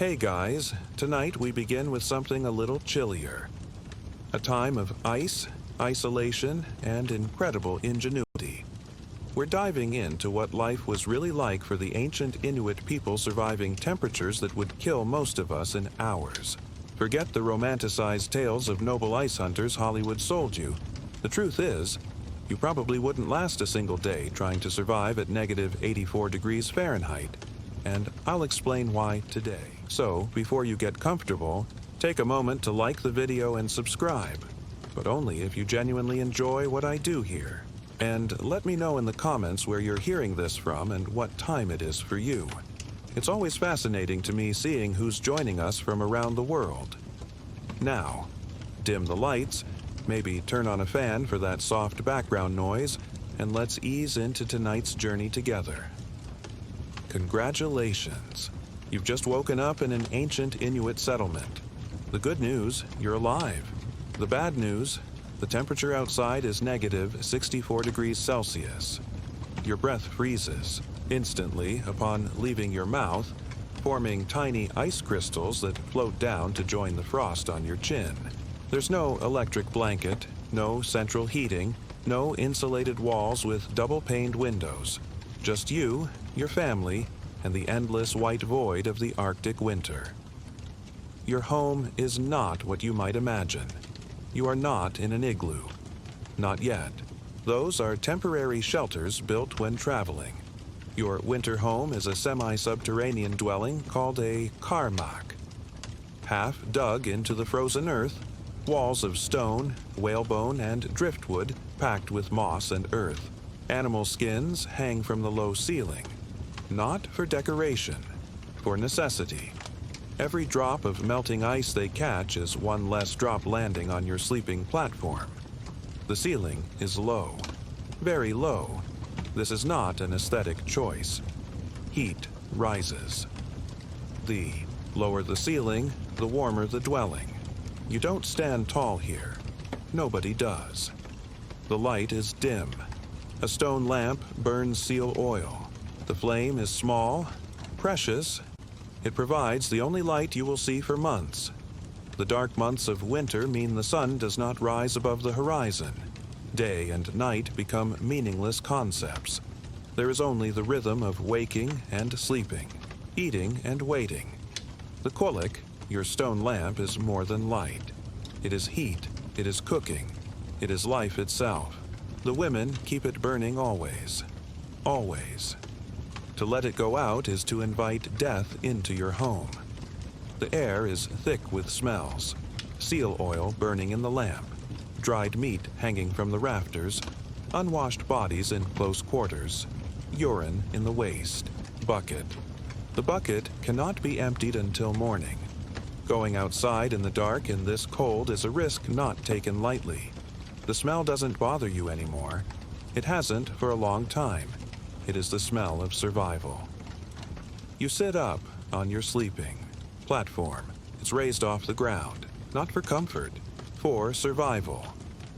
Hey guys, tonight we begin with something a little chillier. A time of ice, isolation, and incredible ingenuity. We're diving into what life was really like for the ancient Inuit people surviving temperatures that would kill most of us in hours. Forget the romanticized tales of noble ice hunters Hollywood sold you. The truth is, you probably wouldn't last a single day trying to survive at negative 84 degrees Fahrenheit. And I'll explain why today. So, before you get comfortable, take a moment to like the video and subscribe, but only if you genuinely enjoy what I do here. And let me know in the comments where you're hearing this from and what time it is for you. It's always fascinating to me seeing who's joining us from around the world. Now, dim the lights, maybe turn on a fan for that soft background noise, and let's ease into tonight's journey together. Congratulations! You've just woken up in an ancient Inuit settlement. The good news, you're alive. The bad news, the temperature outside is negative 64 degrees Celsius. Your breath freezes instantly upon leaving your mouth, forming tiny ice crystals that float down to join the frost on your chin. There's no electric blanket, no central heating, no insulated walls with double-paned windows. Just you, your family, and the endless white void of the Arctic winter. Your home is not what you might imagine. You are not in an igloo. Not yet. Those are temporary shelters built when traveling. Your winter home is a semi-subterranean dwelling called a karmak. Half dug into the frozen earth, walls of stone, whalebone, and driftwood packed with moss and earth. Animal skins hang from the low ceiling. Not for decoration, for necessity. Every drop of melting ice they catch is one less drop landing on your sleeping platform. The ceiling is low, very low. This is not an aesthetic choice. Heat rises. The lower the ceiling, the warmer the dwelling. You don't stand tall here. Nobody does. The light is dim. A stone lamp burns seal oil. The flame is small, precious. It provides the only light you will see for months. The dark months of winter mean the sun does not rise above the horizon. Day and night become meaningless concepts. There is only the rhythm of waking and sleeping, eating and waiting. The kolik, your stone lamp, is more than light. It is heat, it is cooking, it is life itself. The women keep it burning always. Always. To let it go out is to invite death into your home. The air is thick with smells. Seal oil burning in the lamp, dried meat hanging from the rafters, unwashed bodies in close quarters, urine in the waste, bucket. The bucket cannot be emptied until morning. Going outside in the dark in this cold is a risk not taken lightly. The smell doesn't bother you anymore. It hasn't for a long time. It is the smell of survival. You sit up on your sleeping platform. It's raised off the ground, not for comfort, for survival.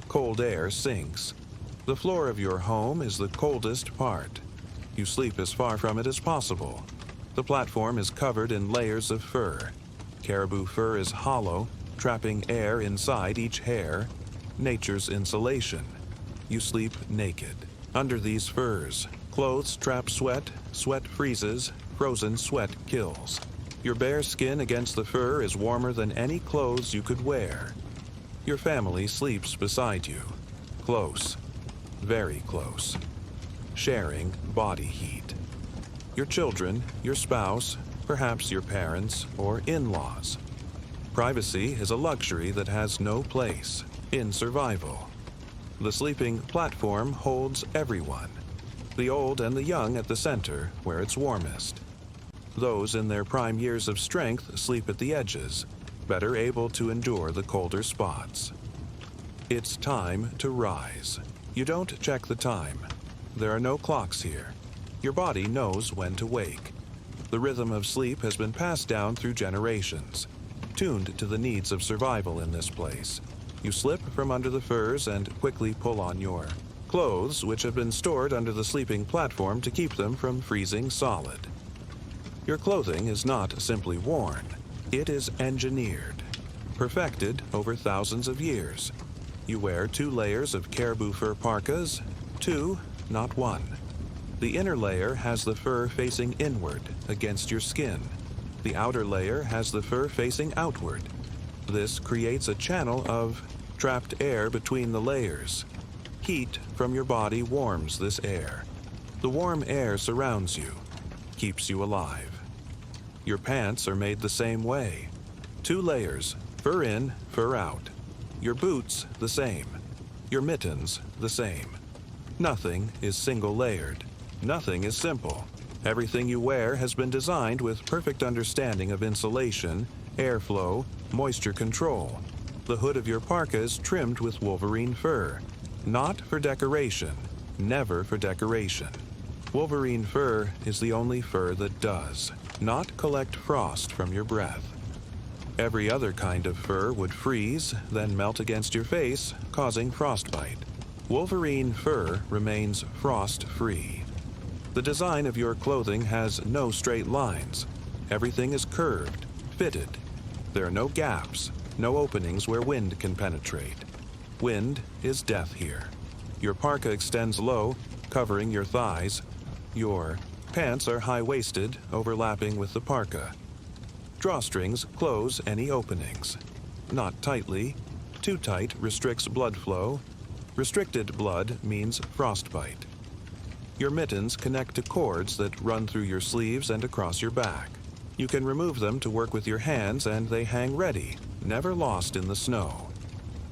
Cold air sinks. The floor of your home is the coldest part. You sleep as far from it as possible. The platform is covered in layers of fur. Caribou fur is hollow, trapping air inside each hair. Nature's insulation. You sleep naked. Under these furs, clothes trap sweat, sweat freezes, frozen sweat kills. Your bare skin against the fur is warmer than any clothes you could wear. Your family sleeps beside you. Close. Very close. Sharing body heat. Your children, your spouse, perhaps your parents or in-laws. Privacy is a luxury that has no place in survival. The sleeping platform holds everyone. The old and the young at the center, where it's warmest. Those in their prime years of strength sleep at the edges, better able to endure the colder spots. It's time to rise. You don't check the time. There are no clocks here. Your body knows when to wake. The rhythm of sleep has been passed down through generations, tuned to the needs of survival in this place. You slip from under the furs and quickly pull on your clothes, which have been stored under the sleeping platform to keep them from freezing solid. Your clothing is not simply worn, it is engineered, perfected over thousands of years. You wear 2 layers of caribou fur parkas, 2, not 1. The inner layer has the fur facing inward against your skin. The outer layer has the fur facing outward. This creates a channel of trapped air between the layers. Heat from your body warms this air. The warm air surrounds you, keeps you alive. Your pants are made the same way. 2 layers, fur in, fur out. Your boots, the same. Your mittens, the same. Nothing is single-layered. Nothing is simple. Everything you wear has been designed with perfect understanding of insulation, airflow, moisture control. The hood of your parka is trimmed with wolverine fur. Not for decoration. Never for decoration. Wolverine fur is the only fur that does not collect frost from your breath. Every other kind of fur would freeze, then melt against your face, causing frostbite. Wolverine fur remains frost-free. The design of your clothing has no straight lines. Everything is curved, fitted. There are no gaps, no openings where wind can penetrate. Wind is death here. Your parka extends low, covering your thighs. Your pants are high-waisted, overlapping with the parka. Drawstrings close any openings. Not tightly. Too tight restricts blood flow. Restricted blood means frostbite. Your mittens connect to cords that run through your sleeves and across your back. You can remove them to work with your hands and they hang ready, never lost in the snow.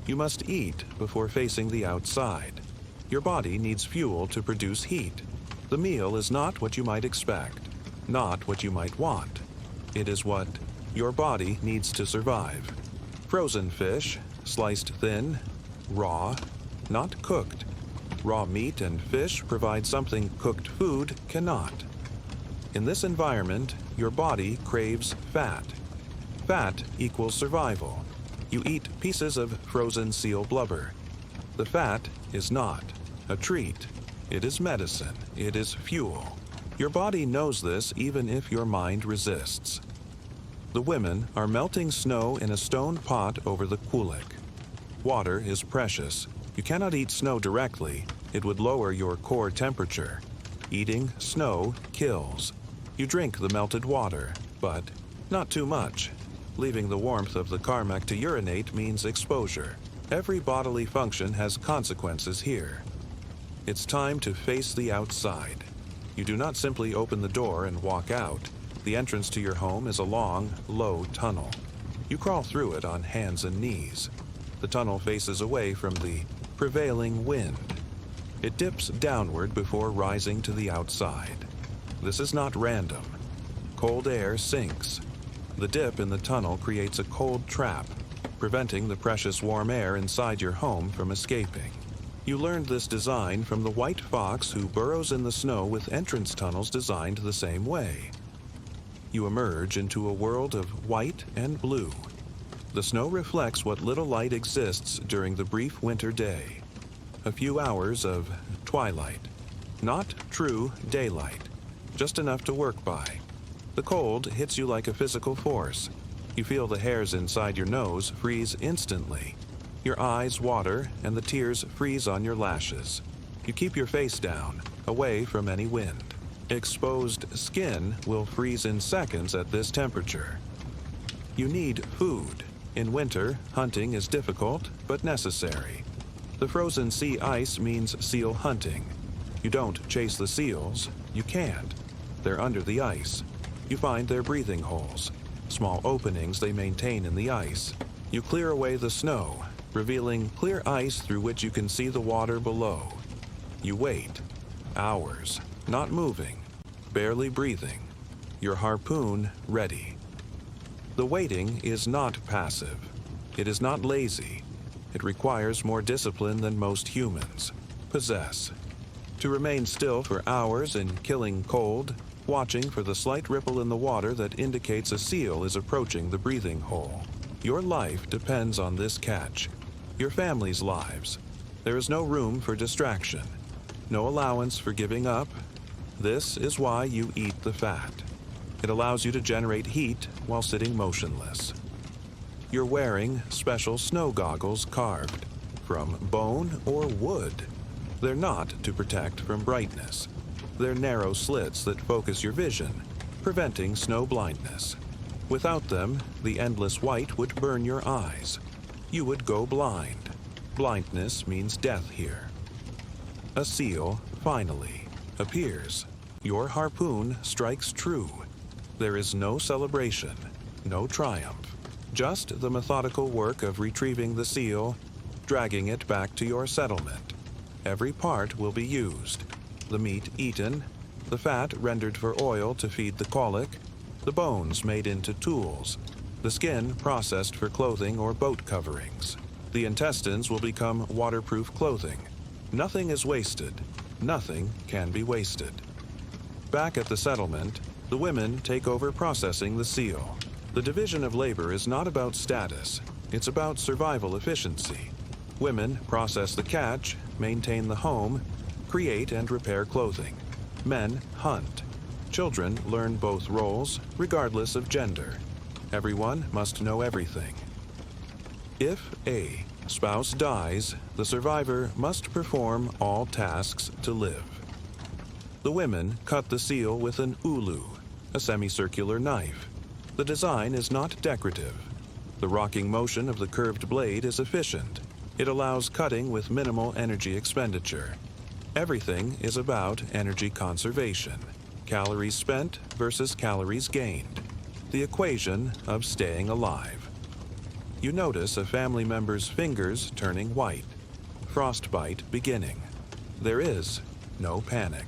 You must eat before facing the outside. Your body needs fuel to produce heat. The meal is not what you might expect, not what you might want. It is what your body needs to survive. Frozen fish, sliced thin, raw, not cooked. Raw meat and fish provide something cooked food cannot. In this environment, your body craves fat. Fat equals survival. You eat pieces of frozen seal blubber. The fat is not a treat. It is medicine. It is fuel. Your body knows this even if your mind resists. The women are melting snow in a stone pot over the kulik. Water is precious. You cannot eat snow directly. It would lower your core temperature. Eating snow kills. You drink the melted water, but not too much. Leaving the warmth of the Karmak to urinate means exposure. Every bodily function has consequences here. It's time to face the outside. You do not simply open the door and walk out. The entrance to your home is a long, low tunnel. You crawl through it on hands and knees. The tunnel faces away from the prevailing wind. It dips downward before rising to the outside. This is not random. Cold air sinks. The dip in the tunnel creates a cold trap, preventing the precious warm air inside your home from escaping. You learned this design from the white fox who burrows in the snow with entrance tunnels designed the same way. You emerge into a world of white and blue. The snow reflects what little light exists during the brief winter day. A few hours of twilight. Not true daylight, just enough to work by. The cold hits you like a physical force. You feel the hairs inside your nose freeze instantly. Your eyes water and the tears freeze on your lashes. You keep your face down, away from any wind. Exposed skin will freeze in seconds at this temperature. You need food. In winter, hunting is difficult but necessary. The frozen sea ice means seal hunting. You don't chase the seals. You can't. They're under the ice. You find their breathing holes, small openings they maintain in the ice. You clear away the snow, revealing clear ice through which you can see the water below. You wait. Hours. Not moving. Barely breathing. Your harpoon ready. The waiting is not passive. It is not lazy. It requires more discipline than most humans possess. To remain still for hours in killing cold, watching for the slight ripple in the water that indicates a seal is approaching the breathing hole. Your life depends on this catch. Your family's lives. There is no room for distraction. No allowance for giving up. This is why you eat the fat. It allows you to generate heat while sitting motionless. You're wearing special snow goggles carved from bone or wood. They're not to protect from brightness. They're narrow slits that focus your vision, preventing snow blindness. Without them, the endless white would burn your eyes. You would go blind. Blindness means death here. A seal, finally, appears. Your harpoon strikes true. There is no celebration, no triumph, just the methodical work of retrieving the seal, dragging it back to your settlement. Every part will be used. The meat eaten, the fat rendered for oil to feed the colic, the bones made into tools, the skin processed for clothing or boat coverings. The intestines will become waterproof clothing. Nothing is wasted. Nothing can be wasted. Back at the settlement, the women take over processing the seal. The division of labor is not about status. It's about survival efficiency. Women process the catch, maintain the home, create and repair clothing. Men hunt. Children learn both roles, regardless of gender. Everyone must know everything. If a spouse dies, the survivor must perform all tasks to live. The women cut the seal with an ulu, a semicircular knife. The design is not decorative. The rocking motion of the curved blade is efficient. It allows cutting with minimal energy expenditure. Everything is about energy conservation. Calories spent versus calories gained. The equation of staying alive. You notice a family member's fingers turning white. Frostbite beginning. There is no panic.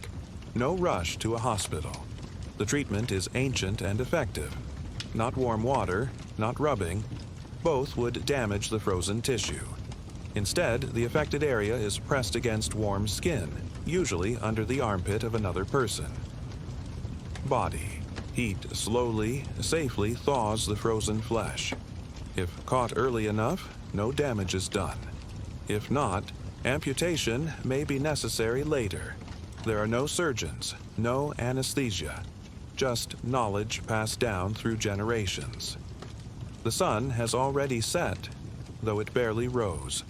No rush to a hospital. The treatment is ancient and effective. Not warm water, not rubbing. Both would damage the frozen tissue. Instead, the affected area is pressed against warm skin, usually under the armpit of another person. Body. Heat slowly, safely thaws the frozen flesh. If caught early enough, no damage is done. If not, amputation may be necessary later. There are no surgeons, no anesthesia, just knowledge passed down through generations. The sun has already set, though it barely rose.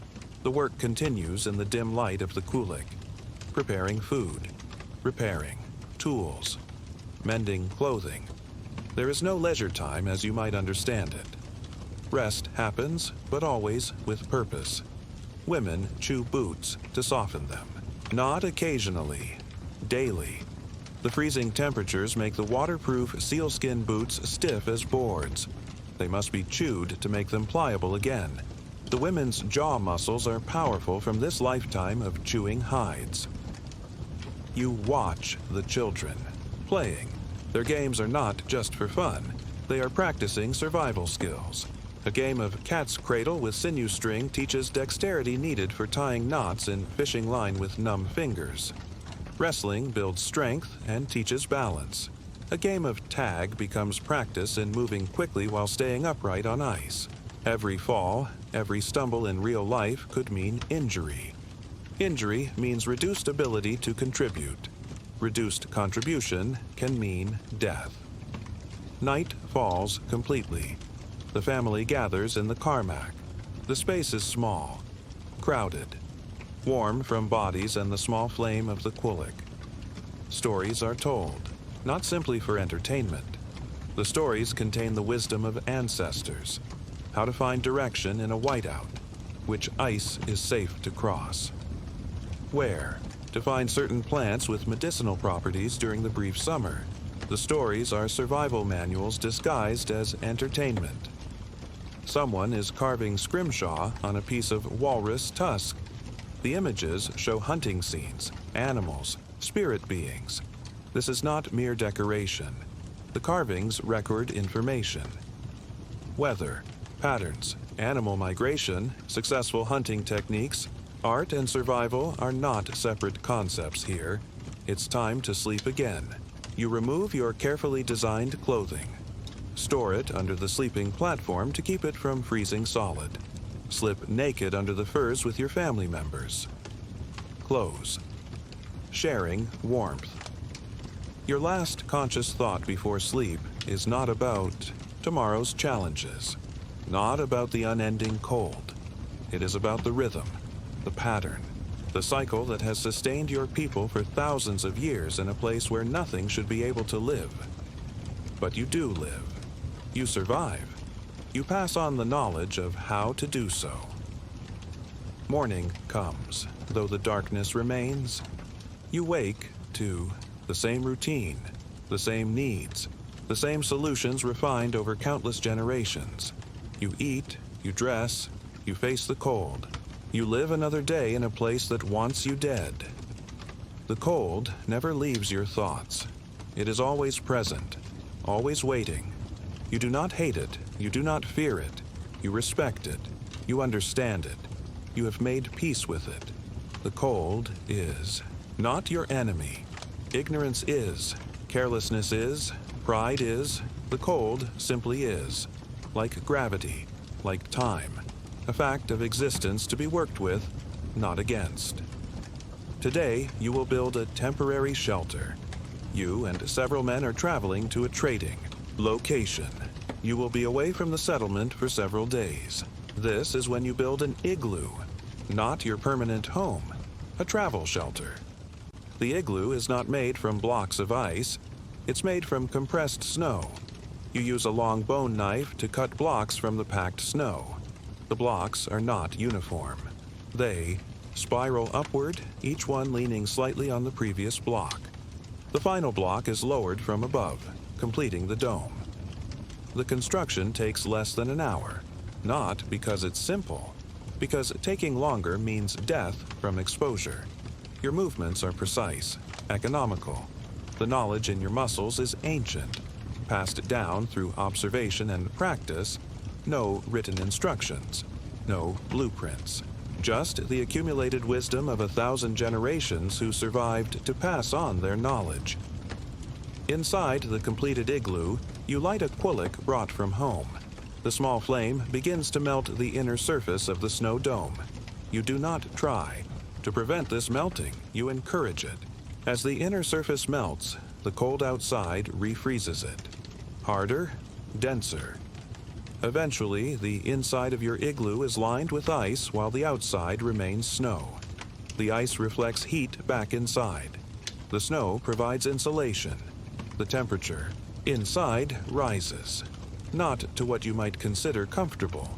The work continues in the dim light of the kulik, preparing food, repairing tools, mending clothing. There is no leisure time as you might understand it. Rest happens, but always with purpose. Women chew boots to soften them. Not occasionally, daily. The freezing temperatures make the waterproof sealskin boots stiff as boards. They must be chewed to make them pliable again. The women's jaw muscles are powerful from this lifetime of chewing hides. You watch the children, playing. Their games are not just for fun. They are practicing survival skills. A game of cat's cradle with sinew string teaches dexterity needed for tying knots in fishing line with numb fingers. Wrestling builds strength and teaches balance. A game of tag becomes practice in moving quickly while staying upright on ice. Every fall, every stumble in real life could mean injury. Injury means reduced ability to contribute. Reduced contribution can mean death. Night falls completely. The family gathers in the Carmack. The space is small, crowded, warm from bodies and the small flame of the Quillic. Stories are told, not simply for entertainment. The stories contain the wisdom of ancestors, how to find direction in a whiteout, which ice is safe to cross. Where to find certain plants with medicinal properties during the brief summer. The stories are survival manuals disguised as entertainment. Someone is carving scrimshaw on a piece of walrus tusk. The images show hunting scenes, animals, spirit beings. This is not mere decoration. The carvings record information. Weather, patterns, animal migration, successful hunting techniques. Art and survival are not separate concepts here. It's time to sleep again. You remove your carefully designed clothing. Store it under the sleeping platform to keep it from freezing solid. Slip naked under the furs with your family members. Close. Sharing warmth. Your last conscious thought before sleep is not about tomorrow's challenges, not about the unending cold. It is about the rhythm, the pattern, the cycle that has sustained your people for thousands of years in a place where nothing should be able to live. But you do live. You survive. You pass on the knowledge of how to do so. Morning comes, though the darkness remains. You wake to the same routine, the same needs, the same solutions refined over countless generations. You eat, you dress, you face the cold. You live another day in a place that wants you dead. The cold never leaves your thoughts. It is always present, always waiting. You do not hate it, you do not fear it. You respect it, you understand it. You have made peace with it. The cold is not your enemy. Ignorance is, carelessness is, pride is, the cold simply is. Like gravity, like time. A fact of existence to be worked with, not against. Today, you will build a temporary shelter. You and several men are traveling to a trading location. You will be away from the settlement for several days. This is when you build an igloo, not your permanent home, a travel shelter. The igloo is not made from blocks of ice. It's made from compressed snow. You use a long bone knife to cut blocks from the packed snow. The blocks are not uniform. They spiral upward, each one leaning slightly on the previous block. The final block is lowered from above, completing the dome. The construction takes less than an hour, not because it's simple, because taking longer means death from exposure. Your movements are precise, economical. The knowledge in your muscles is ancient, passed down through observation and practice. No written instructions, no blueprints, just the accumulated wisdom of 1,000 generations who survived to pass on their knowledge. Inside the completed igloo, you light a quillic brought from home. The small flame begins to melt the inner surface of the snow dome. You do not try. To prevent this melting, you encourage it. As the inner surface melts, the cold outside refreezes it. Harder, denser. Eventually, the inside of your igloo is lined with ice while the outside remains snow. The ice reflects heat back inside. The snow provides insulation. The temperature inside rises, not to what you might consider comfortable,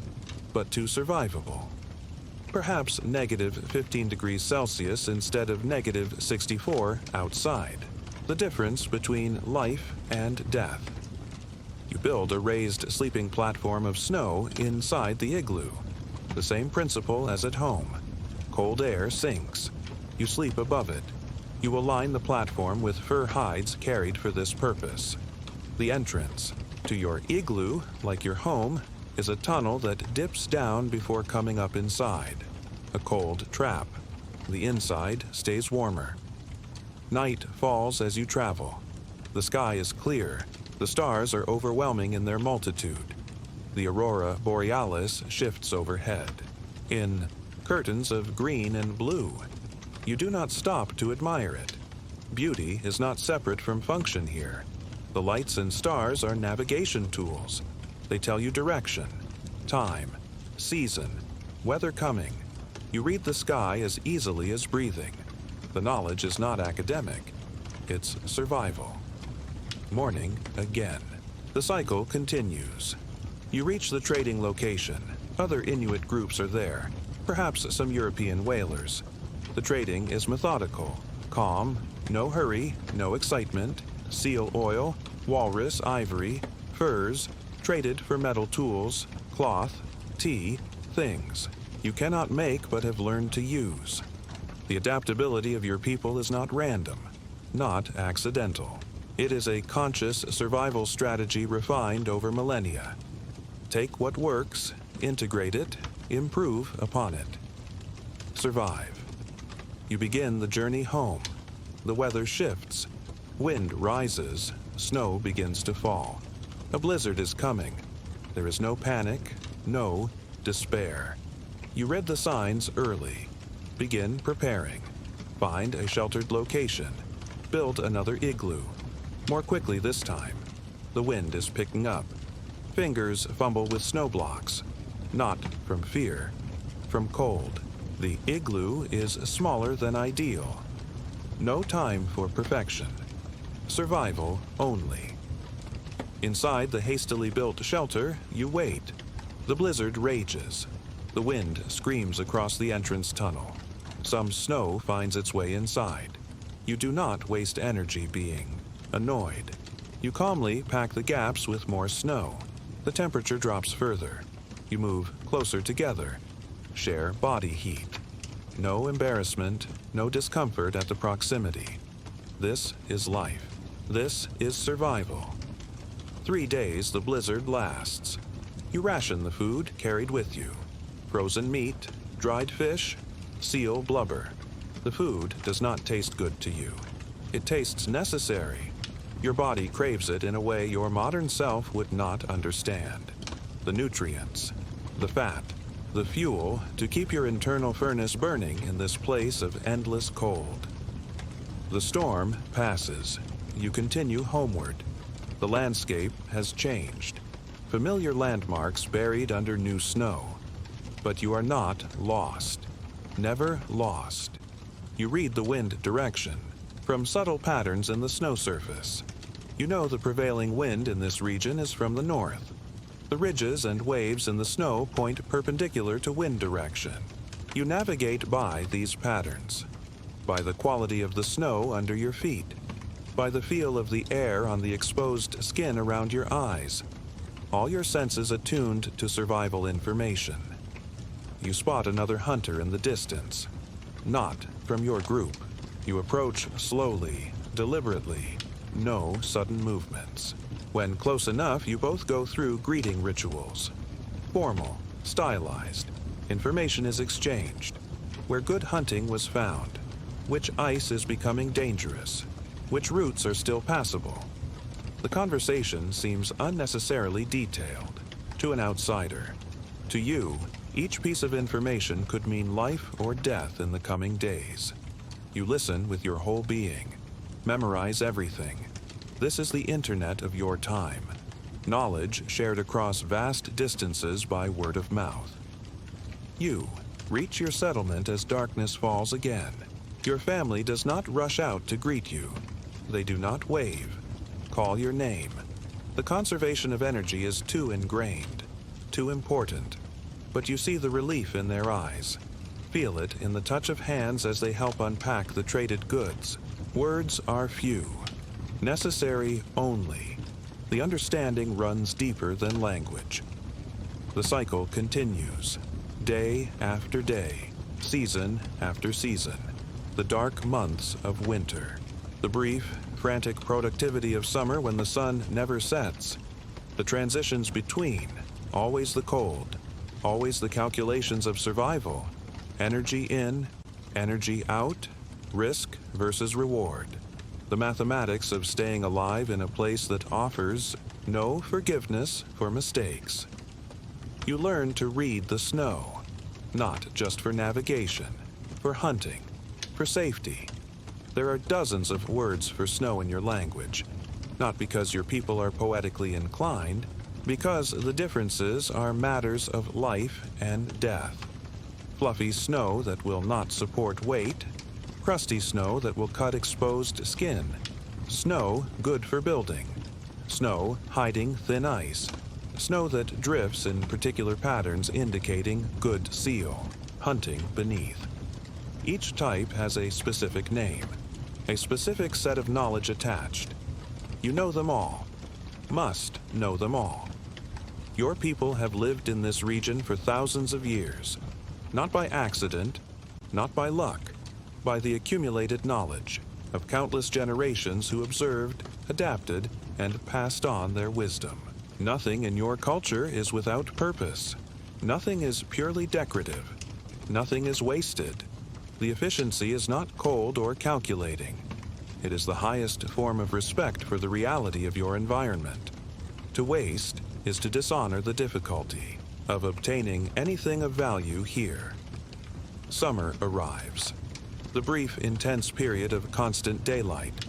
but to survivable. Perhaps negative 15 degrees Celsius instead of negative 64 outside. The difference between life and death. You build a raised sleeping platform of snow inside the igloo. The same principle as at home. Cold air sinks. You sleep above it. You align the platform with fur hides carried for this purpose. The entrance to your igloo, like your home, is a tunnel that dips down before coming up inside. A cold trap. The inside stays warmer. Night falls as you travel. The sky is clear. The stars are overwhelming in their multitude. The aurora borealis shifts overhead, in curtains of green and blue. You do not stop to admire it. Beauty is not separate from function here. The lights and stars are navigation tools. They tell you direction, time, season, weather coming. You read the sky as easily as breathing. The knowledge is not academic. It's survival. Morning again. The cycle continues. You reach the trading location. Other Inuit groups are there, perhaps some European whalers. The trading is methodical, calm, no hurry, no excitement. Seal oil, walrus ivory, furs, traded for metal tools, cloth, tea, things you cannot make but have learned to use. The adaptability of your people is not random, not accidental. It is a conscious survival strategy refined over millennia. Take what works, integrate it, improve upon it. Survive. You begin the journey home. The weather shifts. Wind rises. Snow begins to fall. A blizzard is coming. There is no panic, no despair. You read the signs early. Begin preparing. Find a sheltered location. Build another igloo. More quickly this time. The wind is picking up. Fingers fumble with snow blocks. Not from fear, from cold. The igloo is smaller than ideal. No time for perfection. Survival only. Inside the hastily built shelter, you wait. The blizzard rages. The wind screams across the entrance tunnel. Some snow finds its way inside. You do not waste energy being annoyed. You calmly pack the gaps with more snow. The temperature drops further. You move closer together. Share body heat. No embarrassment, no discomfort at the proximity. This is life. This is survival. 3 days the blizzard lasts. You ration the food carried with you. Frozen meat, dried fish, seal blubber. The food does not taste good to you. It tastes necessary. Your body craves it in a way your modern self would not understand. The nutrients, the fat, the fuel to keep your internal furnace burning in this place of endless cold. The storm passes. You continue homeward. The landscape has changed. Familiar landmarks buried under new snow. But you are not lost. Never lost. You read the wind direction from subtle patterns in the snow surface. You know the prevailing wind in this region is from the north. The ridges and waves in the snow point perpendicular to wind direction. You navigate by these patterns, by the quality of the snow under your feet, by the feel of the air on the exposed skin around your eyes, all your senses attuned to survival information. You spot another hunter in the distance, not from your group. You approach slowly, deliberately, no sudden movements. When close enough, you both go through greeting rituals. Formal, stylized. Information is exchanged. Where good hunting was found. Which ice is becoming dangerous. Which routes are still passable. The conversation seems unnecessarily detailed to an outsider. To you, each piece of information could mean life or death in the coming days. You listen with your whole being. Memorize everything. This is the internet of your time. Knowledge shared across vast distances by word of mouth. You reach your settlement as darkness falls again. Your family does not rush out to greet you. They do not wave, call your name. The conservation of energy is too ingrained, too important. But you see the relief in their eyes. Feel it in the touch of hands as they help unpack the traded goods. Words are few. Necessary only. The understanding runs deeper than language. The cycle continues, day after day, season after season. The dark months of winter. The brief, frantic productivity of summer when the sun never sets. The transitions between, always the cold, always the calculations of survival. Energy in, energy out, risk versus reward. The mathematics of staying alive in a place that offers no forgiveness for mistakes. You learn to read the snow, not just for navigation, for hunting, for safety. There are dozens of words for snow in your language, not because your people are poetically inclined, because the differences are matters of life and death. Fluffy snow that will not support weight, crusty snow that will cut exposed skin, snow good for building, snow hiding thin ice, snow that drifts in particular patterns indicating good seal, hunting beneath. Each type has a specific name, a specific set of knowledge attached. You know them all, must know them all. Your people have lived in this region for thousands of years, not by accident, not by luck, by the accumulated knowledge of countless generations who observed, adapted, and passed on their wisdom. Nothing in your culture is without purpose. Nothing is purely decorative. Nothing is wasted. The efficiency is not cold or calculating. It is the highest form of respect for the reality of your environment. To waste is to dishonor the difficulty of obtaining anything of value here. Summer arrives. The brief, intense period of constant daylight.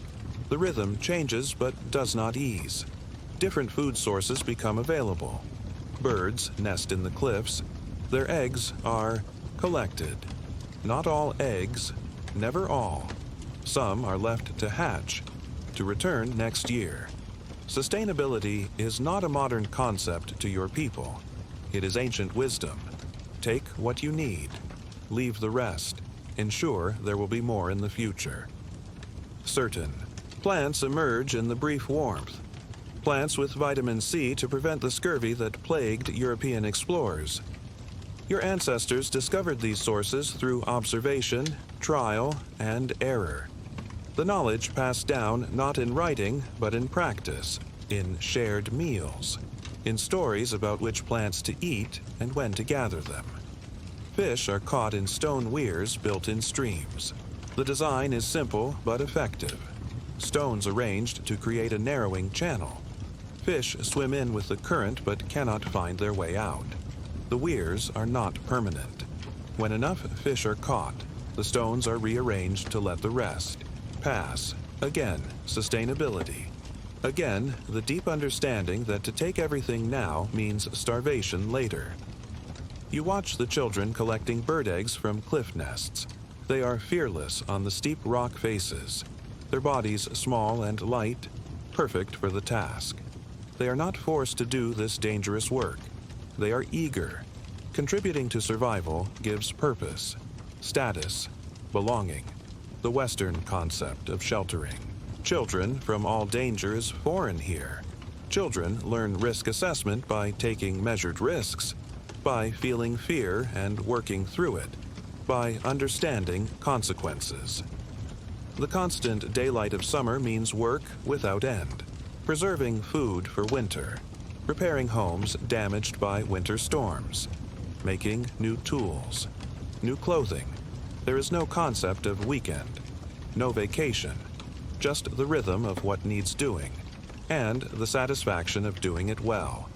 The rhythm changes but does not ease. Different food sources become available. Birds nest in the cliffs. Their eggs are collected. Not all eggs, never all. Some are left to hatch, to return next year. Sustainability is not a modern concept to your people. It is ancient wisdom. Take what you need. Leave the rest. Ensure there will be more in the future. Certain. Plants emerge in the brief warmth. Plants with vitamin C to prevent the scurvy that plagued European explorers. Your ancestors discovered these sources through observation, trial, and error. The knowledge passed down not in writing, but in practice, in shared meals, in stories about which plants to eat and when to gather them. Fish are caught in stone weirs built in streams. The design is simple but effective. Stones arranged to create a narrowing channel. Fish swim in with the current but cannot find their way out. The weirs are not permanent. When enough fish are caught, the stones are rearranged to let the rest pass. Again, sustainability. Again, the deep understanding that to take everything now means starvation later. You watch the children collecting bird eggs from cliff nests. They are fearless on the steep rock faces, their bodies small and light, perfect for the task. They are not forced to do this dangerous work. They are eager. Contributing to survival gives purpose, status, belonging, the Western concept of sheltering. Children from all danger is foreign here. Children learn risk assessment by taking measured risks, by feeling fear and working through it, by understanding consequences. The constant daylight of summer means work without end, preserving food for winter, repairing homes damaged by winter storms, making new tools, new clothing. There is no concept of weekend, no vacation, just the rhythm of what needs doing, and the satisfaction of doing it well.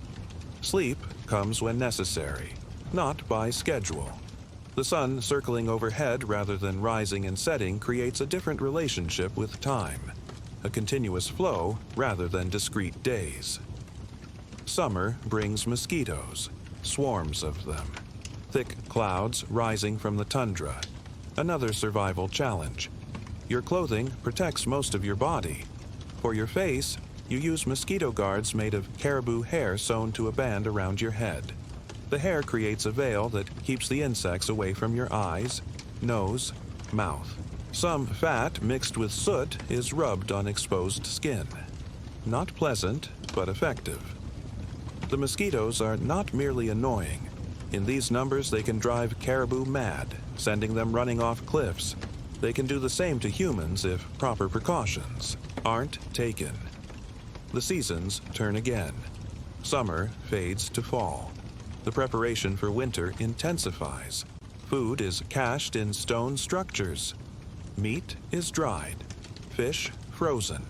Sleep comes when necessary, not by schedule. The sun circling overhead rather than rising and setting creates a different relationship with time, a continuous flow rather than discrete days. Summer brings mosquitoes, swarms of them. Thick clouds rising from the tundra, another survival challenge. Your clothing protects most of your body. For your face, you use mosquito guards made of caribou hair sewn to a band around your head. The hair creates a veil that keeps the insects away from your eyes, nose, mouth. Some fat mixed with soot is rubbed on exposed skin. Not pleasant, but effective. The mosquitoes are not merely annoying. In these numbers, they can drive caribou mad, sending them running off cliffs. They can do the same to humans if proper precautions aren't taken. The seasons turn again. Summer fades to fall. The preparation for winter intensifies. Food is cached in stone structures. Meat is dried. Fish frozen.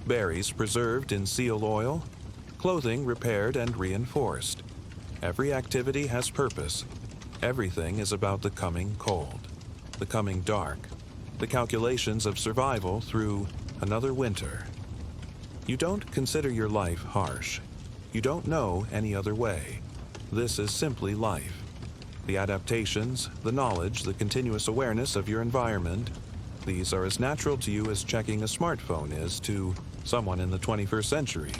Berries preserved in seal oil. Clothing repaired and reinforced. Every activity has purpose. Everything is about the coming cold, the coming dark, the calculations of survival through another winter. You don't consider your life harsh. You don't know any other way. This is simply life. The adaptations, the knowledge, the continuous awareness of your environment, these are as natural to you as checking a smartphone is to someone in the 21st century.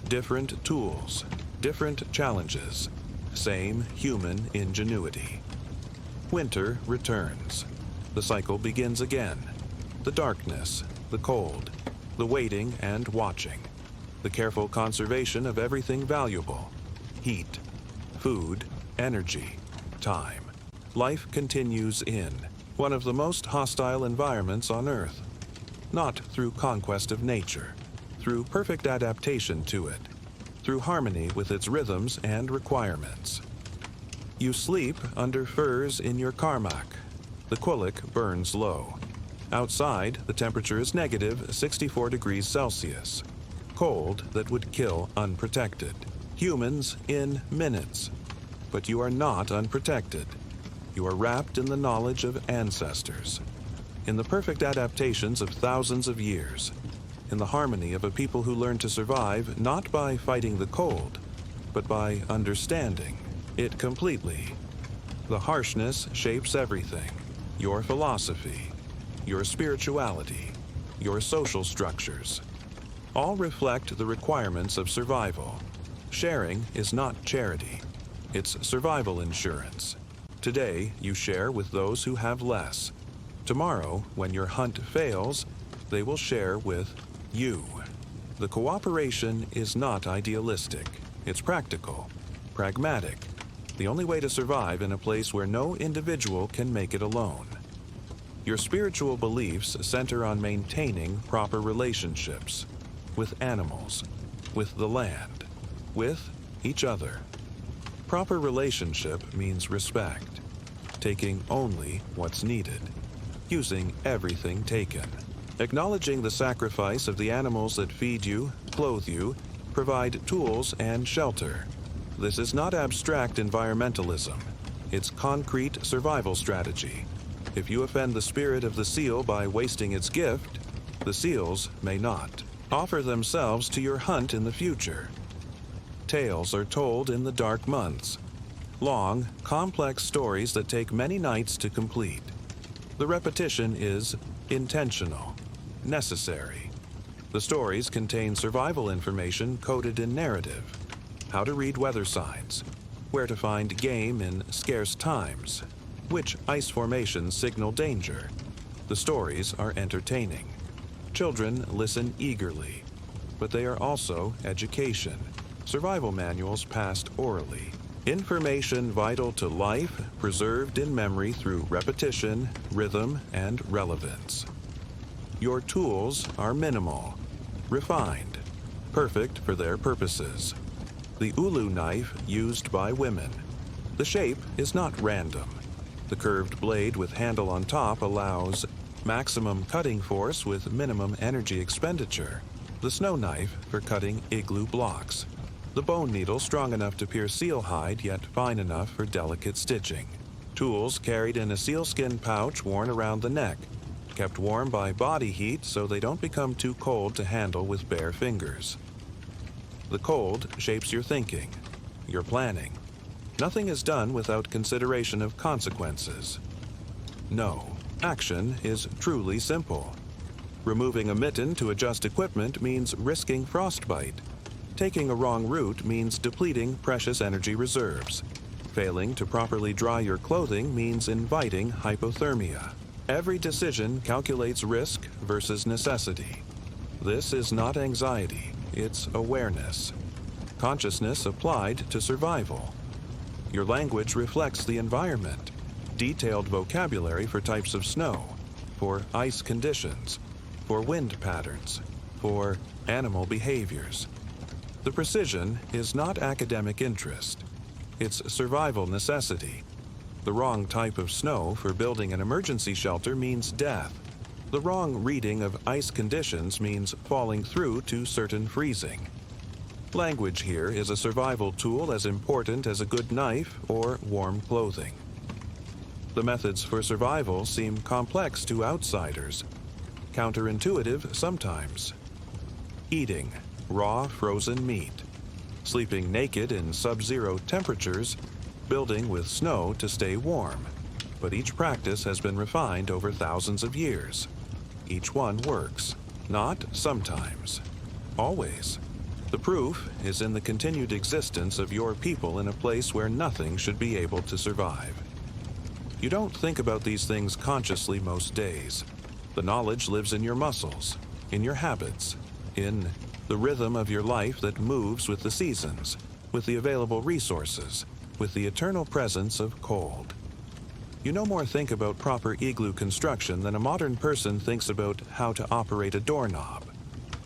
Different tools, different challenges, same human ingenuity. Winter returns. The cycle begins again. The darkness, the cold, the waiting and watching, the careful conservation of everything valuable, heat, food, energy, time. Life continues in one of the most hostile environments on Earth, not through conquest of nature, through perfect adaptation to it, through harmony with its rhythms and requirements. You sleep under furs in your karmak. The quillik burns low. Outside, the temperature is negative 64 degrees Celsius. Cold that would kill unprotected. Humans in minutes. But you are not unprotected. You are wrapped in the knowledge of ancestors, in the perfect adaptations of thousands of years. in the harmony of a people who learn to survive not by fighting the cold, but by understanding it completely. The harshness shapes everything: your philosophy, your spirituality, your social structures. All reflect the requirements of survival. Sharing is not charity. It's survival insurance. Today, you share with those who have less. Tomorrow, when your hunt fails, they will share with you. The cooperation is not idealistic. It's practical, pragmatic. The only way to survive in a place where no individual can make it alone. Your spiritual beliefs center on maintaining proper relationships with animals, with the land, with each other. Proper relationship means respect, taking only what's needed, using everything taken, acknowledging the sacrifice of the animals that feed you, clothe you, provide tools and shelter. This is not abstract environmentalism. It's concrete survival strategy. If you offend the spirit of the seal by wasting its gift, the seals may not offer themselves to your hunt in the future. Tales are told in the dark months. Long, complex stories that take many nights to complete. The repetition is intentional, necessary. The stories contain survival information coded in narrative. How to read weather signs, where to find game in scarce times, which ice formations signal danger. The stories are entertaining. Children listen eagerly, but they are also education. Survival manuals passed orally. Information vital to life, preserved in memory through repetition, rhythm, and relevance. Your tools are minimal, refined, perfect for their purposes. The ulu knife used by women. The shape is not random. The curved blade with handle on top allows maximum cutting force with minimum energy expenditure. The snow knife for cutting igloo blocks. The bone needle strong enough to pierce seal hide yet fine enough for delicate stitching. Tools carried in a sealskin pouch worn around the neck, kept warm by body heat so they don't become too cold to handle with bare fingers. The cold shapes your thinking, your planning. Nothing is done without consideration of consequences. No, action is truly simple. Removing a mitten to adjust equipment means risking frostbite. Taking a wrong route means depleting precious energy reserves. Failing to properly dry your clothing means inviting hypothermia. Every decision calculates risk versus necessity. This is not anxiety, it's awareness. Consciousness applied to survival. Your language reflects the environment. Detailed vocabulary for types of snow, for ice conditions, for wind patterns, for animal behaviors. The precision is not academic interest. It's survival necessity. The wrong type of snow for building an emergency shelter means death. The wrong reading of ice conditions means falling through to certain freezing. Language here is a survival tool as important as a good knife or warm clothing. The methods for survival seem complex to outsiders, counterintuitive sometimes. Eating raw frozen meat, sleeping naked in sub-zero temperatures, building with snow to stay warm. But each practice has been refined over thousands of years. Each one works. Not sometimes. Always. The proof is in the continued existence of your people in a place where nothing should be able to survive. You don't think about these things consciously most days. The knowledge lives in your muscles, in your habits, in the rhythm of your life that moves with the seasons, with the available resources, with the eternal presence of cold. You no more think about proper igloo construction than a modern person thinks about how to operate a doorknob.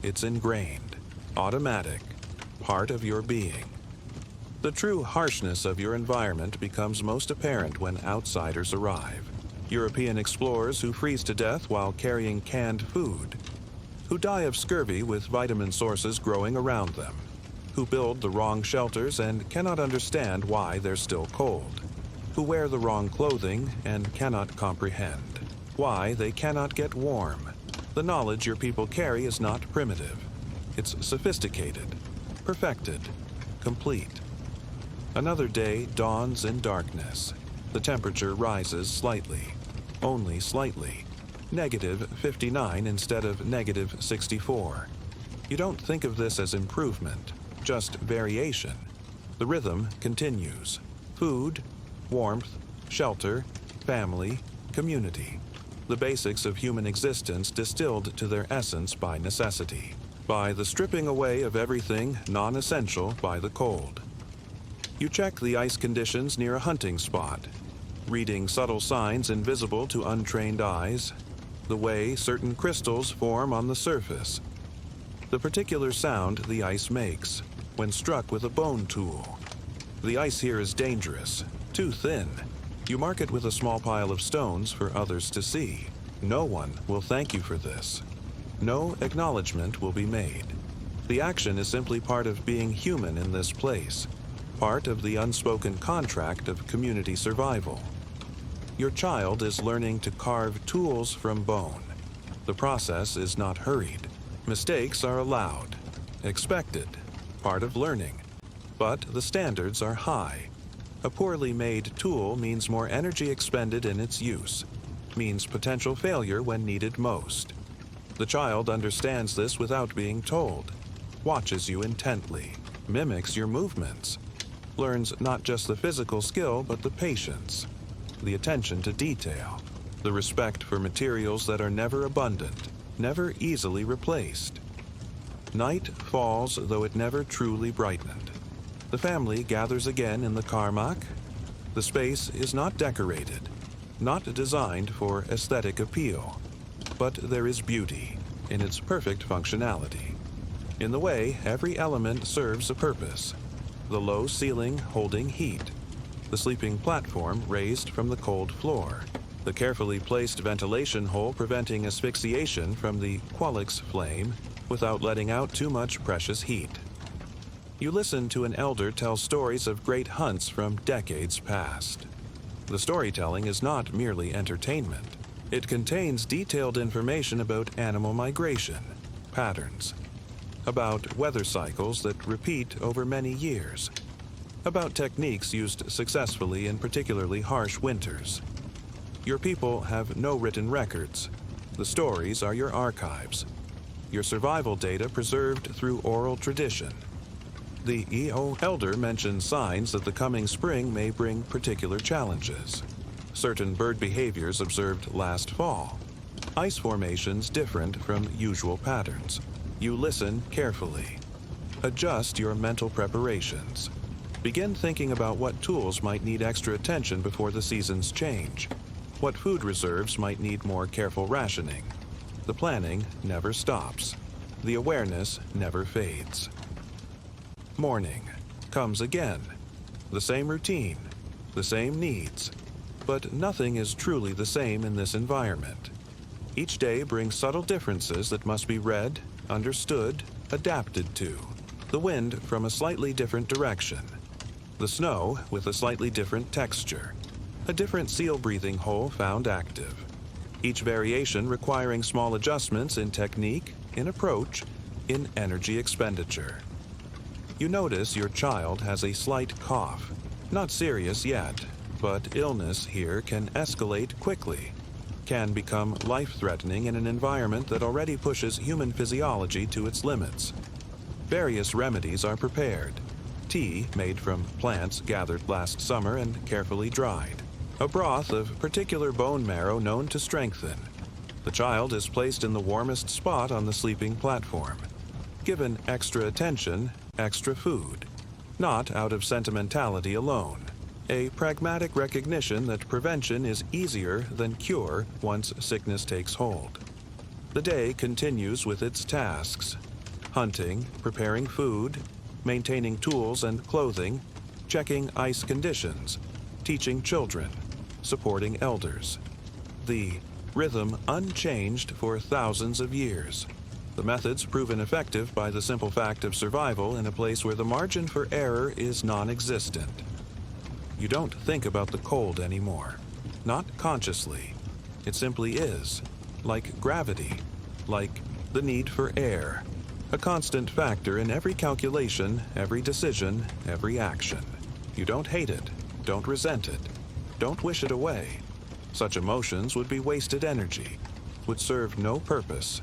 It's ingrained, automatic, part of your being. The true harshness of your environment becomes most apparent when outsiders arrive. European explorers who freeze to death while carrying canned food, who die of scurvy with vitamin sources growing around them, who build the wrong shelters and cannot understand why they're still cold, who wear the wrong clothing and cannot comprehend why they cannot get warm. The knowledge your people carry is not primitive. It's sophisticated, perfected, complete. Another day dawns in darkness. The temperature rises slightly, only slightly. -59 instead of -64. You don't think of this as improvement, just variation. The rhythm continues. Food, warmth, shelter, family, community. The basics of human existence distilled to their essence by necessity, by the stripping away of everything non-essential by the cold. You check the ice conditions near a hunting spot, reading subtle signs invisible to untrained eyes, the way certain crystals form on the surface, the particular sound the ice makes when struck with a bone tool. The ice here is dangerous, too thin. You mark it with a small pile of stones for others to see. No one will thank you for this. No acknowledgement will be made. The action is simply part of being human in this place, part of the unspoken contract of community survival. Your child is learning to carve tools from bone. The process is not hurried. Mistakes are allowed, expected, part of learning. But the standards are high. A poorly made tool means more energy expended in its use, means potential failure when needed most. The child understands this without being told, watches you intently, mimics your movements, learns not just the physical skill but the patience, the attention to detail, the respect for materials that are never abundant, never easily replaced. Night falls, though it never truly brightened. The family gathers again in the Karmak. The space is not decorated, not designed for aesthetic appeal, but there is beauty in its perfect functionality. In the way, every element serves a purpose. The low ceiling holding heat, the sleeping platform raised from the cold floor, the carefully placed ventilation hole preventing asphyxiation from the Qualix flame without letting out too much precious heat. You listen to an elder tell stories of great hunts from decades past. The storytelling is not merely entertainment. It contains detailed information about animal migration, patterns, about weather cycles that repeat over many years, about techniques used successfully in particularly harsh winters. Your people have no written records. The stories are your archives, your survival data preserved through oral tradition. The EO elder mentions signs that the coming spring may bring particular challenges. Certain bird behaviors observed last fall. Ice formations different from usual patterns. You listen carefully. Adjust your mental preparations. Begin thinking about what tools might need extra attention before the seasons change. What food reserves might need more careful rationing. The planning never stops. The awareness never fades. Morning comes again. The same routine, the same needs. But nothing is truly the same in this environment. Each day brings subtle differences that must be read, understood, adapted to. The wind from a slightly different direction. The snow with a slightly different texture. A different seal breathing hole found active. Each variation requiring small adjustments in technique, in approach, in energy expenditure. You notice your child has a slight cough. Not serious yet, but illness here can escalate quickly, can become life-threatening in an environment that already pushes human physiology to its limits. Various remedies are prepared. Tea made from plants gathered last summer and carefully dried. A broth of particular bone marrow known to strengthen. The child is placed in the warmest spot on the sleeping platform. Given extra attention, extra food. Not out of sentimentality alone. A pragmatic recognition that prevention is easier than cure once sickness takes hold. The day continues with its tasks. Hunting, preparing food, maintaining tools and clothing, checking ice conditions, teaching children, supporting elders. The rhythm unchanged for thousands of years. The methods proven effective by the simple fact of survival in a place where the margin for error is non-existent. You don't think about the cold anymore. Not consciously. It simply is, like gravity. like the need for air, a constant factor in every calculation, every decision, every action. You don't hate it, don't resent it, don't wish it away. Such emotions would be wasted energy, would serve no purpose.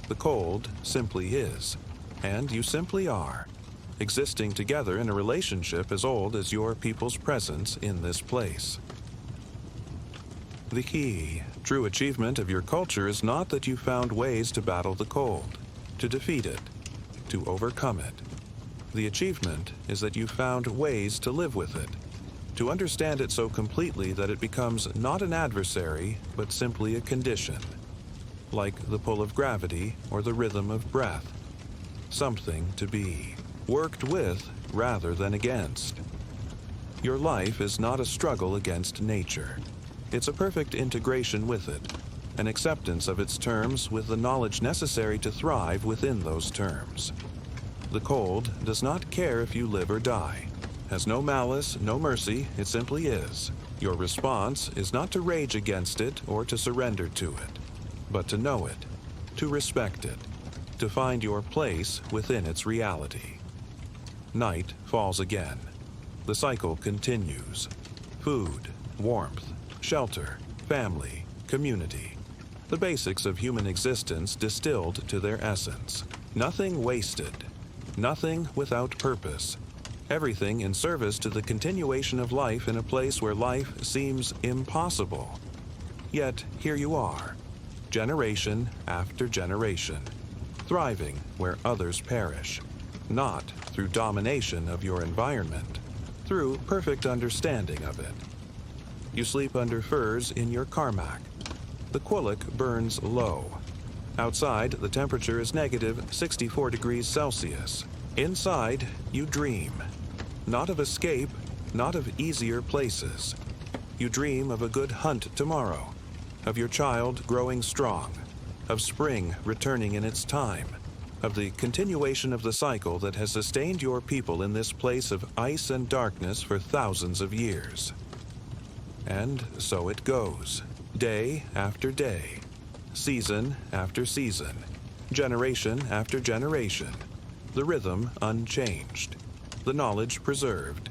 The cold simply is, and you simply are, existing together in a relationship as old as your people's presence in this place. The key, true achievement of your culture is not that you found ways to battle the cold, to defeat it, to overcome it. The achievement is that you found ways to live with it, to understand it so completely that it becomes not an adversary, but simply a condition, like the pull of gravity or the rhythm of breath. Something to be worked with rather than against. Your life is not a struggle against nature. It's a perfect integration with it, an acceptance of its terms with the knowledge necessary to thrive within those terms. The cold does not care if you live or die, has no malice, no mercy, it simply is. Your response is not to rage against it or to surrender to it, but to know it, to respect it, to find your place within its reality. Night falls again. The cycle continues. Food, warmth, shelter, family, community. The basics of human existence distilled to their essence. Nothing wasted. Nothing without purpose. Everything in service to the continuation of life in a place where life seems impossible. Yet here you are, generation after generation, thriving where others perish, not through domination of your environment, through perfect understanding of it. You sleep under furs in your Carmack. The Quillic burns low. Outside, the temperature is negative 64 degrees Celsius. Inside, you dream. Not of escape, not of easier places. You dream of a good hunt tomorrow, of your child growing strong, of spring returning in its time, of the continuation of the cycle that has sustained your people in this place of ice and darkness for thousands of years. And so it goes, day after day, season after season, generation after generation, the rhythm unchanged, the knowledge preserved,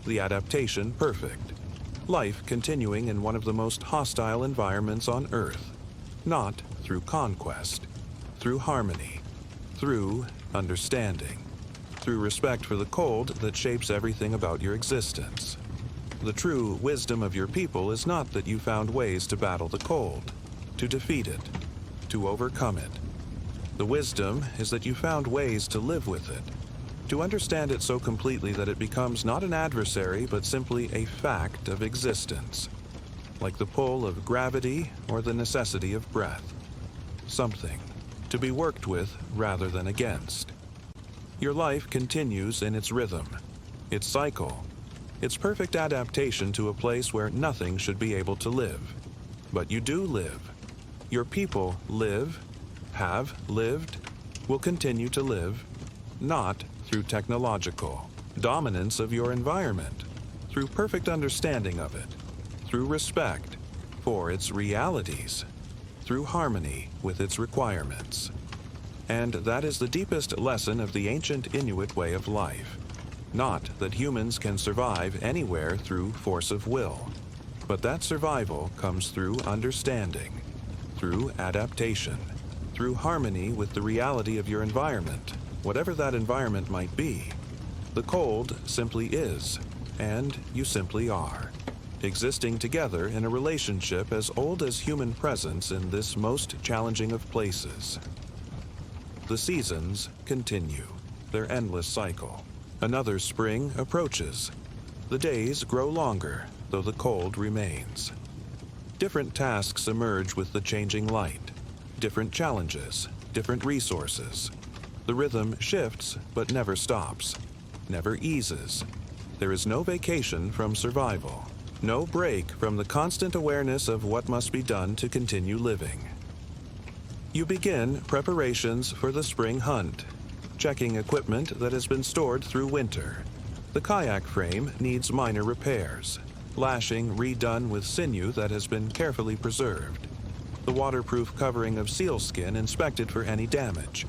the adaptation perfect, life continuing in one of the most hostile environments on Earth, not through conquest, through harmony, through understanding, through respect for the cold that shapes everything about your existence. The true wisdom of your people is not that you found ways to battle the cold, to defeat it, to overcome it. The wisdom is that you found ways to live with it, to understand it so completely that it becomes not an adversary but simply a fact of existence, like the pull of gravity or the necessity of breath. Something to be worked with rather than against. Your life continues in its rhythm, its cycle, its perfect adaptation to a place where nothing should be able to live. But you do live. Your people live, have lived, will continue to live, not through technological dominance of your environment, through perfect understanding of it, through respect for its realities, through harmony with its requirements. And that is the deepest lesson of the ancient Inuit way of life. Not that humans can survive anywhere through force of will, but that survival comes through understanding, through adaptation, through harmony with the reality of your environment, whatever that environment might be. The cold simply is, and you simply are, existing together in a relationship as old as human presence in this most challenging of places. The seasons continue, their endless cycle. Another spring approaches. The days grow longer, though the cold remains. Different tasks emerge with the changing light. Different challenges, different resources. The rhythm shifts, but never stops, never eases. There is no vacation from survival, no break from the constant awareness of what must be done to continue living. You begin preparations for the spring hunt, checking equipment that has been stored through winter. The kayak frame needs minor repairs, lashing redone with sinew that has been carefully preserved. the waterproof covering of seal skin inspected for any damage.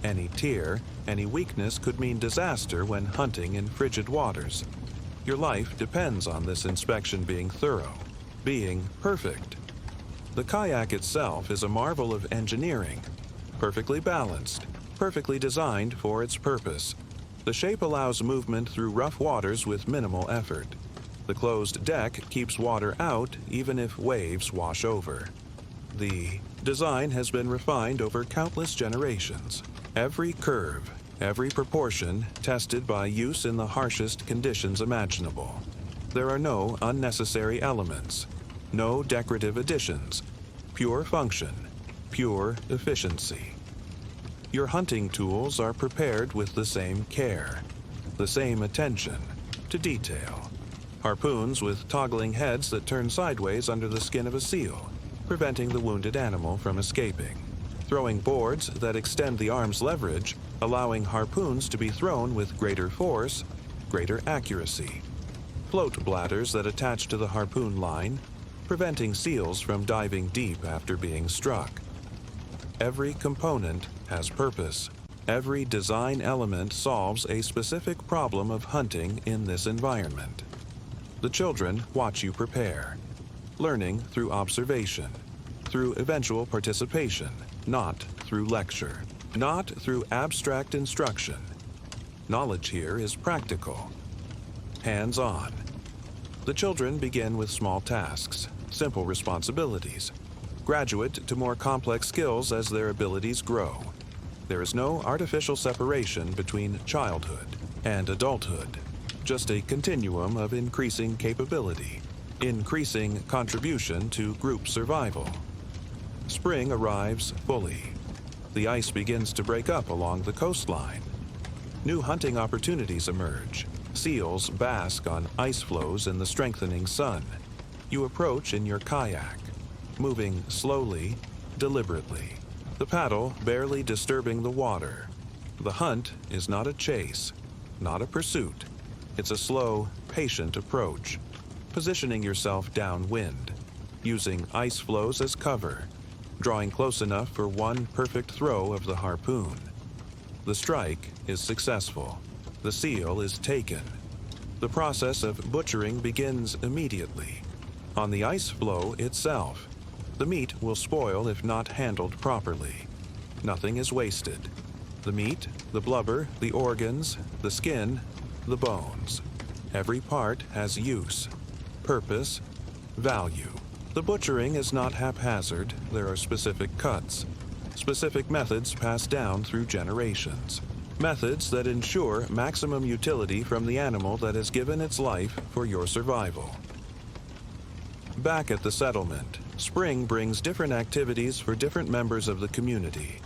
Any tear, any weakness could mean disaster when hunting in frigid waters. Your life depends on this inspection being thorough, being perfect. The kayak itself is a marvel of engineering, perfectly balanced, perfectly designed for its purpose. The shape allows movement through rough waters with minimal effort. The closed deck keeps water out even if waves wash over. The design has been refined over countless generations. Every curve, every proportion tested by use in the harshest conditions imaginable. There are no unnecessary elements, no decorative additions, pure function, pure efficiency. Your hunting tools are prepared with the same care, the same attention to detail. Harpoons with toggling heads that turn sideways under the skin of a seal, preventing the wounded animal from escaping. Throwing boards that extend the arm's leverage, allowing harpoons to be thrown with greater force, greater accuracy. Float bladders that attach to the harpoon line, preventing seals from diving deep after being struck. Every component has purpose. Every design element solves a specific problem of hunting in this environment. The children watch you prepare, learning through observation, through eventual participation, not through lecture, not through abstract instruction. Knowledge here is practical, hands-on. The children begin with small tasks, simple responsibilities, graduate to more complex skills as their abilities grow. There is no artificial separation between childhood and adulthood, just a continuum of increasing capability, increasing contribution to group survival. Spring arrives fully. The ice begins to break up along the coastline. New hunting opportunities emerge. Seals bask on ice floes in the strengthening sun. You approach in your kayak, moving slowly, deliberately, the paddle barely disturbing the water. The hunt is not a chase, not a pursuit. It's a slow, patient approach, positioning yourself downwind, using ice floes as cover, drawing close enough for one perfect throw of the harpoon. The strike is successful. The seal is taken. The process of butchering begins immediately. On the ice floe itself, the meat will spoil if not handled properly. Nothing is wasted. The meat, the blubber, the organs, the skin, the bones. Every part has use, purpose, value. The butchering is not haphazard. There are specific cuts, specific methods passed down through generations. Methods that ensure maximum utility from the animal that has given its life for your survival. Back at the settlement, spring brings different activities for different members of the community.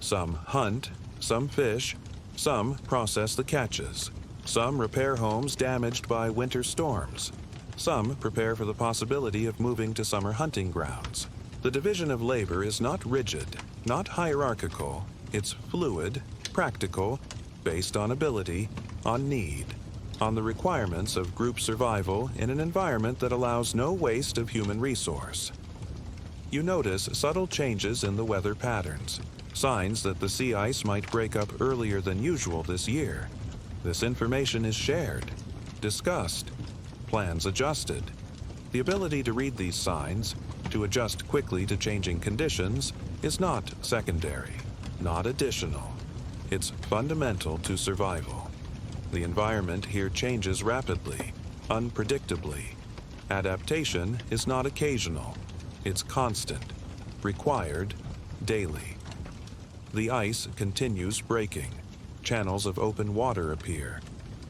Some hunt, some fish, some process the catches. Some repair homes damaged by winter storms. Some prepare for the possibility of moving to summer hunting grounds. The division of labor is not rigid, not hierarchical. It's fluid, practical, based on ability, on need, on the requirements of group survival in an environment that allows no waste of human resource. You notice subtle changes in the weather patterns, signs that the sea ice might break up earlier than usual this year. This information is shared, discussed, plans adjusted. The ability to read these signs, to adjust quickly to changing conditions, is not secondary, not additional. It's fundamental to survival. The environment here changes rapidly, unpredictably. Adaptation is not occasional. It's constant, required daily. The ice continues breaking. Channels of open water appear.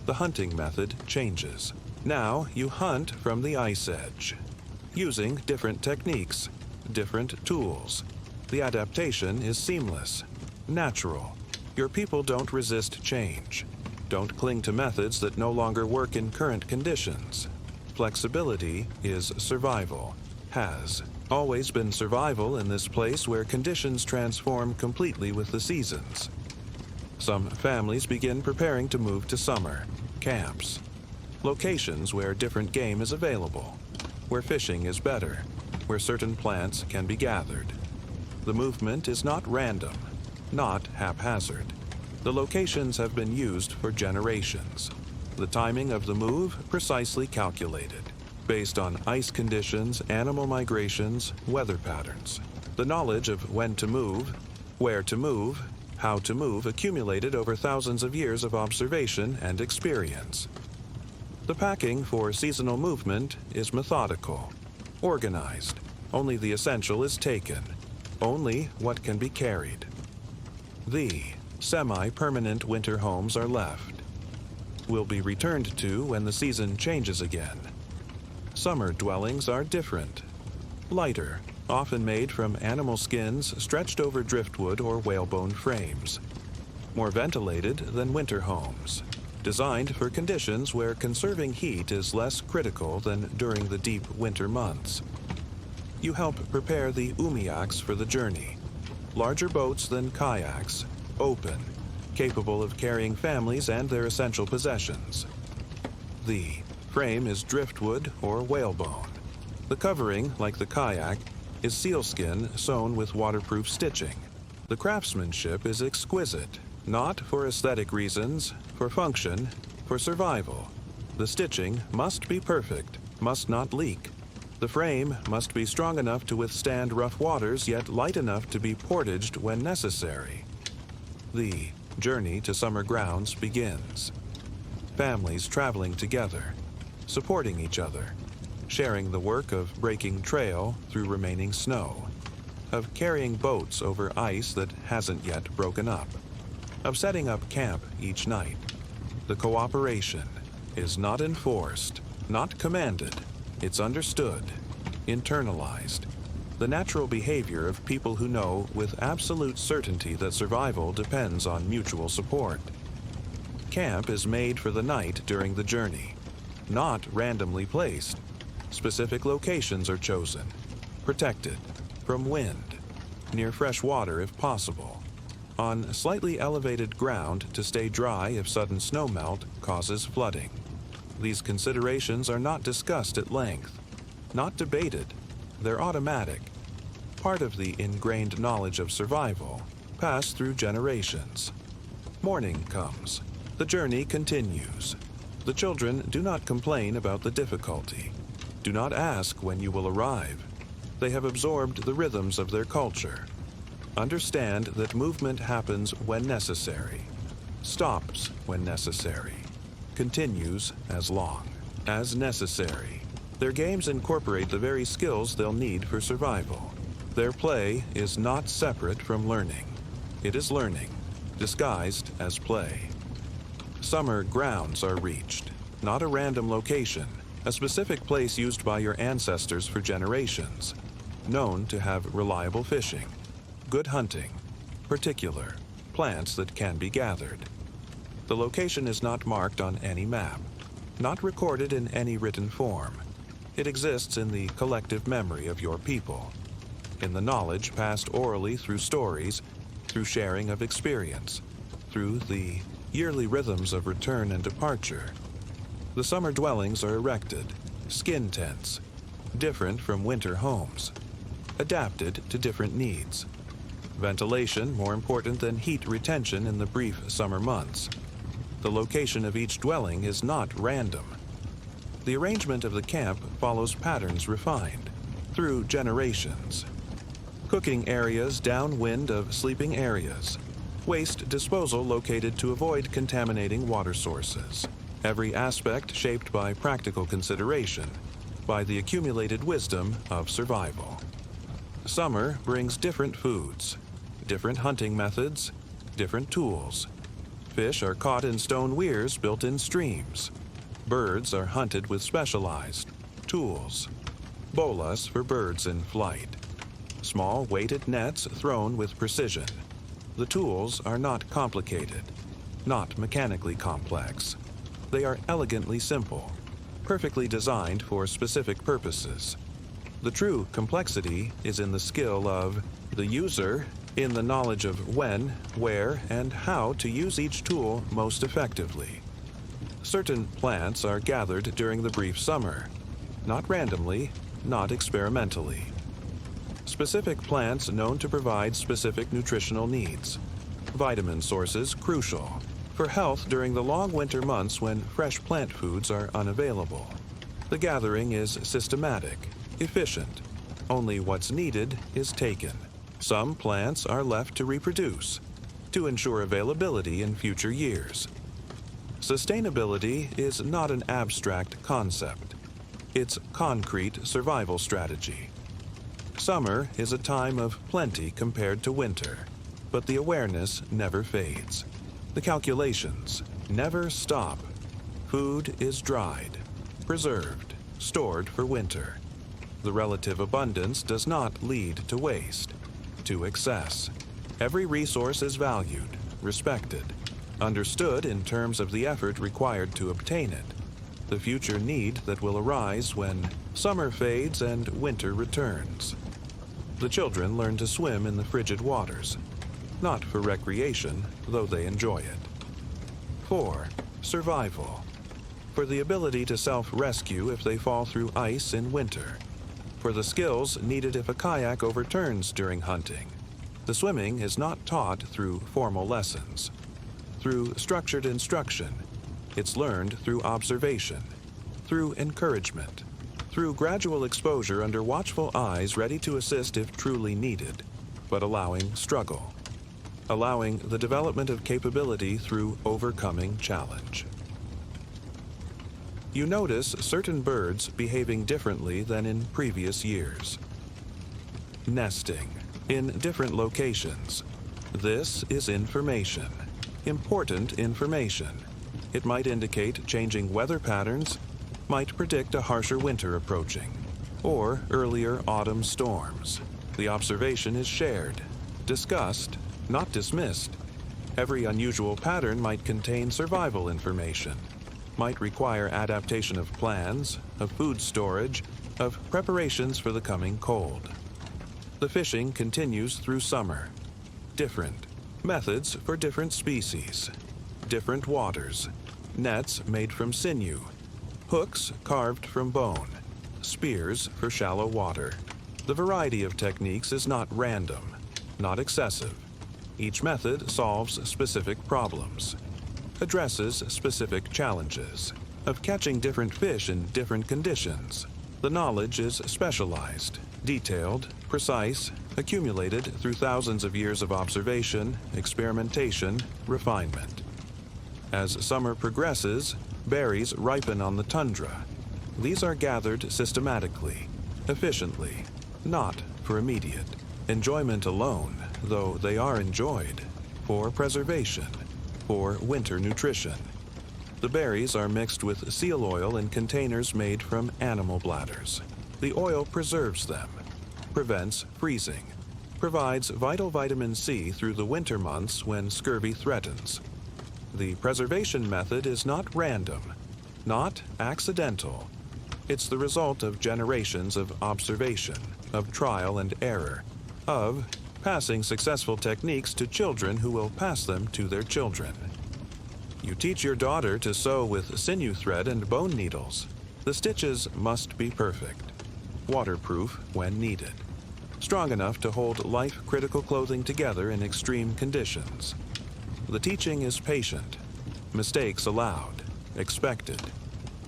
The hunting method changes. Now you hunt from the ice edge, using different techniques, different tools. The adaptation is seamless, natural. Your people don't resist change, don't cling to methods that no longer work in current conditions. Flexibility is survival, has always been survival in this place where conditions transform completely with the seasons. Some families begin preparing to move to summer, camps, locations where different game is available, where fishing is better, where certain plants can be gathered. The movement is not random, not haphazard. The locations have been used for generations. The timing of the move precisely calculated, based on ice conditions, animal migrations, weather patterns. The knowledge of when to move, where to move, how to move accumulated over thousands of years of observation and experience. The packing for seasonal movement is methodical, organized. Only the essential is taken, only what can be carried. The semi-permanent winter homes are left, will be returned to when the season changes again. Summer dwellings are different, lighter, often made from animal skins stretched over driftwood or whalebone frames. More ventilated than winter homes, designed for conditions where conserving heat is less critical than during the deep winter months. You help prepare the umiaks for the journey. Larger boats than kayaks, open, capable of carrying families and their essential possessions. The frame is driftwood or whalebone. The covering, like the kayak, is sealskin sewn with waterproof stitching. The craftsmanship is exquisite, not for aesthetic reasons, for function, for survival. The stitching must be perfect, must not leak. The frame must be strong enough to withstand rough waters, yet light enough to be portaged when necessary. The journey to summer grounds begins. Families traveling together, supporting each other, sharing the work of breaking trail through remaining snow, of carrying boats over ice that hasn't yet broken up, of setting up camp each night. The cooperation is not enforced, not commanded. It's understood, internalized. The natural behavior of people who know with absolute certainty that survival depends on mutual support. Camp is made for the night during the journey, not randomly placed. Specific locations are chosen, protected from wind, near fresh water if possible, on slightly elevated ground to stay dry if sudden snowmelt causes flooding. These considerations are not discussed at length, not debated. They're automatic, part of the ingrained knowledge of survival, passed through generations. Morning comes. The journey continues. The children do not complain about the difficulty. Do not ask when you will arrive. They have absorbed the rhythms of their culture. Understand that movement happens when necessary, stops when necessary, continues as long as necessary. Their games incorporate the very skills they'll need for survival. Their play is not separate from learning. It is learning, disguised as play. Summer grounds are reached, not a random location, a specific place used by your ancestors for generations, known to have reliable fishing, good hunting, particular plants that can be gathered. The location is not marked on any map, not recorded in any written form. It exists in the collective memory of your people, in the knowledge passed orally through stories, through sharing of experience, through the yearly rhythms of return and departure. The summer dwellings are erected, skin tents, different from winter homes, adapted to different needs. Ventilation more important than heat retention in the brief summer months. The location of each dwelling is not random. The arrangement of the camp follows patterns refined through generations. Cooking areas downwind of sleeping areas. Waste disposal located to avoid contaminating water sources. Every aspect shaped by practical consideration, by the accumulated wisdom of survival. Summer brings different foods, different hunting methods, different tools. Fish are caught in stone weirs built in streams. Birds are hunted with specialized tools. Bolas for birds in flight. Small weighted nets thrown with precision. The tools are not complicated, not mechanically complex. They are elegantly simple, perfectly designed for specific purposes. The true complexity is in the skill of the user, in the knowledge of when, where, and how to use each tool most effectively. Certain plants are gathered during the brief summer, not randomly, not experimentally. Specific plants known to provide specific nutritional needs. Vitamin sources crucial for health during the long winter months when fresh plant foods are unavailable. The gathering is systematic, efficient. Only what's needed is taken. Some plants are left to reproduce, to ensure availability in future years. Sustainability is not an abstract concept. It's concrete survival strategy. Summer is a time of plenty compared to winter, but the awareness never fades. The calculations never stop. Food is dried, preserved, stored for winter. The relative abundance does not lead to waste, to excess. Every resource is valued, respected, understood in terms of the effort required to obtain it, the future need that will arise when summer fades and winter returns. The children learn to swim in the frigid waters, not for recreation, though they enjoy it. 4. Survival. For the ability to self-rescue if they fall through ice in winter. For the skills needed if a kayak overturns during hunting. The swimming is not taught through formal lessons. Through structured instruction, it's learned through observation, through encouragement, through gradual exposure under watchful eyes ready to assist if truly needed, but allowing struggle, allowing the development of capability through overcoming challenge. You notice certain birds behaving differently than in previous years. Nesting in different locations. This is information, important information. It might indicate changing weather patterns, might predict a harsher winter approaching, or earlier autumn storms. The observation is shared, discussed, not dismissed. Every unusual pattern might contain survival information, might require adaptation of plans, of food storage, of preparations for the coming cold. The fishing continues through summer. Different methods for different species, different waters, nets made from sinew, hooks carved from bone, spears for shallow water. The variety of techniques is not random, not excessive. Each method solves specific problems, addresses specific challenges of catching different fish in different conditions. The knowledge is specialized, detailed, precise, accumulated through thousands of years of observation, experimentation, refinement. As summer progresses, berries ripen on the tundra. These are gathered systematically, efficiently, not for immediate enjoyment alone, though they are enjoyed, for preservation, for winter nutrition. The berries are mixed with seal oil in containers made from animal bladders. The oil preserves them, prevents freezing, provides vital vitamin C through the winter months when scurvy threatens. The preservation method is not random, not accidental. It's the result of generations of observation, of trial and error, of passing successful techniques to children who will pass them to their children. You teach your daughter to sew with sinew thread and bone needles. The stitches must be perfect, waterproof when needed, strong enough to hold life-critical clothing together in extreme conditions. The teaching is patient, mistakes allowed, expected,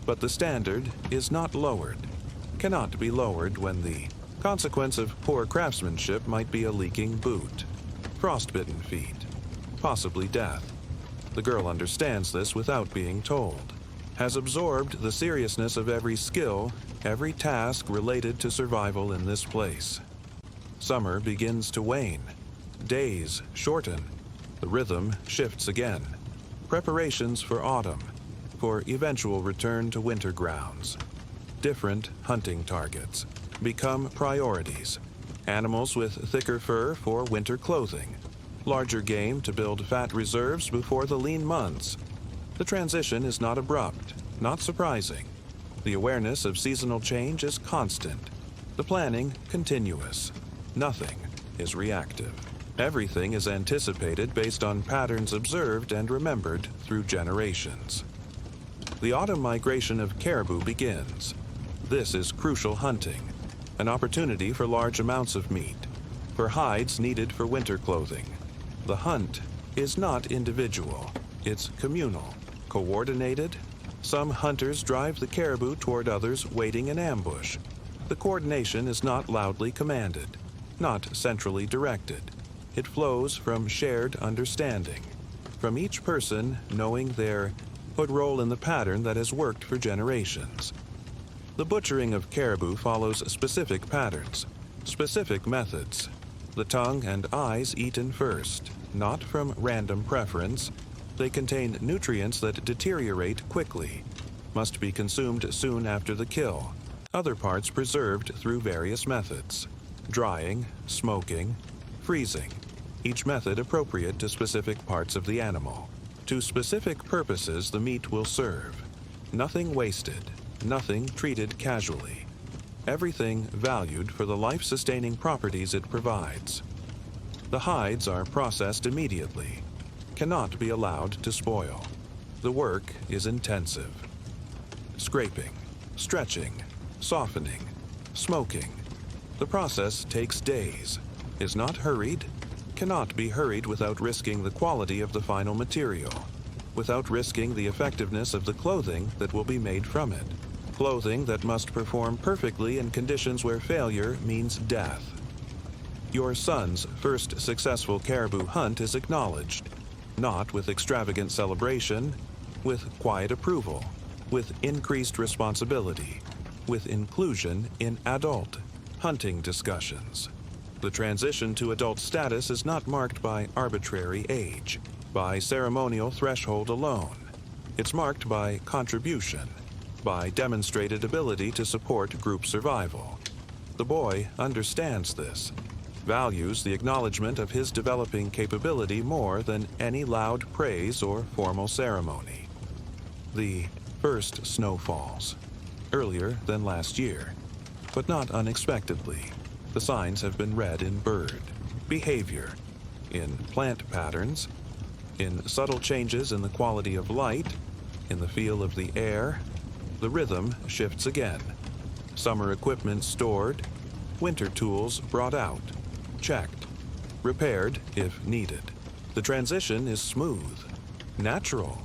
but the standard is not lowered, cannot be lowered when the consequence of poor craftsmanship might be a leaking boot, frostbitten feet, possibly death. The girl understands this without being told, has absorbed the seriousness of every skill, every task related to survival in this place. Summer begins to wane. Days shorten. The rhythm shifts again. Preparations for autumn, for eventual return to winter grounds. Different hunting targets become priorities. Animals with thicker fur for winter clothing. Larger game to build fat reserves before the lean months. The transition is not abrupt, not surprising. The awareness of seasonal change is constant. The planning continuous. Nothing is reactive. Everything is anticipated based on patterns observed and remembered through generations. The autumn migration of caribou begins. This is crucial hunting. an opportunity for large amounts of meat, for hides needed for winter clothing. The hunt is not individual, it's communal, coordinated. Some hunters drive the caribou toward others waiting in ambush. The coordination is not loudly commanded, not centrally directed. It flows from shared understanding, from each person knowing their role in the pattern that has worked for generations. The butchering of caribou follows specific patterns, specific methods. The tongue and eyes eaten first, not from random preference. They contain nutrients that deteriorate quickly, must be consumed soon after the kill. Other parts preserved through various methods: drying, smoking, freezing, each method appropriate to specific parts of the animal. To specific purposes the meat will serve. Nothing wasted, nothing treated casually. Everything valued for the life-sustaining properties it provides. The hides are processed immediately, cannot be allowed to spoil. The work is intensive. Scraping, stretching, softening, smoking. The process takes days, is not hurried, cannot be hurried without risking the quality of the final material, without risking the effectiveness of the clothing that will be made from it. Clothing that must perform perfectly in conditions where failure means death. Your son's first successful caribou hunt is acknowledged, not with extravagant celebration, with quiet approval, with increased responsibility, with inclusion in adult hunting discussions. The transition to adult status is not marked by arbitrary age, by ceremonial threshold alone. It's marked by contribution, by demonstrated ability to support group survival. The boy understands this, values the acknowledgement of his developing capability more than any loud praise or formal ceremony. The first snow falls, earlier than last year, but not unexpectedly. The signs have been read in bird behavior, in plant patterns, in subtle changes in the quality of light, in the feel of the air. The rhythm shifts again. Summer equipment stored, winter tools brought out, checked, repaired if needed. The transition is smooth, natural,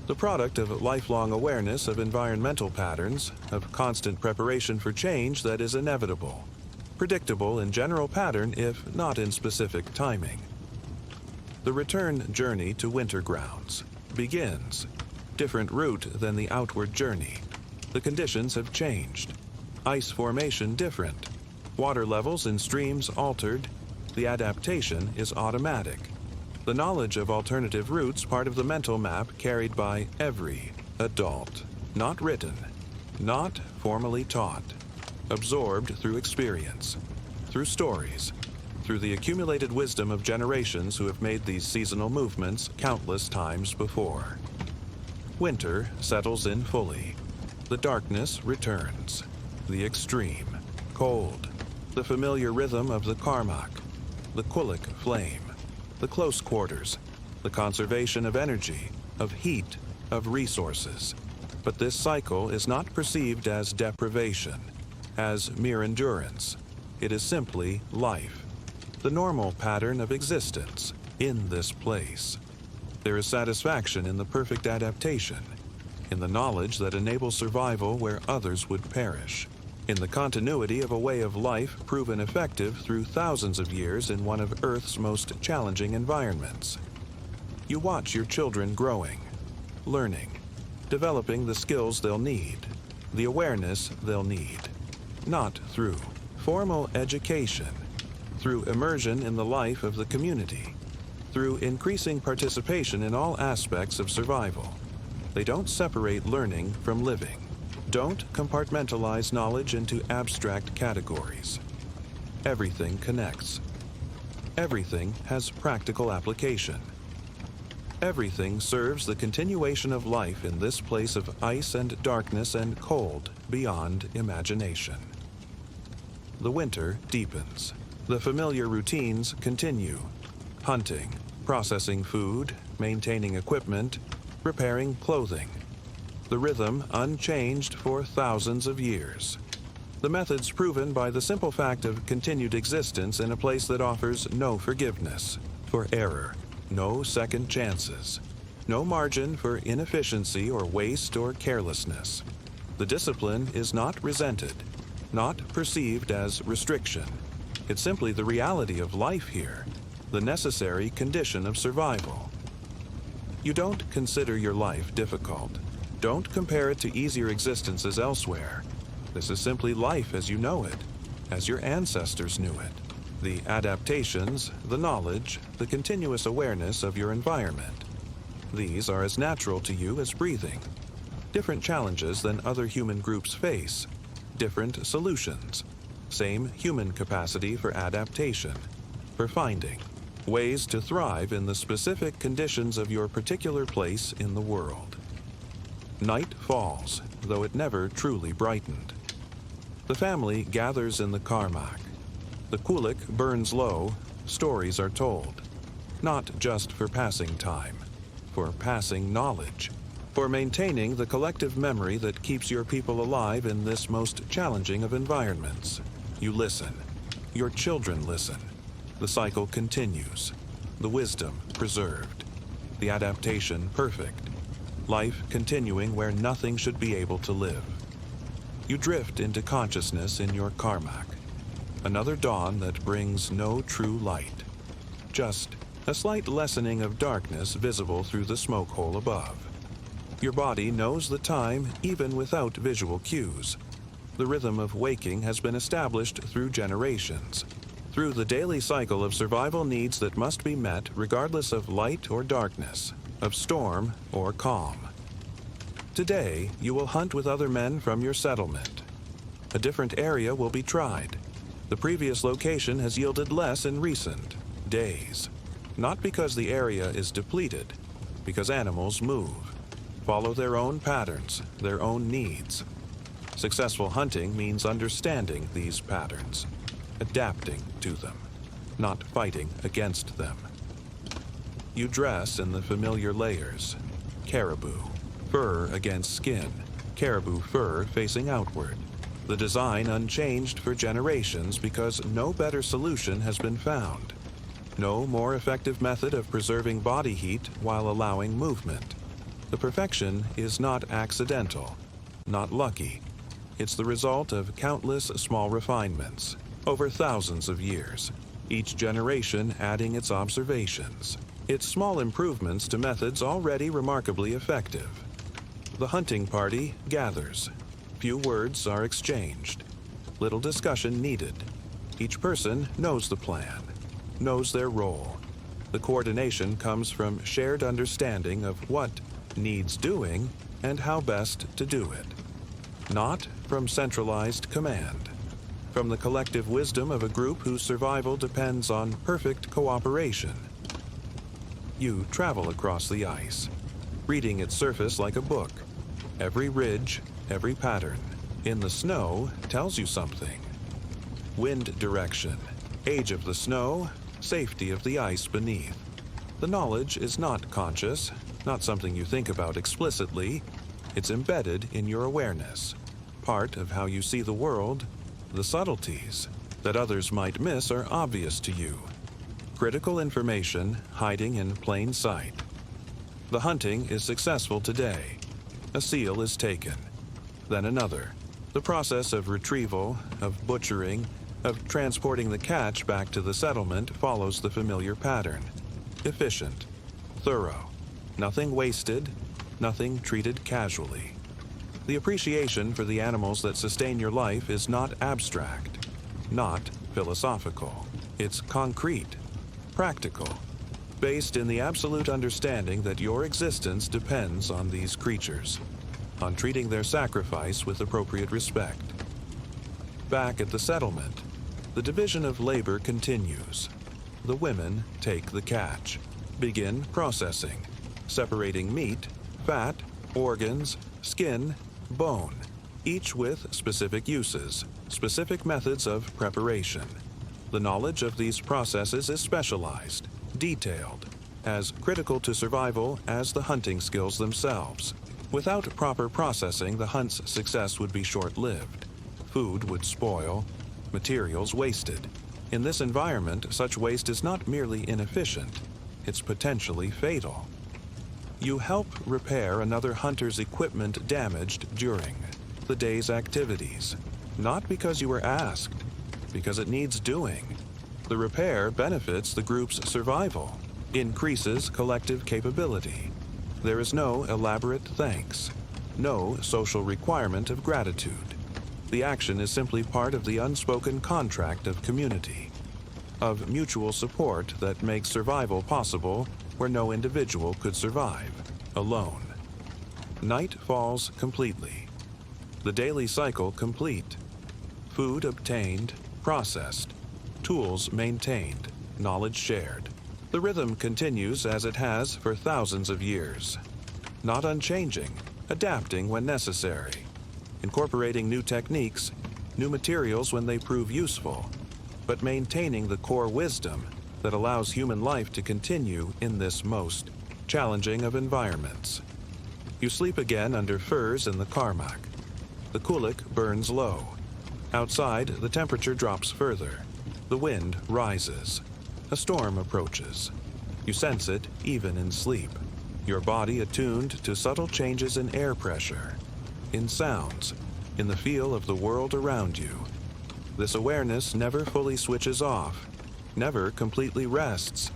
the product of lifelong awareness of environmental patterns, of constant preparation for change that is inevitable, predictable in general pattern if not in specific timing. The return journey to winter grounds begins. Different route than the outward journey. The conditions have changed. Ice formation different. Water levels in streams altered. The adaptation is automatic. The knowledge of alternative routes part of the mental map carried by every adult. Not written, not formally taught. Absorbed through experience, through stories, through the accumulated wisdom of generations who have made these seasonal movements countless times before. Winter settles in fully. The darkness returns. The extreme, cold, the familiar rhythm of the Karmak, the Kulik flame, the close quarters, the conservation of energy, of heat, of resources. But this cycle is not perceived as deprivation, as mere endurance. It is simply life, the normal pattern of existence in this place. There is satisfaction in the perfect adaptation, in the knowledge that enables survival where others would perish, in the continuity of a way of life proven effective through thousands of years in one of Earth's most challenging environments. You watch your children growing, learning, developing the skills they'll need, the awareness they'll need, not through formal education, through immersion in the life of the community, through increasing participation in all aspects of survival. They don't separate learning from living. Don't compartmentalize knowledge into abstract categories. Everything connects. Everything has practical application. Everything serves the continuation of life in this place of ice and darkness and cold beyond imagination. The winter deepens. The familiar routines continue. Hunting, processing food, maintaining equipment, repairing clothing. The rhythm unchanged for thousands of years. The method's proven by the simple fact of continued existence in a place that offers no forgiveness for error, no second chances, no margin for inefficiency or waste or carelessness. The discipline is not resented, not perceived as restriction. It's simply the reality of life here, the necessary condition of survival. You don't consider your life difficult. Don't compare it to easier existences elsewhere. This is simply life as you know it, as your ancestors knew it. The adaptations, the knowledge, the continuous awareness of your environment. These are as natural to you as breathing. Different challenges than other human groups face. Different solutions. Same human capacity for adaptation, for finding ways to thrive in the specific conditions of your particular place in the world. Night falls, though it never truly brightened. The family gathers in the Karmak. The Kulik burns low, stories are told. Not just for passing time, for passing knowledge, for maintaining the collective memory that keeps your people alive in this most challenging of environments. You listen. Your children listen. The cycle continues. The wisdom preserved. The adaptation perfect. Life continuing where nothing should be able to live. You drift into consciousness in your Karmak. Another dawn that brings no true light. Just a slight lessening of darkness visible through the smoke hole above. Your body knows the time even without visual cues. The rhythm of waking has been established through generations, through the daily cycle of survival needs that must be met regardless of light or darkness, of storm or calm. Today, you will hunt with other men from your settlement. A different area will be tried. The previous location has yielded less in recent days. Not because the area is depleted, because animals move, follow their own patterns, their own needs. Successful hunting means understanding these patterns, adapting to them, not fighting against them. You dress in the familiar layers. Caribou, fur against skin, caribou fur facing outward. The design unchanged for generations because no better solution has been found. No more effective method of preserving body heat while allowing movement. The perfection is not accidental, not lucky. It's the result of countless small refinements over thousands of years, each generation adding its observations, its small improvements to methods already remarkably effective. The hunting party gathers. Few words are exchanged. Little discussion needed. Each person knows the plan, knows their role. The coordination comes from shared understanding of what needs doing and how best to do it. Not from centralized command. From the collective wisdom of a group whose survival depends on perfect cooperation. You travel across the ice, reading its surface like a book. Every ridge, every pattern in the snow tells you something. Wind direction, age of the snow, safety of the ice beneath. The knowledge is not conscious, not something you think about explicitly. It's embedded in your awareness, part of how you see the world. The subtleties that others might miss are obvious to you. Critical information hiding in plain sight. The hunting is successful today. A seal is taken, then another. The process of retrieval, of butchering, of transporting the catch back to the settlement follows the familiar pattern. Efficient, thorough, nothing wasted, nothing treated casually. The appreciation for the animals that sustain your life is not abstract, not philosophical. It's concrete, practical, based in the absolute understanding that your existence depends on these creatures, on treating their sacrifice with appropriate respect. Back at the settlement, the division of labor continues. The women take the catch, begin processing, separating meat, fat, organs, skin, bone, each with specific uses, specific methods of preparation. The knowledge of these processes is specialized, detailed, as critical to survival as the hunting skills themselves. Without proper processing, the hunt's success would be short-lived. Food would spoil, materials wasted. In this environment, such waste is not merely inefficient, it's potentially fatal. You help repair another hunter's equipment damaged during the day's activities, not because you were asked, because it needs doing. The repair benefits the group's survival, increases collective capability. There is no elaborate thanks, no social requirement of gratitude. The action is simply part of the unspoken contract of community, of mutual support that makes survival possible where no individual could survive alone. Night falls completely. The daily cycle complete. Food obtained, processed, tools maintained, knowledge shared. The rhythm continues as it has for thousands of years. Not unchanging, adapting when necessary, incorporating new techniques, new materials when they prove useful, but maintaining the core wisdom that allows human life to continue in this most challenging of environments. You sleep again under firs in the Carmack. The Kulik burns low. Outside, the temperature drops further. The wind rises. A storm approaches. You sense it even in sleep. Your body attuned to subtle changes in air pressure, in sounds, in the feel of the world around you. This awareness never fully switches off, never completely rests.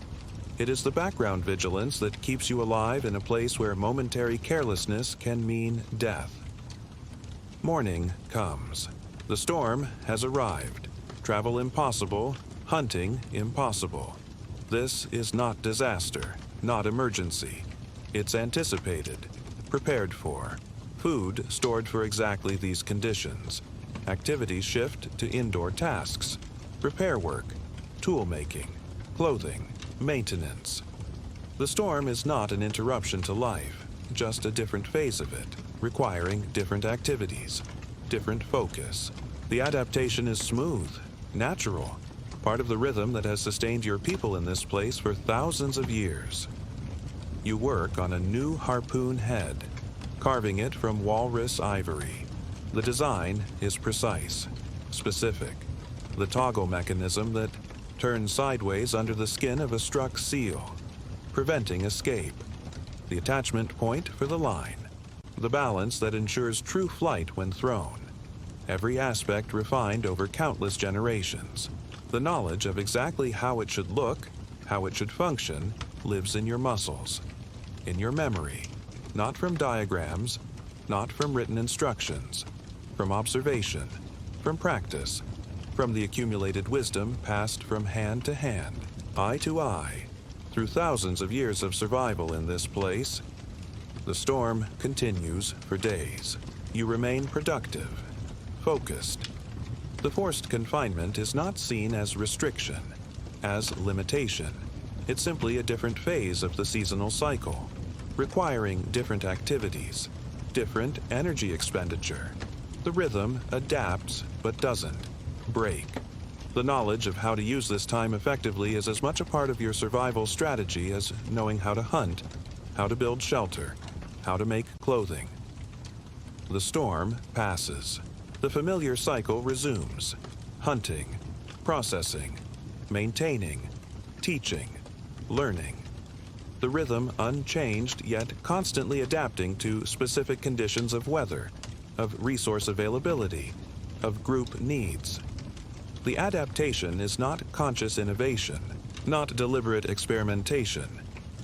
It is the background vigilance that keeps you alive in a place where momentary carelessness can mean death. Morning comes. The storm has arrived. Travel impossible, hunting impossible. This is not disaster, not emergency. It's anticipated, prepared for. Food stored for exactly these conditions. Activities shift to indoor tasks. Repair work, tool making, clothing, maintenance. The storm is not an interruption to life, just a different phase of it, requiring different activities, different focus. The adaptation is smooth, natural, part of the rhythm that has sustained your people in this place for thousands of years. You work on a new harpoon head, carving it from walrus ivory. The design is precise, specific. The toggle mechanism that turns sideways under the skin of a struck seal, preventing escape. The attachment point for the line. The balance that ensures true flight when thrown. Every aspect refined over countless generations. The knowledge of exactly how it should look, how it should function, lives in your muscles, in your memory, not from diagrams, not from written instructions, from observation, from practice, from the accumulated wisdom passed from hand to hand, eye to eye, through thousands of years of survival in this place. The storm continues for days. You remain productive, focused. The forced confinement is not seen as restriction, as limitation. It's simply a different phase of the seasonal cycle, requiring different activities, different energy expenditure. The rhythm adapts but doesn't break. The knowledge of how to use this time effectively is as much a part of your survival strategy as knowing how to hunt, how to build shelter, how to make clothing. The storm passes. The familiar cycle resumes. Hunting, processing, maintaining, teaching, learning. The rhythm unchanged yet constantly adapting to specific conditions of weather, of resource availability, of group needs. The adaptation is not conscious innovation, not deliberate experimentation.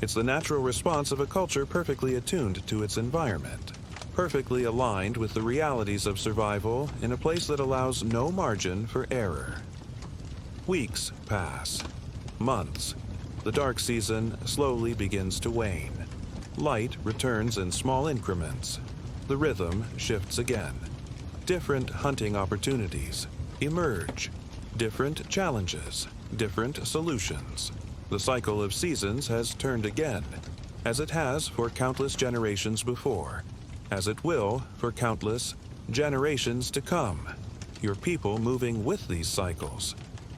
It's the natural response of a culture perfectly attuned to its environment, perfectly aligned with the realities of survival in a place that allows no margin for error. Weeks pass. Months. The dark season slowly begins to wane. Light returns in small increments. The rhythm shifts again. Different hunting opportunities emerge. Different challenges, different solutions. The cycle of seasons has turned again, as it has for countless generations before, as it will for countless generations to come. Your people moving with these cycles,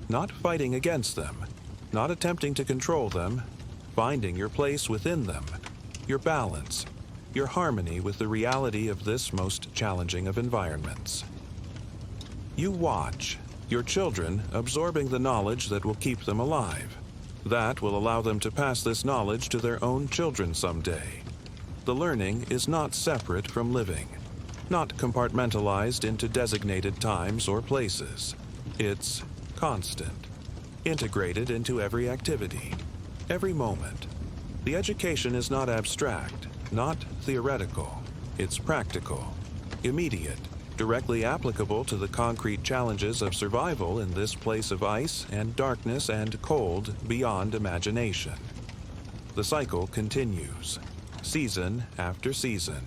not fighting against them, not attempting to control them, finding your place within them, your balance, your harmony with the reality of this most challenging of environments. You watch, your children absorbing the knowledge that will keep them alive. That will allow them to pass this knowledge to their own children someday. The learning is not separate from living, not compartmentalized into designated times or places. It's constant, integrated into every activity, every moment. The education is not abstract, not theoretical. It's practical, immediate, directly applicable to the concrete challenges of survival in this place of ice and darkness and cold beyond imagination. The cycle continues, season after season,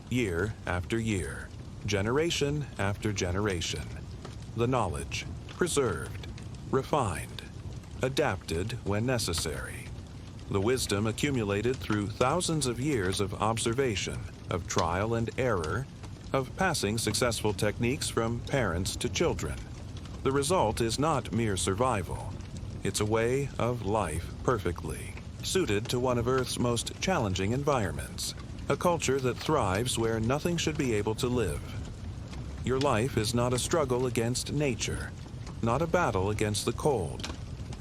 year after year, generation after generation. The knowledge, preserved, refined, adapted when necessary. The wisdom accumulated through thousands of years of observation, of trial and error, of passing successful techniques from parents to children. The result is not mere survival. It's a way of life perfectly suited to one of Earth's most challenging environments, a culture that thrives where nothing should be able to live. Your life is not a struggle against nature, not a battle against the cold.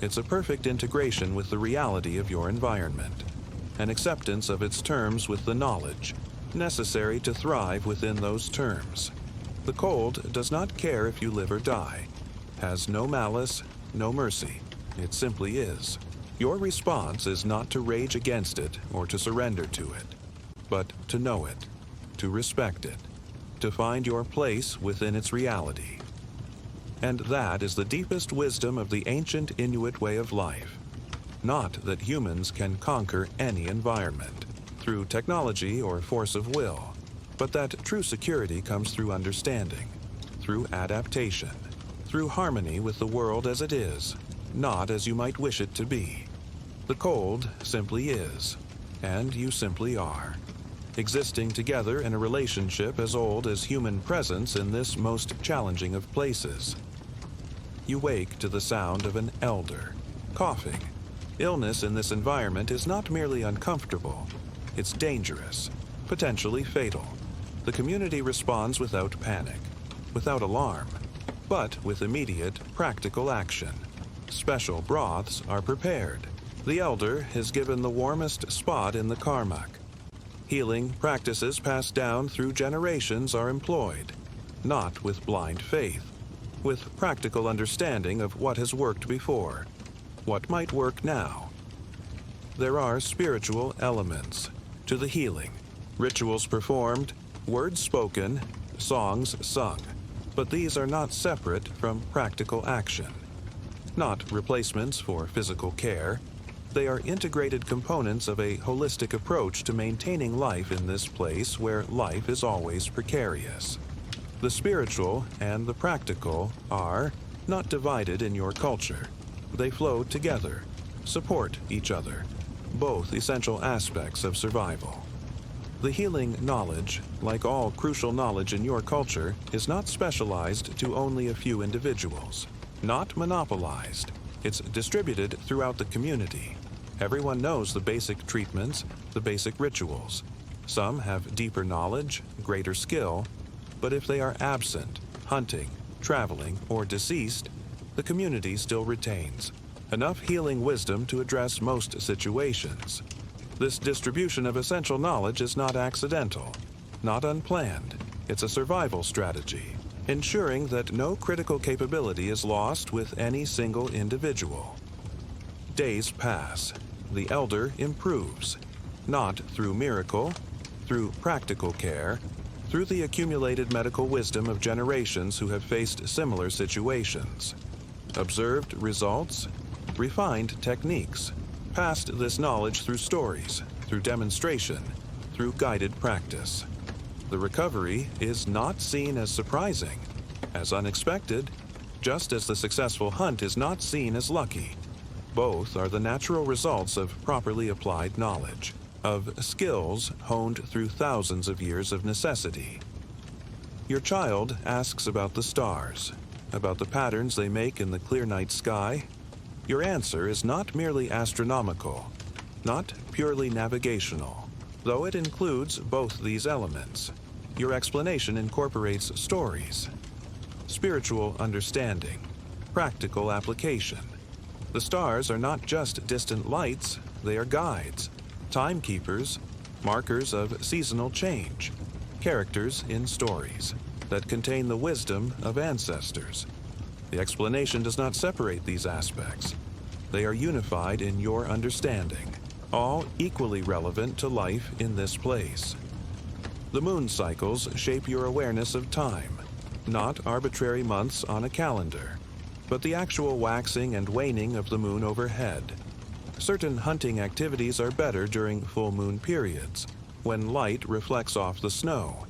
It's a perfect integration with the reality of your environment, an acceptance of its terms with the knowledge necessary to thrive within those terms. The cold does not care if you live or die, has no malice, no mercy. It simply is. Your response is not to rage against it or to surrender to it, but to know it, to respect it, to find your place within its reality. And that is the deepest wisdom of the ancient Inuit way of life. Not that humans can conquer any environment through technology or force of will, but that true security comes through understanding, through adaptation, through harmony with the world as it is, not as you might wish it to be. The cold simply is, and you simply are, existing together in a relationship as old as human presence in this most challenging of places. You wake to the sound of an elder, coughing. Illness in this environment is not merely uncomfortable, it's dangerous, potentially fatal. The community responds without panic, without alarm, but with immediate, practical action. Special broths are prepared. The elder is given the warmest spot in the karmak. Healing practices passed down through generations are employed, not with blind faith, with practical understanding of what has worked before, what might work now. There are spiritual elements to the healing, rituals performed, words spoken, songs sung, but these are not separate from practical action, not replacements for physical care. They are integrated components of a holistic approach to maintaining life in this place where life is always precarious. The spiritual and the practical are not divided in your culture. They flow together, support each other, both essential aspects of survival. The healing knowledge, like all crucial knowledge in your culture, is not specialized to only a few individuals, not monopolized. It's distributed throughout the community. Everyone knows the basic treatments, the basic rituals. Some have deeper knowledge, greater skill, but if they are absent, hunting, traveling, or deceased, the community still retains enough healing wisdom to address most situations. This distribution of essential knowledge is not accidental, not unplanned. It's a survival strategy, ensuring that no critical capability is lost with any single individual. Days pass. The elder improves, not through miracle, through practical care, through the accumulated medical wisdom of generations who have faced similar situations. Observed results, refined techniques, passed this knowledge through stories, through demonstration, through guided practice. The recovery is not seen as surprising, as unexpected, just as the successful hunt is not seen as lucky. Both are the natural results of properly applied knowledge, of skills honed through thousands of years of necessity. Your child asks about the stars, about the patterns they make in the clear night sky. Your answer is not merely astronomical, not purely navigational, though it includes both these elements. Your explanation incorporates stories. spiritual understanding, practical application. The stars are not just distant lights, they are guides, timekeepers, markers of seasonal change, characters in stories that contain the wisdom of ancestors. The explanation does not separate these aspects. They are unified in your understanding, all equally relevant to life in this place. The moon cycles shape your awareness of time, not arbitrary months on a calendar, but the actual waxing and waning of the moon overhead. Certain hunting activities are better during full moon periods, when light reflects off the snow.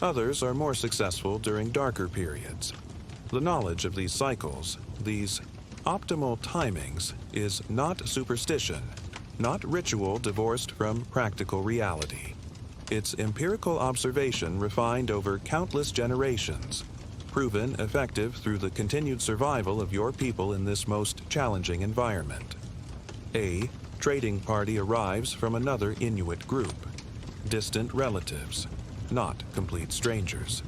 Others are more successful during darker periods. The knowledge of these cycles, these optimal timings, is not superstition, not ritual divorced from practical reality. It's empirical observation refined over countless generations, proven effective through the continued survival of your people in this most challenging environment. A trading party arrives from another Inuit group, distant relatives, not complete strangers.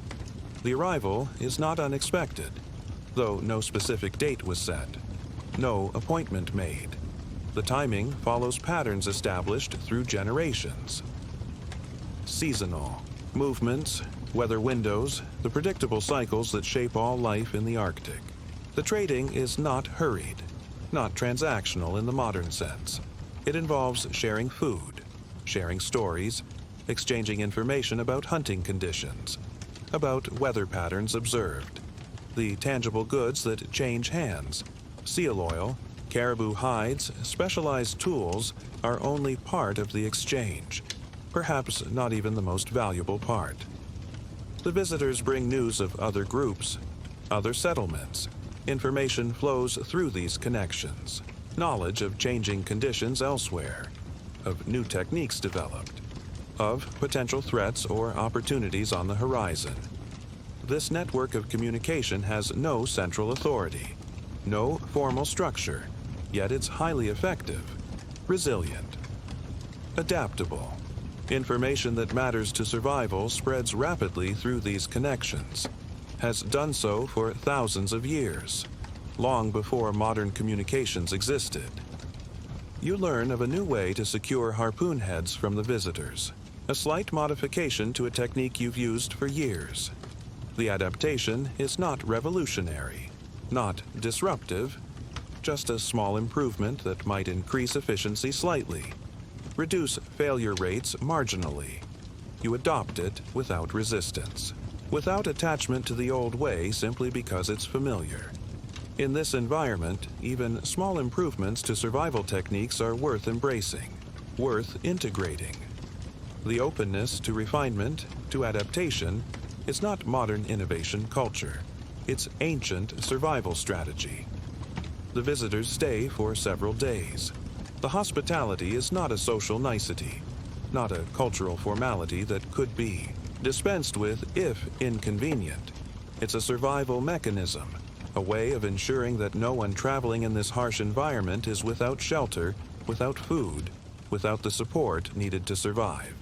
The arrival is not unexpected, though no specific date was set, no appointment made. The timing follows patterns established through generations. Seasonal movements, weather windows, the predictable cycles that shape all life in the Arctic. The trading is not hurried, not transactional in the modern sense. It involves sharing food, sharing stories, exchanging information about hunting conditions, about weather patterns observed, the tangible goods that change hands. Seal oil, caribou hides, specialized tools are only part of the exchange, perhaps not even the most valuable part. The visitors bring news of other groups, other settlements. Information flows through these connections, knowledge of changing conditions elsewhere, of new techniques developed, of potential threats or opportunities on the horizon. This network of communication has no central authority, no formal structure, yet it's highly effective, resilient, adaptable. Information that matters to survival spreads rapidly through these connections, has done so for thousands of years, long before modern communications existed. You learn of a new way to secure harpoon heads from the visitors, a slight modification to a technique you've used for years. The adaptation is not revolutionary, not disruptive, just a small improvement that might increase efficiency slightly, reduce failure rates marginally. You adopt it without resistance, without attachment to the old way simply because it's familiar. In this environment, even small improvements to survival techniques are worth embracing, worth integrating. The openness to refinement, to adaptation, is not modern innovation culture. It's ancient survival strategy. The visitors stay for several days. The hospitality is not a social nicety, not a cultural formality that could be dispensed with if inconvenient. It's a survival mechanism, a way of ensuring that no one traveling in this harsh environment is without shelter, without food, without the support needed to survive.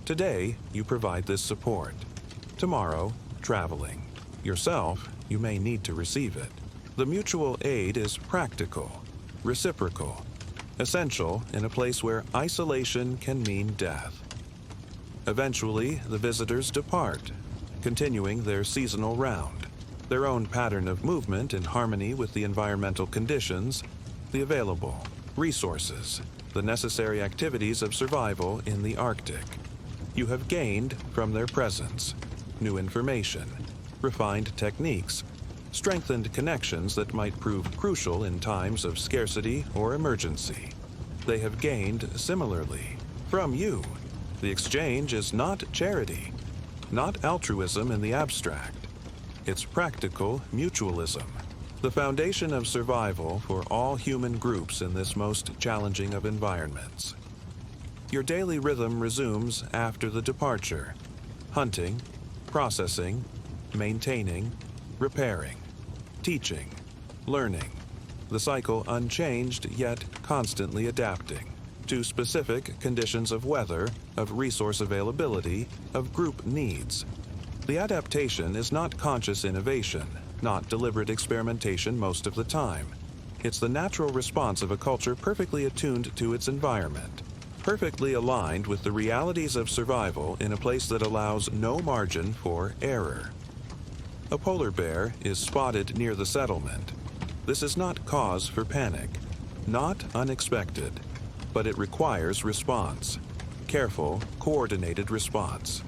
Today, you provide this support. Tomorrow, traveling. Yourself, you may need to receive it. The mutual aid is practical, reciprocal, essential in a place where isolation can mean death. Eventually, the visitors depart, continuing their seasonal round, their own pattern of movement in harmony with the environmental conditions, the available resources, the necessary activities of survival in the Arctic. You have gained from their presence new information, refined techniques, strengthened connections that might prove crucial in times of scarcity or emergency. They have gained similarly from you. The exchange is not charity, not altruism in the abstract. It's practical mutualism, the foundation of survival for all human groups in this most challenging of environments. Your daily rhythm resumes after the departure: hunting, processing, maintaining, repairing, teaching, learning. The cycle unchanged yet constantly adapting to specific conditions of weather, of resource availability, of group needs. The adaptation is not conscious innovation, not deliberate experimentation most of the time. It's the natural response of a culture perfectly attuned to its environment, perfectly aligned with the realities of survival in a place that allows no margin for error. A polar bear is spotted near the settlement. This is not cause for panic, not unexpected, but it requires response. Careful, coordinated response.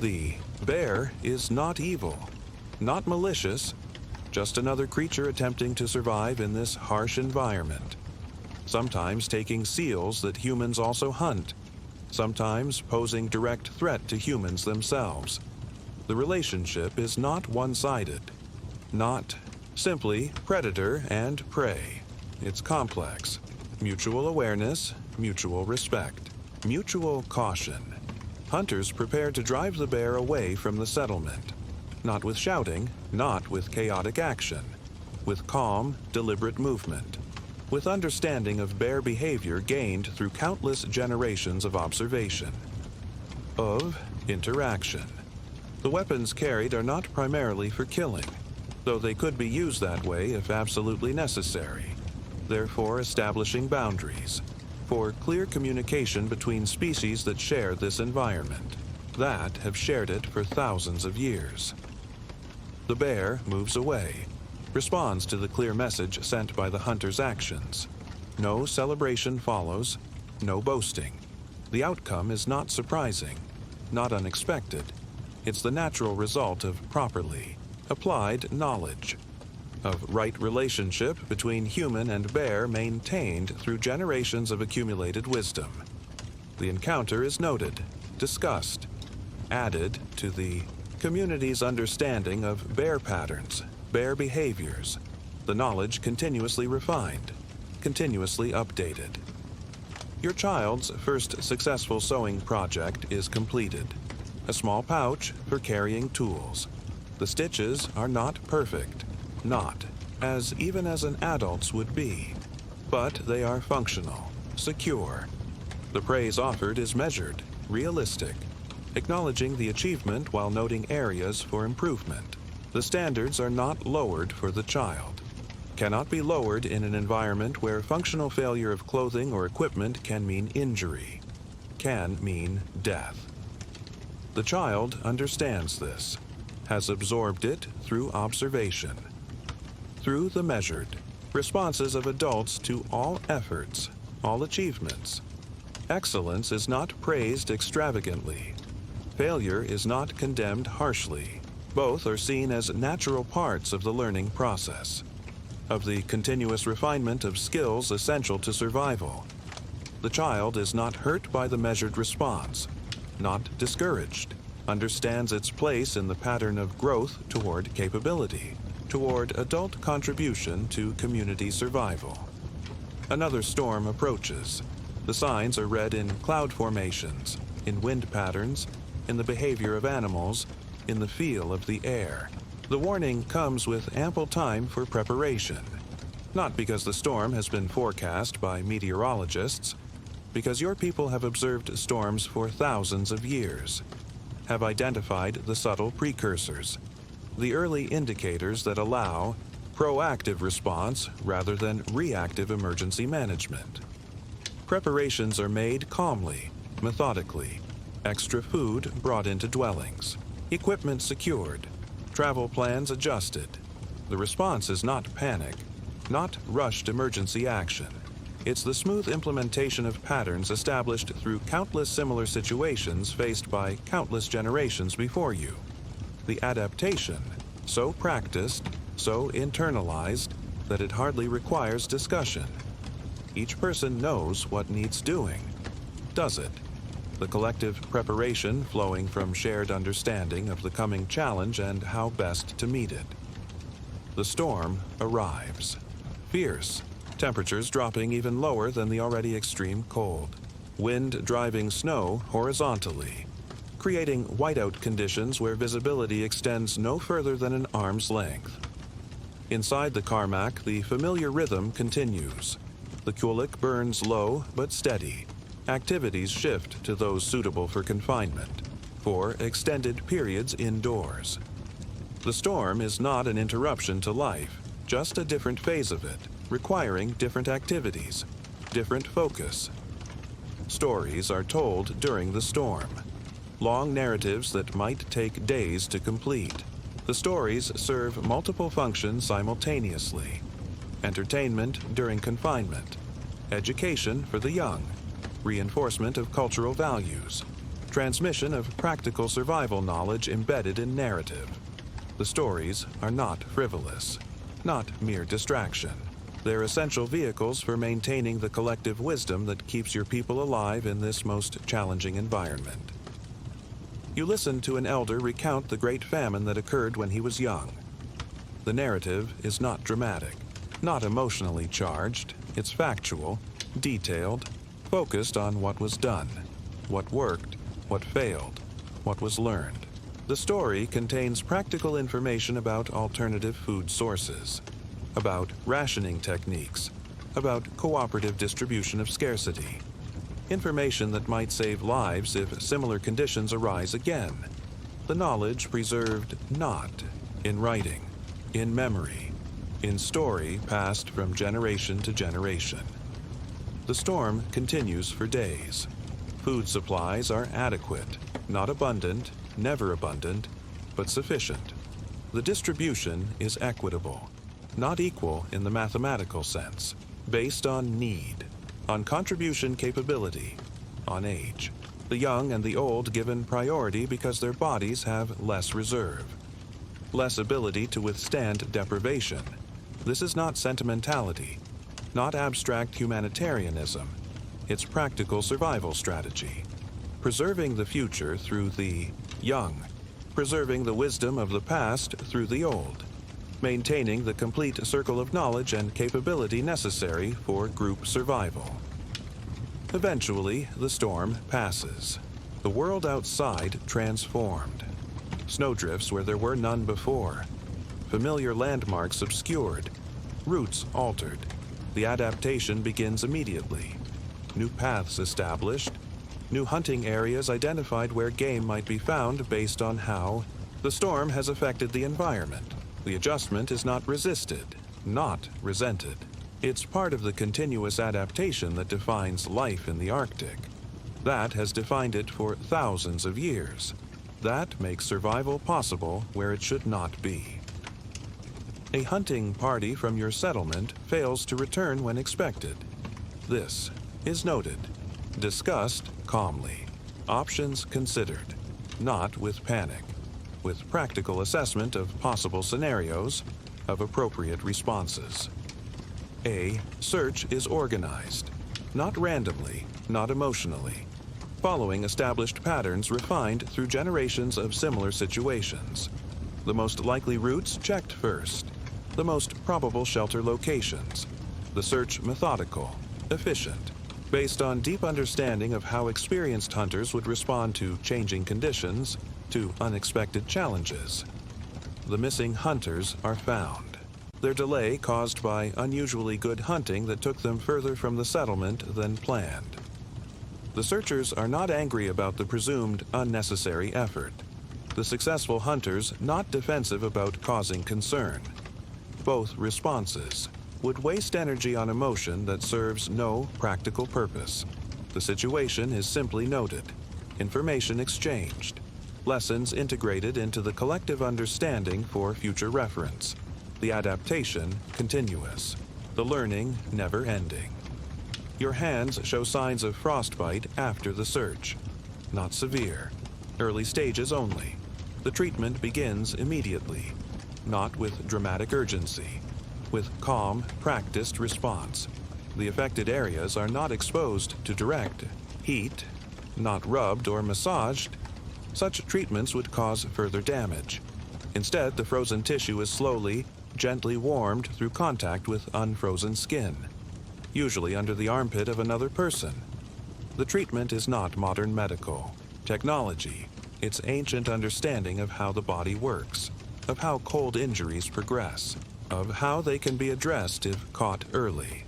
The bear is not evil, not malicious, just another creature attempting to survive in this harsh environment. Sometimes taking seals that humans also hunt, sometimes posing direct threat to humans themselves. The relationship is not one-sided, not simply predator and prey. It's complex. Mutual awareness, mutual respect, mutual caution. Hunters prepare to drive the bear away from the settlement. Not with shouting, not with chaotic action. With calm, deliberate movement. With understanding of bear behavior gained through countless generations of observation. Of interaction. The weapons carried are not primarily for killing, though they could be used that way if absolutely necessary. Therefore, establishing boundaries for clear communication between species that share this environment, that have shared it for thousands of years. The bear moves away, responds to the clear message sent by the hunter's actions. No celebration follows, no boasting. The outcome is not surprising, not unexpected. It's the natural result of properly applied knowledge, of right relationship between human and bear maintained through generations of accumulated wisdom. The encounter is noted, discussed, added to the community's understanding of bear patterns, bear behaviors, the knowledge continuously refined, continuously updated. Your child's first successful sewing project is completed. A small pouch for carrying tools. The stitches are not perfect, not as even as an adult's would be, but they are functional, secure. The praise offered is measured, realistic, acknowledging the achievement while noting areas for improvement. The standards are not lowered for the child. Cannot be lowered in an environment where functional failure of clothing or equipment can mean injury, can mean death. The child understands this, has absorbed it through observation, through the measured responses of adults to all efforts, all achievements. Excellence is not praised extravagantly. Failure is not condemned harshly. Both are seen as natural parts of the learning process, of the continuous refinement of skills essential to survival. The child is not hurt by the measured response, not discouraged, understands its place in the pattern of growth toward capability, toward adult contribution to community survival. Another storm approaches. The signs are read in cloud formations, in wind patterns, in the behavior of animals, in the feel of the air. The warning comes with ample time for preparation, not because the storm has been forecast by meteorologists, because your people have observed storms for thousands of years, have identified the subtle precursors, the early indicators that allow proactive response rather than reactive emergency management. Preparations are made calmly, methodically, extra food brought into dwellings, equipment secured, travel plans adjusted. The response is not panic, not rushed emergency action. It's the smooth implementation of patterns established through countless similar situations faced by countless generations before you. The adaptation, so practiced, so internalized, that it hardly requires discussion. Each person knows what needs doing, does it. The collective preparation flowing from shared understanding of the coming challenge and how best to meet it. The storm arrives. Fierce. Temperatures dropping even lower than the already extreme cold. Wind driving snow horizontally, creating whiteout conditions where visibility extends no further than an arm's length. Inside the Carmack, the familiar rhythm continues. The Kulik burns low but steady. Activities shift to those suitable for confinement, for extended periods indoors. The storm is not an interruption to life, just a different phase of it, requiring different activities, different focus. Stories are told during the storm, long narratives that might take days to complete. The stories serve multiple functions simultaneously: entertainment during confinement, education for the young, reinforcement of cultural values, transmission of practical survival knowledge embedded in narrative. The stories are not frivolous, not mere distraction. They're essential vehicles for maintaining the collective wisdom that keeps your people alive in this most challenging environment. You listen to an elder recount the great famine that occurred when he was young. The narrative is not dramatic, not emotionally charged. It's factual, detailed, focused on what was done, what worked, what failed, what was learned. The story contains practical information about alternative food sources, about rationing techniques, about cooperative distribution of scarcity. Information that might save lives if similar conditions arise again. The knowledge preserved not in writing, in memory, in story passed from generation to generation. The storm continues for days. Food supplies are adequate, not abundant, never abundant, but sufficient. The distribution is equitable, not equal in the mathematical sense, based on need, on contribution capability, on age. The young and the old given priority because their bodies have less reserve, less ability to withstand deprivation. This is not sentimentality, not abstract humanitarianism. It's practical survival strategy. Preserving the future through the young, preserving the wisdom of the past through the old, maintaining the complete circle of knowledge and capability necessary for group survival. Eventually, the storm passes. The world outside transformed. Snowdrifts where there were none before. Familiar landmarks obscured. Routes altered. The adaptation begins immediately. New paths established. New hunting areas identified where game might be found based on how the storm has affected the environment. The adjustment is not resisted, not resented. It's part of the continuous adaptation that defines life in the Arctic. That has defined it for thousands of years. That makes survival possible where it should not be. A hunting party from your settlement fails to return when expected. This is noted, discussed calmly, options considered, not with panic, with practical assessment of possible scenarios, of appropriate responses. A search is organized, not randomly, not emotionally, following established patterns refined through generations of similar situations. The most likely routes checked first, the most probable shelter locations. The search methodical, efficient, based on deep understanding of how experienced hunters would respond to changing conditions, to unexpected challenges. The missing hunters are found. Their delay caused by unusually good hunting that took them further from the settlement than planned. The searchers are not angry about the presumed unnecessary effort. The successful hunters not defensive about causing concern. Both responses would waste energy on emotion that serves no practical purpose. The situation is simply noted, information exchanged, lessons integrated into the collective understanding for future reference. The adaptation continuous, the learning never ending. Your hands show signs of frostbite after the search. Not severe, early stages only. The treatment begins immediately, not with dramatic urgency, with calm, practiced response. The affected areas are not exposed to direct heat, not rubbed or massaged. Such treatments would cause further damage. Instead, the frozen tissue is slowly, gently warmed through contact with unfrozen skin, usually under the armpit of another person. The treatment is not modern medical technology. It's ancient understanding of how the body works, of how cold injuries progress, of how they can be addressed if caught early.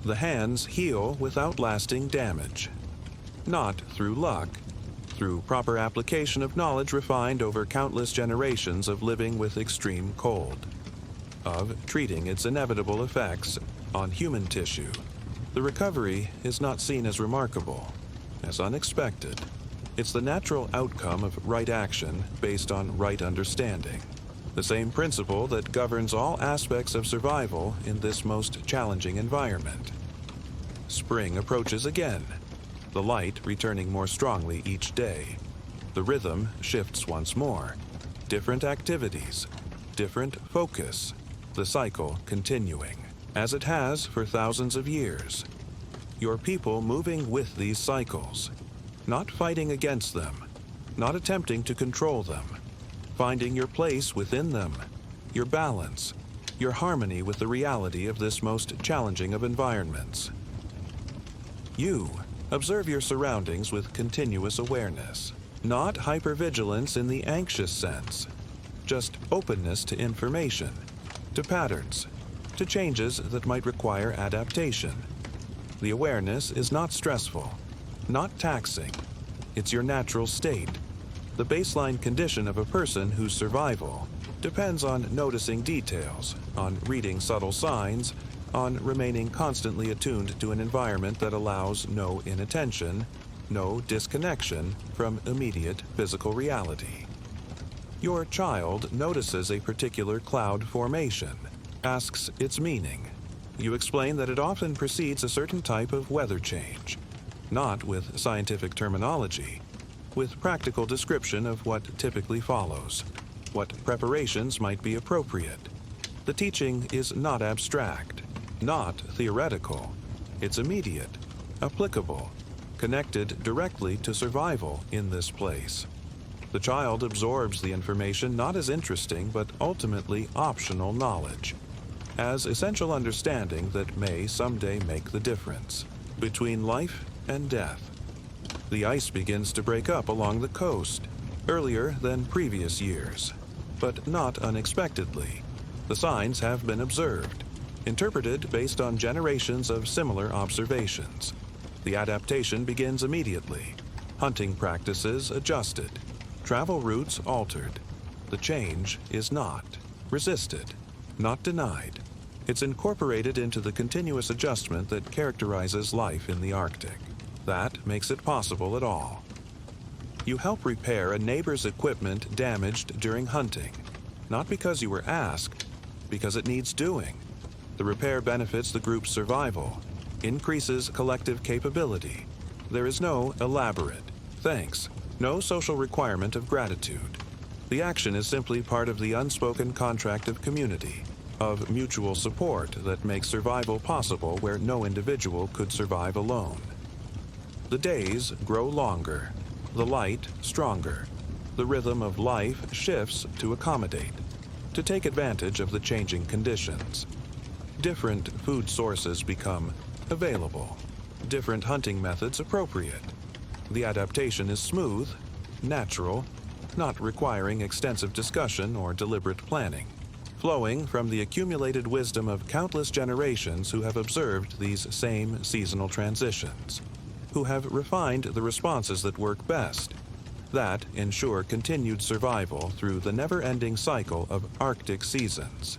The hands heal without lasting damage, not through luck, through proper application of knowledge refined over countless generations of living with extreme cold, of treating its inevitable effects on human tissue. The recovery is not seen as remarkable, as unexpected. It's the natural outcome of right action based on right understanding, the same principle that governs all aspects of survival in this most challenging environment. Spring approaches again, the light returning more strongly each day. The rhythm shifts once more. Different activities, different focus, the cycle continuing, as it has for thousands of years. Your people moving with these cycles, not fighting against them, not attempting to control them, finding your place within them, your balance, your harmony with the reality of this most challenging of environments. You observe your surroundings with continuous awareness, not hypervigilance in the anxious sense, just openness to information, to patterns, to changes that might require adaptation. The awareness is not stressful, not taxing. It's your natural state, the baseline condition of a person whose survival depends on noticing details, on reading subtle signs, on remaining constantly attuned to an environment that allows no inattention, no disconnection from immediate physical reality. Your child notices a particular cloud formation, asks its meaning. You explain that it often precedes a certain type of weather change, not with scientific terminology, with practical description of what typically follows, what preparations might be appropriate. The teaching is not abstract, not theoretical. It's immediate, applicable, connected directly to survival in this place. The child absorbs the information not as interesting but ultimately optional knowledge, as essential understanding that may someday make the difference between life and death. The ice begins to break up along the coast, earlier than previous years, but not unexpectedly. The signs have been observed, interpreted based on generations of similar observations. The adaptation begins immediately. Hunting practices adjusted, travel routes altered. The change is not resisted, not denied. It's incorporated into the continuous adjustment that characterizes life in the Arctic. That makes it possible at all. You help repair a neighbor's equipment damaged during hunting, not because you were asked, because it needs doing. The repair benefits the group's survival, increases collective capability. There is no elaborate thanks, no social requirement of gratitude. The action is simply part of the unspoken contract of community, of mutual support that makes survival possible where no individual could survive alone. The days grow longer, the light stronger. The rhythm of life shifts to accommodate, to take advantage of the changing conditions. Different food sources become available, different hunting methods appropriate. The adaptation is smooth, natural, not requiring extensive discussion or deliberate planning, flowing from the accumulated wisdom of countless generations who have observed these same seasonal transitions, who have refined the responses that work best, that ensure continued survival through the never-ending cycle of Arctic seasons.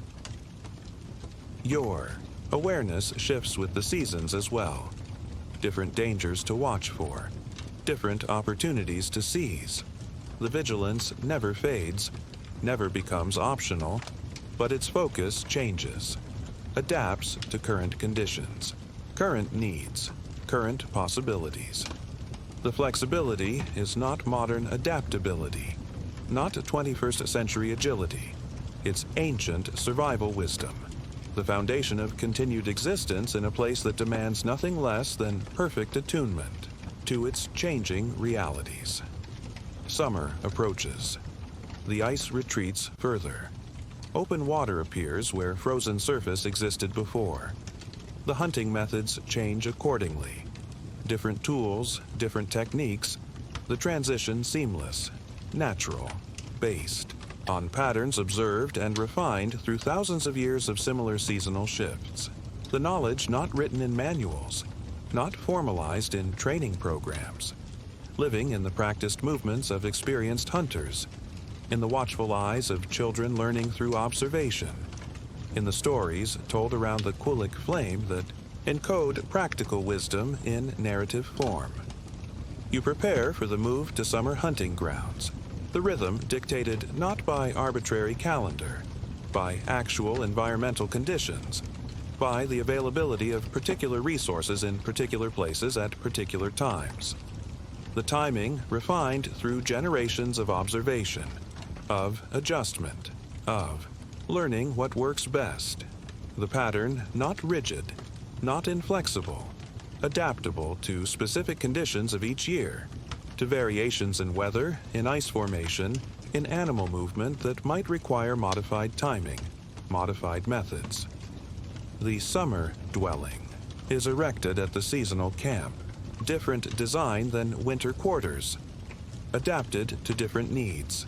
Your awareness shifts with the seasons as well. Different dangers to watch for, different opportunities to seize. The vigilance never fades, never becomes optional, but its focus changes, adapts to current conditions, current needs, current possibilities. The flexibility is not modern adaptability, not 21st century agility. It's ancient survival wisdom, the foundation of continued existence in a place that demands nothing less than perfect attunement to its changing realities. Summer approaches. The ice retreats further. Open water appears where frozen surface existed before. The hunting methods change accordingly. Different tools, different techniques, the transition seamless, natural, based on patterns observed and refined through thousands of years of similar seasonal shifts. The knowledge not written in manuals, not formalized in training programs. living in the practiced movements of experienced hunters, in the watchful eyes of children learning through observation, in the stories told around the Quillic flame that encode practical wisdom in narrative form. You prepare for the move to summer hunting grounds, the rhythm dictated not by arbitrary calendar, by actual environmental conditions, by the availability of particular resources in particular places at particular times. The timing refined through generations of observation, of adjustment, of learning what works best. The pattern not rigid, not inflexible, adaptable to specific conditions of each year, to variations in weather, in ice formation, in animal movement that might require modified timing, modified methods. The summer dwelling is erected at the seasonal camp, different design than winter quarters, adapted to different needs,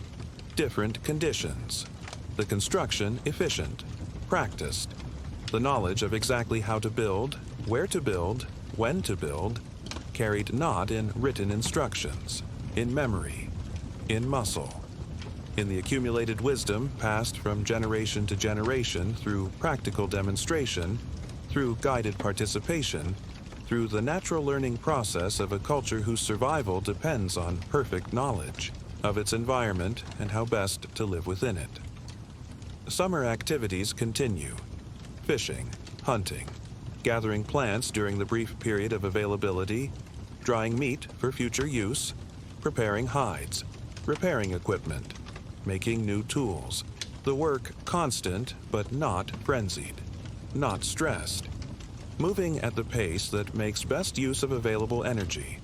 different conditions. The construction efficient, practiced. The knowledge of exactly how to build, where to build, when to build, carried not in written instructions, in memory, in muscle, in the accumulated wisdom passed from generation to generation through practical demonstration, through guided participation, through the natural learning process of a culture whose survival depends on perfect knowledge of its environment and how best to live within it. Summer activities continue: fishing, hunting, gathering plants during the brief period of availability, drying meat for future use, preparing hides, repairing equipment, making new tools. The work constant but not frenzied, not stressed. Moving at the pace that makes best use of available energy.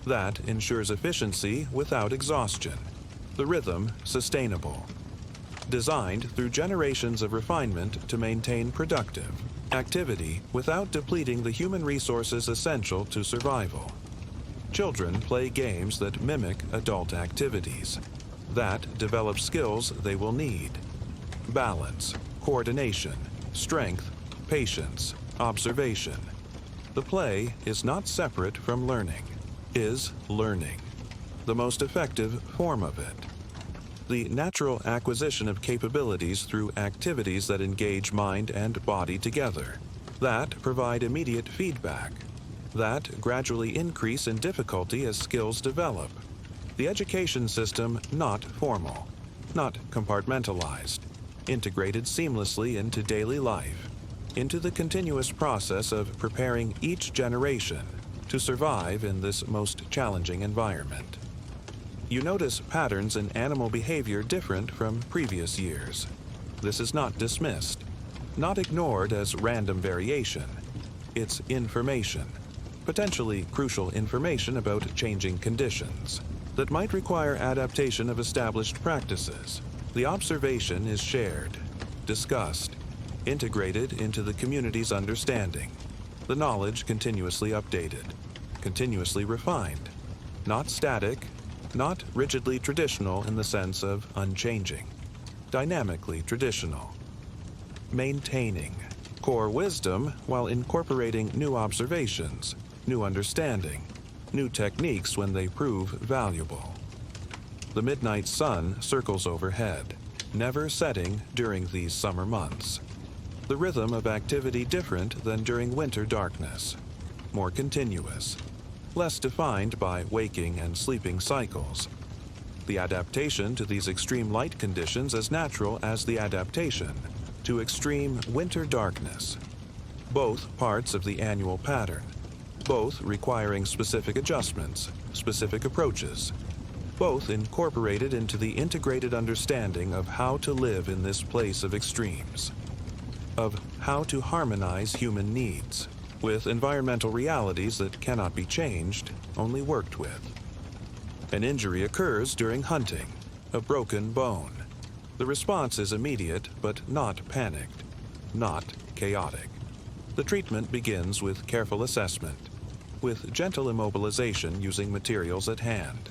That ensures efficiency without exhaustion. The rhythm sustainable. Designed through generations of refinement to maintain productive activity without depleting the human resources essential to survival. Children play games that mimic adult activities. That develop skills they will need. Balance, coordination, strength, patience, observation. The play is not separate from learning, is learning, the most effective form of it. The natural acquisition of capabilities through activities that engage mind and body together, that provide immediate feedback, that gradually increase in difficulty as skills develop. The education system not formal, not compartmentalized, integrated seamlessly into daily life, into the continuous process of preparing each generation to survive in this most challenging environment. You notice patterns in animal behavior different from previous years. This is not dismissed, not ignored as random variation. It's information, potentially crucial information about changing conditions that might require adaptation of established practices. The observation is shared, discussed, integrated into the community's understanding. The knowledge continuously updated, continuously refined, not static, not rigidly traditional in the sense of unchanging, dynamically traditional. Maintaining core wisdom while incorporating new observations, new understanding, new techniques when they prove valuable. The midnight sun circles overhead, never setting during these summer months. The rhythm of activity different than during winter darkness, more continuous, less defined by waking and sleeping cycles. The adaptation to these extreme light conditions as natural as the adaptation to extreme winter darkness. Both parts of the annual pattern, both requiring specific adjustments, specific approaches, both incorporated into the integrated understanding of how to live in this place of extremes, of how to harmonize human needs with environmental realities that cannot be changed, only worked with. An injury occurs during hunting, a broken bone. The response is immediate but not panicked, not chaotic. The treatment begins with careful assessment, with gentle immobilization using materials at hand.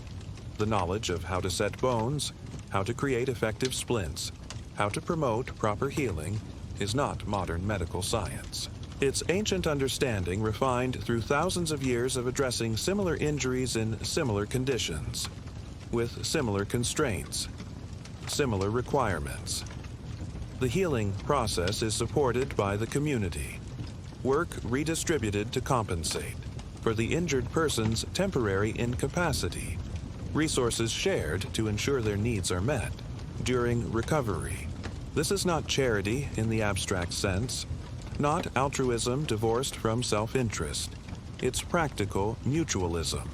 The knowledge of how to set bones, how to create effective splints, how to promote proper healing is not modern medical science. Its ancient understanding refined through thousands of years of addressing similar injuries in similar conditions, with similar constraints, similar requirements. The healing process is supported by the community. Work redistributed to compensate for the injured person's temporary incapacity. Resources shared to ensure their needs are met during recovery. This is not charity in the abstract sense, not altruism divorced from self-interest. It's practical mutualism,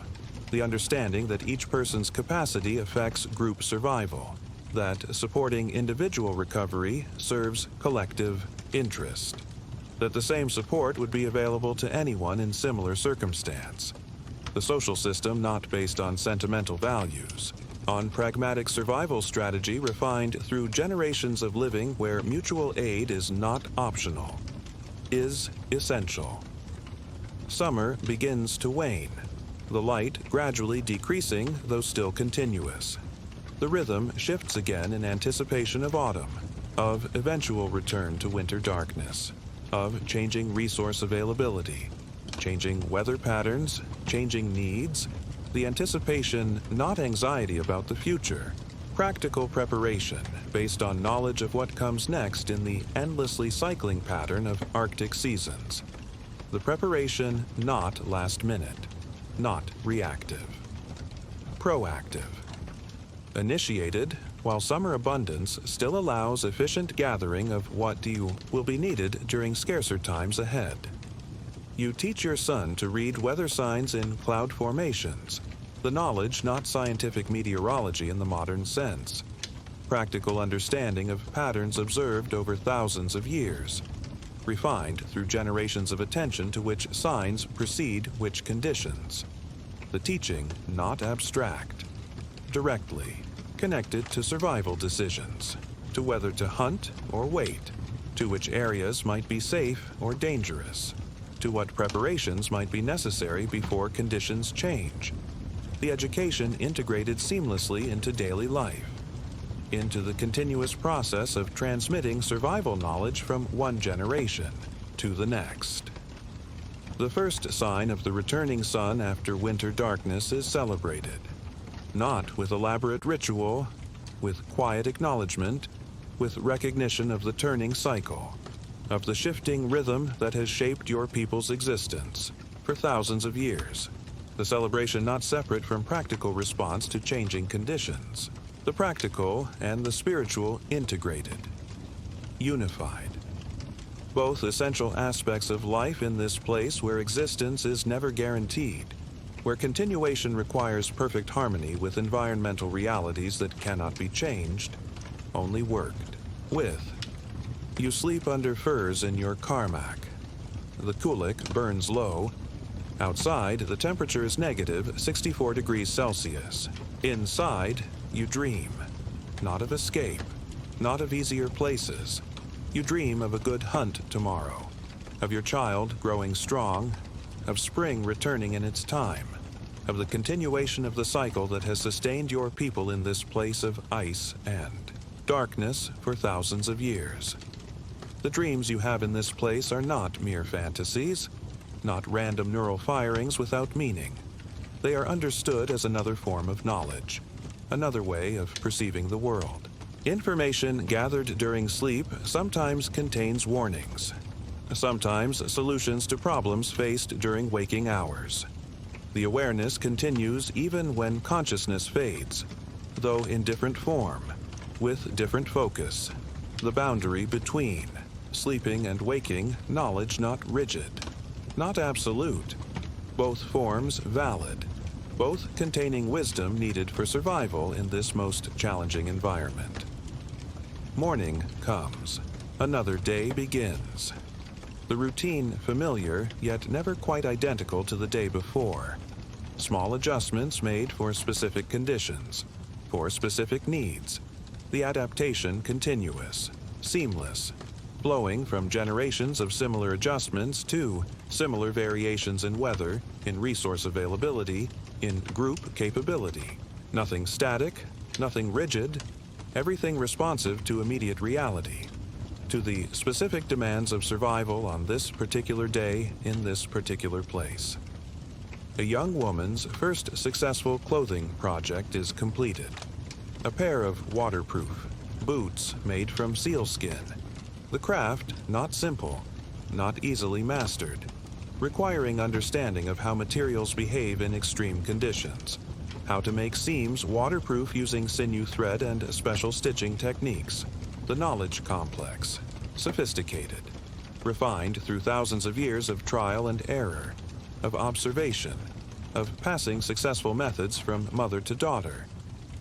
the understanding that each person's capacity affects group survival, that supporting individual recovery serves collective interest, that the same support would be available to anyone in similar circumstance. The social system not based on sentimental values, on pragmatic survival strategy refined through generations of living where mutual aid is not optional, is essential. Summer begins to wane, the light gradually decreasing though still continuous. The rhythm shifts again in anticipation of autumn, of eventual return to winter darkness, of changing resource availability, changing weather patterns, changing needs, the anticipation, not anxiety about the future, practical preparation based on knowledge of what comes next in the endlessly cycling pattern of Arctic seasons. The preparation not last minute, not reactive. Proactive. Initiated, while summer abundance still allows efficient gathering of what will be needed during scarcer times ahead. You teach your son to read weather signs in cloud formations, the knowledge not scientific meteorology in the modern sense, practical understanding of patterns observed over thousands of years, refined through generations of attention to which signs precede which conditions. The teaching not abstract, directly connected to survival decisions, to whether to hunt or wait, to which areas might be safe or dangerous, to what preparations might be necessary before conditions change. The education integrated seamlessly into daily life, into the continuous process of transmitting survival knowledge from one generation to the next. The first sign of the returning sun after winter darkness is celebrated, not with elaborate ritual, with quiet acknowledgement, with recognition of the turning cycle, of the shifting rhythm that has shaped your people's existence for thousands of years. The celebration not separate from practical response to changing conditions. The practical and the spiritual integrated, unified. Both essential aspects of life in this place where existence is never guaranteed, where continuation requires perfect harmony with environmental realities that cannot be changed, only worked with. You sleep under furs in your karmak. The kulik burns low. Outside, the temperature is negative 64 degrees Celsius. Inside, you dream, not of escape, not of easier places. You dream of a good hunt tomorrow, of your child growing strong, of spring returning in its time, of the continuation of the cycle that has sustained your people in this place of ice and darkness for thousands of years. The dreams you have in this place are not mere fantasies, not random neural firings without meaning. They are understood as another form of knowledge, another way of perceiving the world. Information gathered during sleep sometimes contains warnings, sometimes solutions to problems faced during waking hours. The awareness continues even when consciousness fades, though in different form, with different focus. The boundary between sleeping and waking, knowledge not rigid, not absolute, both forms valid, both containing wisdom needed for survival in this most challenging environment. Morning comes. Another day begins. The routine familiar, yet never quite identical to the day before. Small adjustments made for specific conditions, for specific needs. The adaptation continuous, seamless, flowing from generations of similar adjustments to similar variations in weather, in resource availability, in group capability. Nothing static, nothing rigid, everything responsive to immediate reality. to the specific demands of survival on this particular day in this particular place. A young woman's first successful clothing project is completed. A pair of waterproof boots made from sealskin. The craft not simple, not easily mastered, requiring understanding of how materials behave in extreme conditions, how to make seams waterproof using sinew thread and special stitching techniques. The knowledge complex, sophisticated, refined through thousands of years of trial and error, of observation, of passing successful methods from mother to daughter.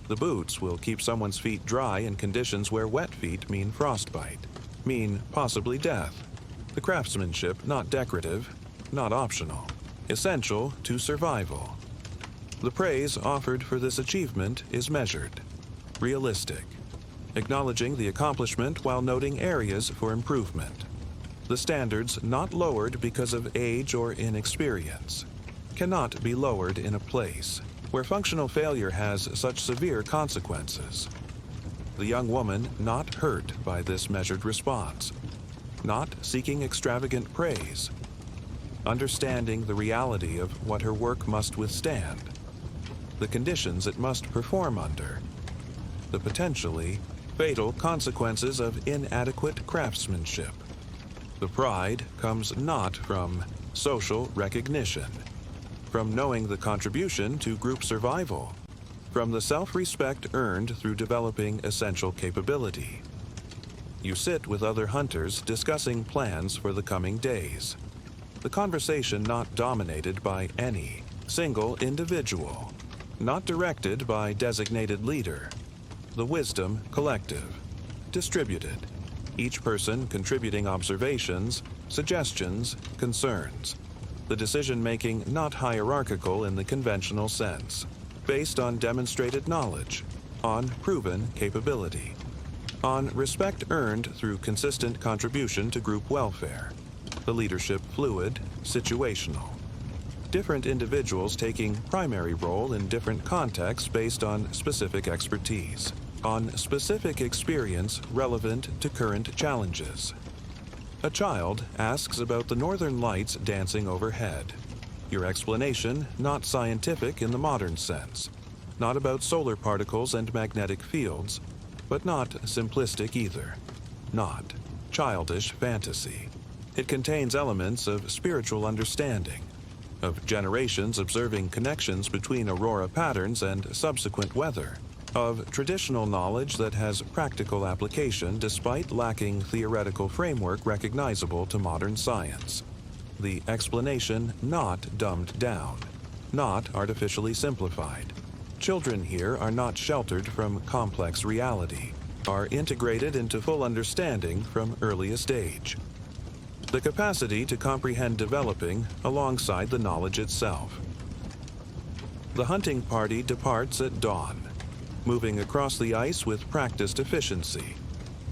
The boots will keep someone's feet dry in conditions where wet feet mean frostbite, mean possibly death. The craftsmanship not decorative, not optional, essential to survival. The praise offered for this achievement is measured, realistic, acknowledging the accomplishment while noting areas for improvement. The standards not lowered because of age or inexperience cannot be lowered in a place where functional failure has such severe consequences. The young woman not hurt by this measured response, not seeking extravagant praise, understanding the reality of what her work must withstand, the conditions it must perform under, the potentially fatal consequences of inadequate craftsmanship. The pride comes not from social recognition, from knowing the contribution to group survival, from the self-respect earned through developing essential capability. You sit with other hunters discussing plans for the coming days. The conversation not dominated by any single individual, not directed by designated leader. The wisdom collective, distributed, each person contributing observations, suggestions, concerns. The decision-making not hierarchical in the conventional sense, based on demonstrated knowledge, on proven capability, on respect earned through consistent contribution to group welfare. The leadership fluid, situational. Different individuals taking primary role in different contexts based on specific expertise, on specific experience relevant to current challenges. A child asks about the northern lights dancing overhead. Your explanation not scientific in the modern sense, not about solar particles and magnetic fields, but not simplistic either, not childish fantasy. It contains elements of spiritual understanding, of generations observing connections between aurora patterns and subsequent weather, of traditional knowledge that has practical application despite lacking theoretical framework recognizable to modern science. The explanation not dumbed down, not artificially simplified. Children here are not sheltered from complex reality, are integrated into full understanding from earliest age. The capacity to comprehend developing alongside the knowledge itself. The hunting party departs at dawn, moving across the ice with practiced efficiency.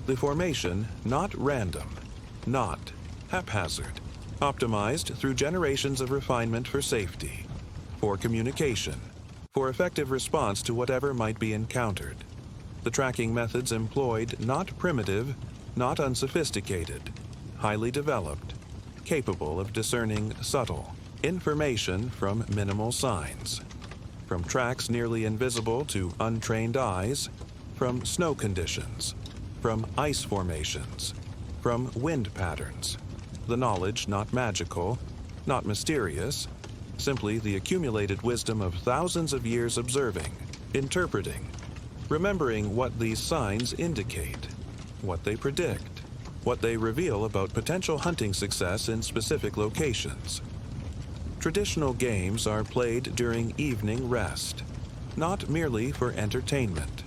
The formation not random, not haphazard, optimized through generations of refinement for safety, for communication, for effective response to whatever might be encountered. The tracking methods employed not primitive, not unsophisticated, highly developed, capable of discerning subtle information from minimal signs. From tracks nearly invisible to untrained eyes, from snow conditions, from ice formations, from wind patterns. The knowledge not magical, not mysterious, simply the accumulated wisdom of thousands of years observing, interpreting, remembering what these signs indicate, what they predict, what they reveal about potential hunting success in specific locations. Traditional games are played during evening rest, not merely for entertainment,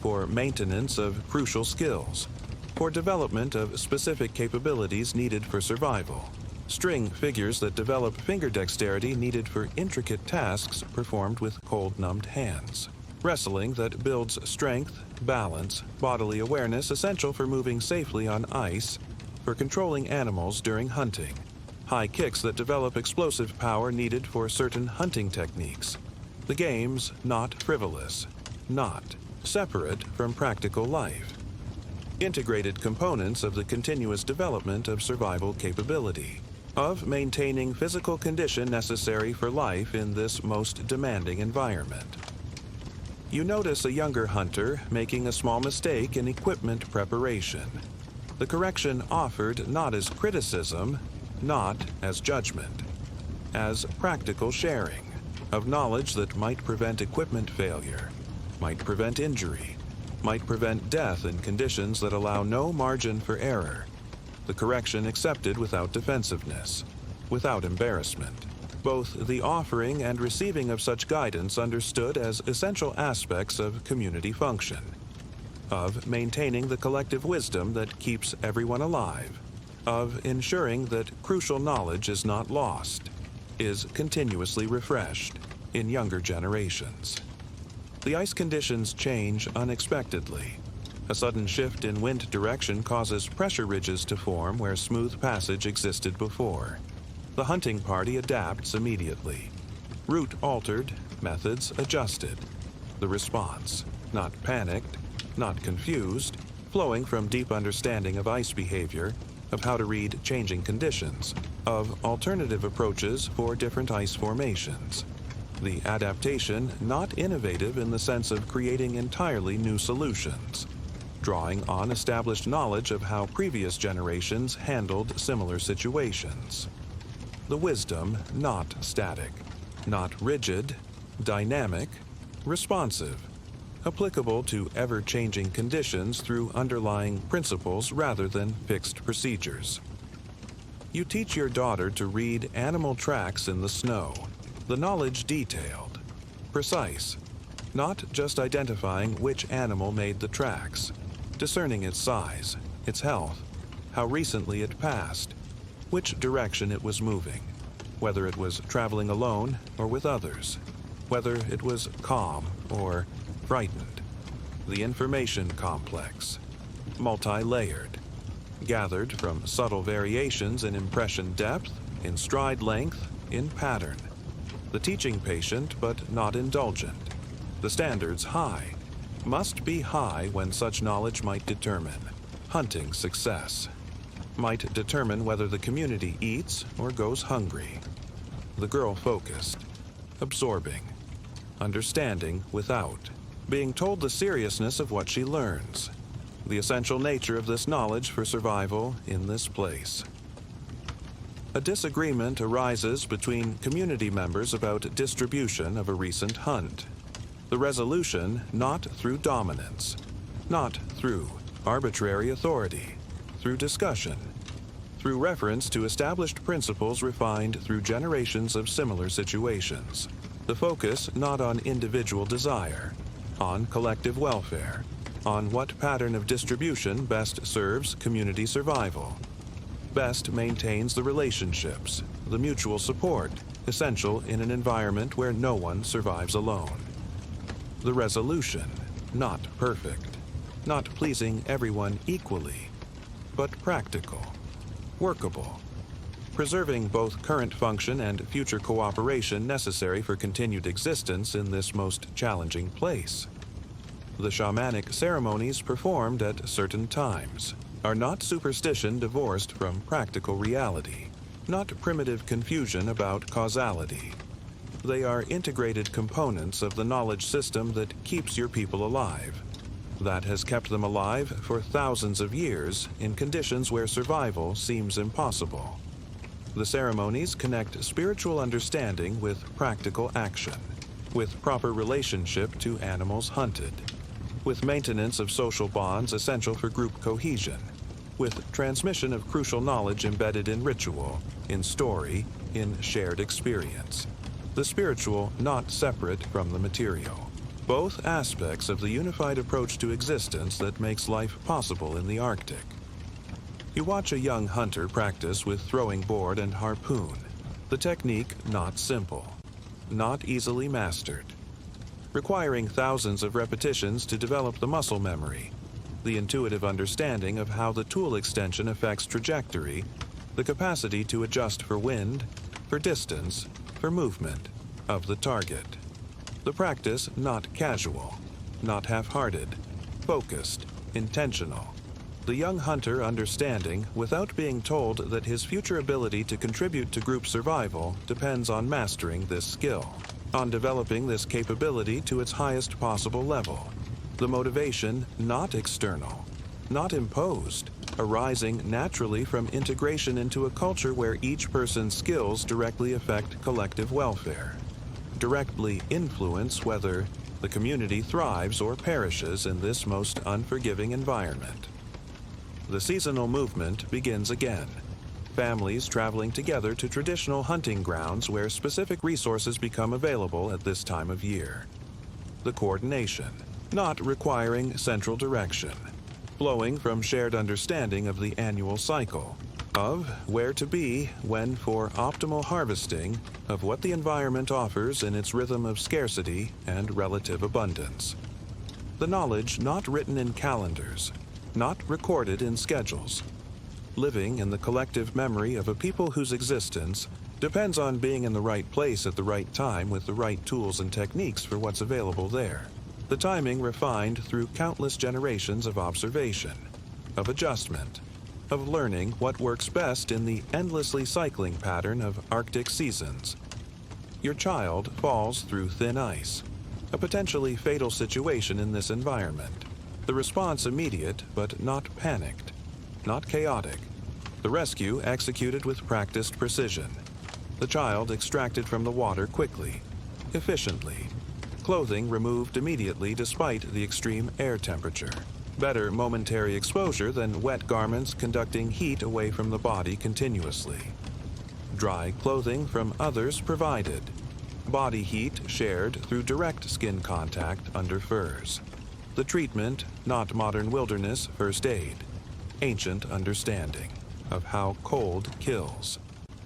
for maintenance of crucial skills, for development of specific capabilities needed for survival, string figures that develop finger dexterity needed for intricate tasks performed with cold-numbed hands, wrestling that builds strength, balance, bodily awareness essential for moving safely on ice, for controlling animals during hunting, high kicks that develop explosive power needed for certain hunting techniques. The games not frivolous, not separate from practical life. integrated components of the continuous development of survival capability, of maintaining physical condition necessary for life in this most demanding environment. You notice a younger hunter making a small mistake in equipment preparation. The correction offered not as criticism, not as judgment, as practical sharing of knowledge that might prevent equipment failure, might prevent injury, might prevent death in conditions that allow no margin for error. The correction accepted without defensiveness, without embarrassment. Both the offering and receiving of such guidance understood as essential aspects of community function, of maintaining the collective wisdom that keeps everyone alive, of ensuring that crucial knowledge is not lost, is continuously refreshed in younger generations. The ice conditions change unexpectedly. A sudden shift in wind direction causes pressure ridges to form where smooth passage existed before. The hunting party adapts immediately. Route altered, methods adjusted. The response, not panicked, not confused, flowing from deep understanding of ice behavior, of how to read changing conditions, of alternative approaches for different ice formations. The adaptation not innovative in the sense of creating entirely new solutions, drawing on established knowledge of how previous generations handled similar situations. The wisdom not static, not rigid, dynamic, responsive, applicable to ever-changing conditions through underlying principles rather than fixed procedures. You teach your daughter to read animal tracks in the snow, the knowledge detailed, precise, not just identifying which animal made the tracks, discerning its size, its health, how recently it passed, which direction it was moving, whether it was traveling alone or with others, whether it was calm or frightened. The information complex, multi-layered, gathered from subtle variations in impression depth, in stride length, in pattern. The teaching patient but not indulgent. The standards high. Must be high when such knowledge might determine hunting success, might determine whether the community eats or goes hungry. The girl focused, absorbing, understanding without, being told the seriousness of what she learns, the essential nature of this knowledge for survival in this place. A disagreement arises between community members about distribution of a recent hunt. The resolution not through dominance, not through arbitrary authority, through discussion, through reference to established principles refined through generations of similar situations. The focus not on individual desire, on collective welfare, on what pattern of distribution best serves community survival, best maintains the relationships, the mutual support, essential in an environment where no one survives alone. The resolution, not perfect, not pleasing everyone equally, but practical, workable, preserving both current function and future cooperation necessary for continued existence in this most challenging place. The shamanic ceremonies performed at certain times are not superstition divorced from practical reality, not primitive confusion about causality. They are integrated components of the knowledge system that keeps your people alive, that has kept them alive for thousands of years in conditions where survival seems impossible. The ceremonies connect spiritual understanding with practical action, with proper relationship to animals hunted, with maintenance of social bonds essential for group cohesion, with transmission of crucial knowledge embedded in ritual, in story, in shared experience. The spiritual not separate from the material. Both aspects of the unified approach to existence that makes life possible in the Arctic. You watch a young hunter practice with throwing board and harpoon. The technique not simple, not easily mastered, requiring thousands of repetitions to develop the muscle memory, the intuitive understanding of how the tool extension affects trajectory, the capacity to adjust for wind, for distance, for movement of the target. The practice not casual, not half-hearted, focused, intentional, The young hunter understanding without being told that his future ability to contribute to group survival depends on mastering this skill, on developing this capability to its highest possible level. The motivation not external, not imposed, arising naturally from integration into a culture where each person's skills directly affect collective welfare, directly influence whether the community thrives or perishes in this most unforgiving environment. The seasonal movement begins again. Families traveling together to traditional hunting grounds where specific resources become available at this time of year. The coordination, not requiring central direction, flowing from shared understanding of the annual cycle, of where to be when for optimal harvesting of what the environment offers in its rhythm of scarcity and relative abundance. The knowledge not written in calendars, not recorded in schedules, living in the collective memory of a people whose existence depends on being in the right place at the right time with the right tools and techniques for what's available there. The timing refined through countless generations of observation, of adjustment, of learning what works best in the endlessly cycling pattern of Arctic seasons. Your child falls through thin ice, a potentially fatal situation in this environment. The response immediate, but not panicked, not chaotic. The rescue executed with practiced precision. The child extracted from the water quickly, efficiently. Clothing removed immediately despite the extreme air temperature. Better momentary exposure than wet garments conducting heat away from the body continuously. Dry clothing from others provided. Body heat shared through direct skin contact under furs. The treatment, not modern wilderness first aid. Ancient understanding of how cold kills,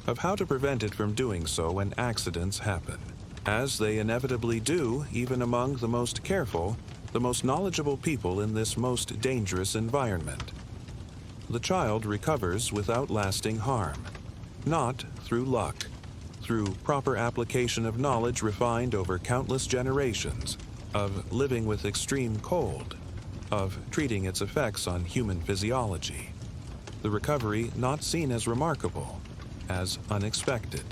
of how to prevent it from doing so when accidents happen, as they inevitably do even among the most careful, the most knowledgeable people in this most dangerous environment. The child recovers without lasting harm, not through luck, through proper application of knowledge refined over countless generations, of living with extreme cold, of treating its effects on human physiology. The recovery not seen as remarkable, as unexpected.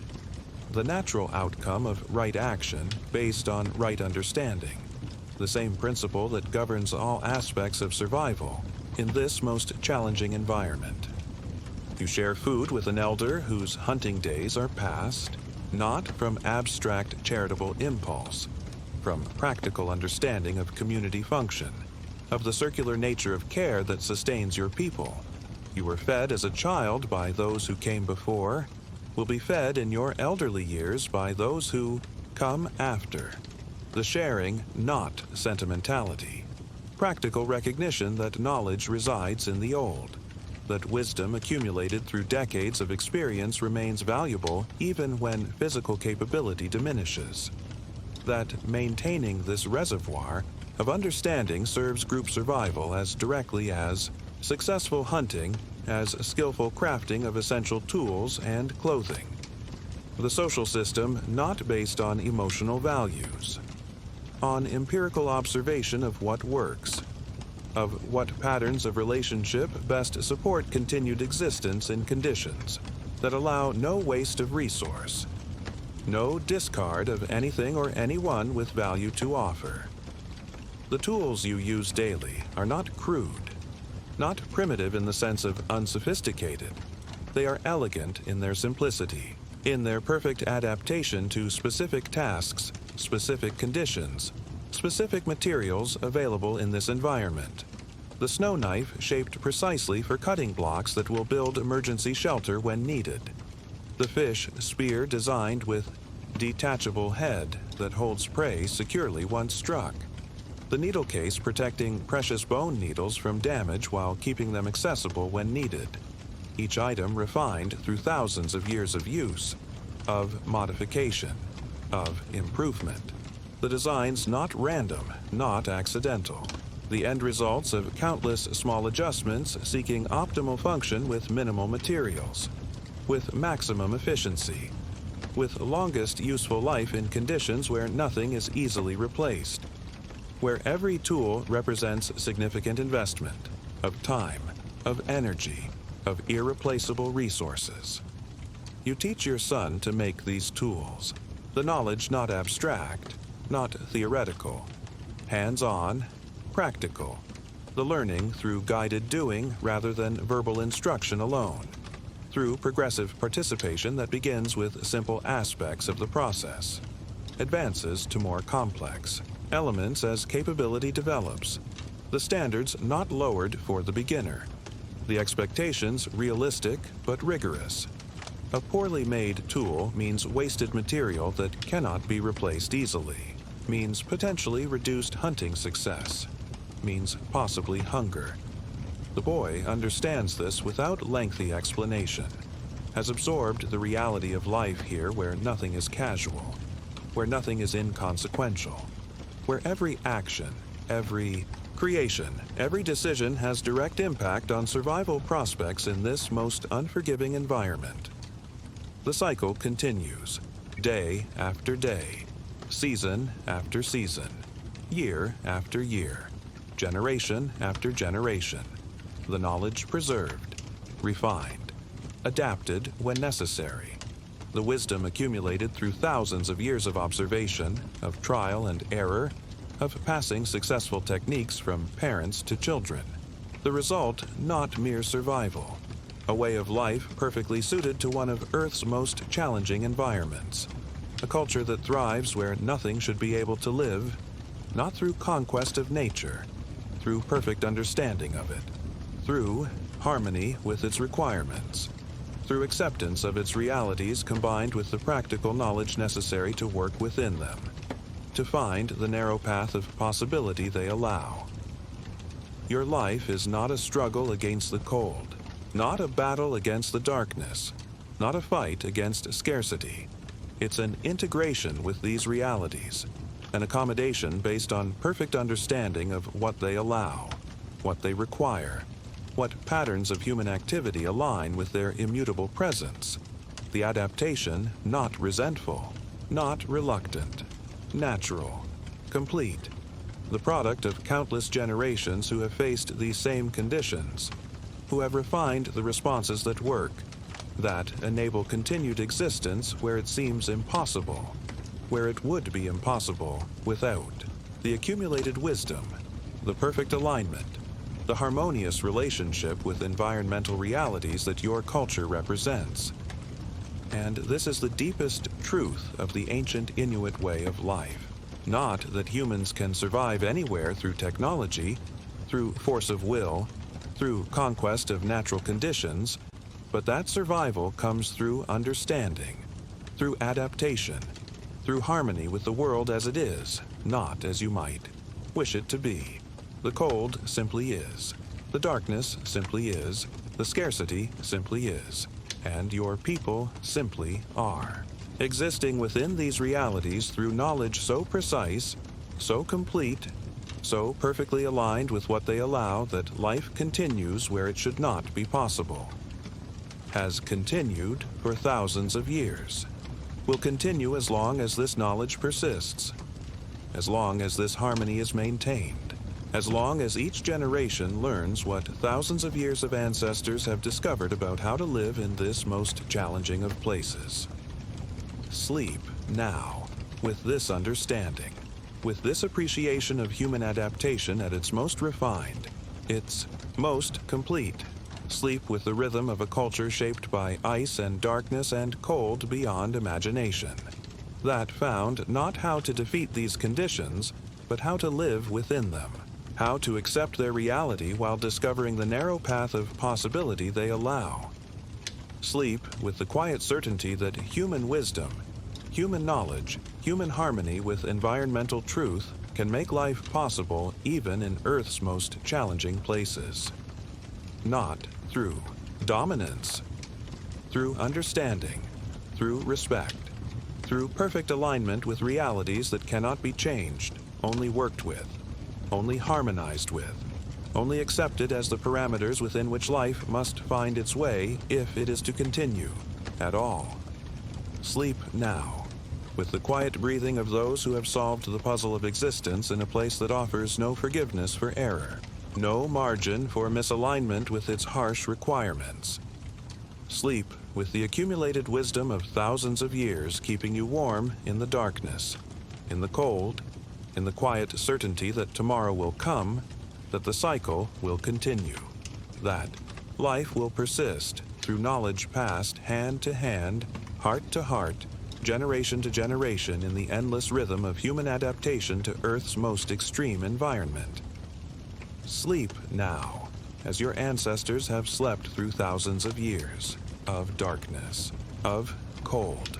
The natural outcome of right action based on right understanding. The same principle that governs all aspects of survival in this most challenging environment. You share food with an elder whose hunting days are past, not from abstract charitable impulse, from practical understanding of community function, of the circular nature of care that sustains your people. You were fed as a child by those who came before, will be fed in your elderly years by those who come after. The sharing, not sentimentality. Practical recognition that knowledge resides in the old, that wisdom accumulated through decades of experience remains valuable even when physical capability diminishes. That maintaining this reservoir of understanding serves group survival as directly as successful hunting, as skillful crafting of essential tools and clothing. The social system not based on emotional values, on empirical observation of what works, of what patterns of relationship best support continued existence in conditions that allow no waste of resource, no discard of anything or anyone with value to offer. The tools you use daily are not crude, not primitive in the sense of unsophisticated. They are elegant in their simplicity, in their perfect adaptation to specific tasks, specific conditions, specific materials available in this environment. The snow knife shaped precisely for cutting blocks that will build emergency shelter when needed. The fish spear designed with detachable head that holds prey securely once struck. The needle case protecting precious bone needles from damage while keeping them accessible when needed. Each item refined through thousands of years of use, of modification, of improvement. The designs not random, not accidental. The end results of countless small adjustments seeking optimal function with minimal materials, with maximum efficiency, with longest useful life in conditions where nothing is easily replaced, where every tool represents significant investment of time, of energy, of irreplaceable resources. You teach your son to make these tools, the knowledge not abstract, not theoretical, hands-on, practical, the learning through guided doing rather than verbal instruction alone, through progressive participation that begins with simple aspects of the process, advances to more complex elements as capability develops, the standards not lowered for the beginner, the expectations realistic but rigorous. A poorly made tool means wasted material that cannot be replaced easily, means potentially reduced hunting success, means possibly hunger. The boy understands this without lengthy explanation, has absorbed the reality of life here where nothing is casual, where nothing is inconsequential, where every action, every creation, every decision has direct impact on survival prospects in this most unforgiving environment. The cycle continues, day after day, season after season, year after year, generation after generation. The knowledge preserved, refined, adapted when necessary. The wisdom accumulated through thousands of years of observation, of trial and error, of passing successful techniques from parents to children. The result, not mere survival. A way of life perfectly suited to one of Earth's most challenging environments. A culture that thrives where nothing should be able to live, not through conquest of nature, through perfect understanding of it, through harmony with its requirements, through acceptance of its realities combined with the practical knowledge necessary to work within them, to find the narrow path of possibility they allow. Your life is not a struggle against the cold, not a battle against the darkness, not a fight against scarcity. It's an integration with these realities, an accommodation based on perfect understanding of what they allow, what they require, what patterns of human activity align with their immutable presence. The adaptation not resentful, not reluctant, natural, complete, the product of countless generations who have faced these same conditions, who have refined the responses that work, that enable continued existence where it seems impossible, where it would be impossible without. The accumulated wisdom, the perfect alignment, the harmonious relationship with environmental realities that your culture represents. And this is the deepest truth of the ancient Inuit way of life. Not that humans can survive anywhere through technology, through force of will, through conquest of natural conditions, but that survival comes through understanding, through adaptation, through harmony with the world as it is, not as you might wish it to be. The cold simply is. The darkness simply is. The scarcity simply is. And your people simply are. Existing within these realities through knowledge so precise, so complete, so perfectly aligned with what they allow that life continues where it should not be possible. Has continued for thousands of years. Will continue as long as this knowledge persists. As long as this harmony is maintained. As long as each generation learns what thousands of years of ancestors have discovered about how to live in this most challenging of places. Sleep now, with this understanding, with this appreciation of human adaptation at its most refined, its most complete. Sleep with the rhythm of a culture shaped by ice and darkness and cold beyond imagination. That found not how to defeat these conditions, but how to live within them. How to accept their reality while discovering the narrow path of possibility they allow. Sleep with the quiet certainty that human wisdom, human knowledge, human harmony with environmental truth can make life possible even in Earth's most challenging places. Not through dominance, through understanding, through respect, through perfect alignment with realities that cannot be changed, only worked with, only harmonized with, only accepted as the parameters within which life must find its way if it is to continue at all. Sleep now, with the quiet breathing of those who have solved the puzzle of existence in a place that offers no forgiveness for error, No margin for misalignment with its harsh requirements. Sleep with the accumulated wisdom of thousands of years keeping you warm in the darkness, in the cold, in the quiet certainty that tomorrow will come, that the cycle will continue, that life will persist through knowledge passed hand to hand, heart to heart, generation to generation in the endless rhythm of human adaptation to Earth's most extreme environment. Sleep now, as your ancestors have slept through thousands of years of darkness, of cold,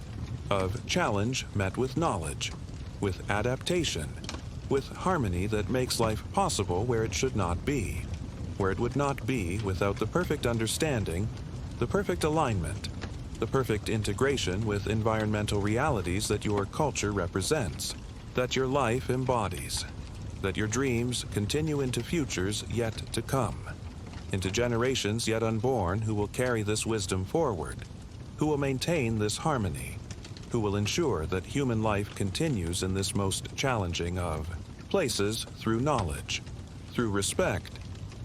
of challenge met with knowledge, with adaptation, with harmony that makes life possible where it should not be, where it would not be without the perfect understanding, the perfect alignment, the perfect integration with environmental realities that your culture represents, that your life embodies, that your dreams continue into futures yet to come, into generations yet unborn who will carry this wisdom forward, who will maintain this harmony, who will ensure that human life continues in this most challenging of places through knowledge, through respect,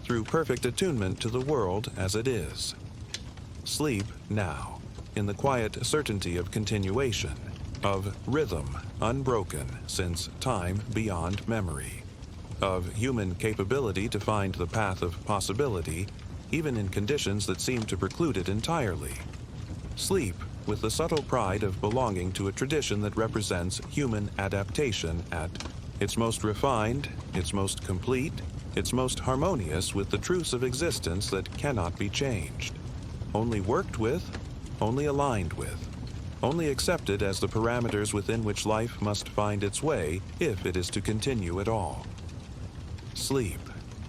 through perfect attunement to the world as it is. Sleep now, in the quiet certainty of continuation, of rhythm unbroken since time beyond memory, of human capability to find the path of possibility, even in conditions that seem to preclude it entirely. Sleep with the subtle pride of belonging to a tradition that represents human adaptation at its most refined, its most complete, its most harmonious with the truths of existence that cannot be changed, only worked with, only aligned with, only accepted as the parameters within which life must find its way if it is to continue at all. Sleep,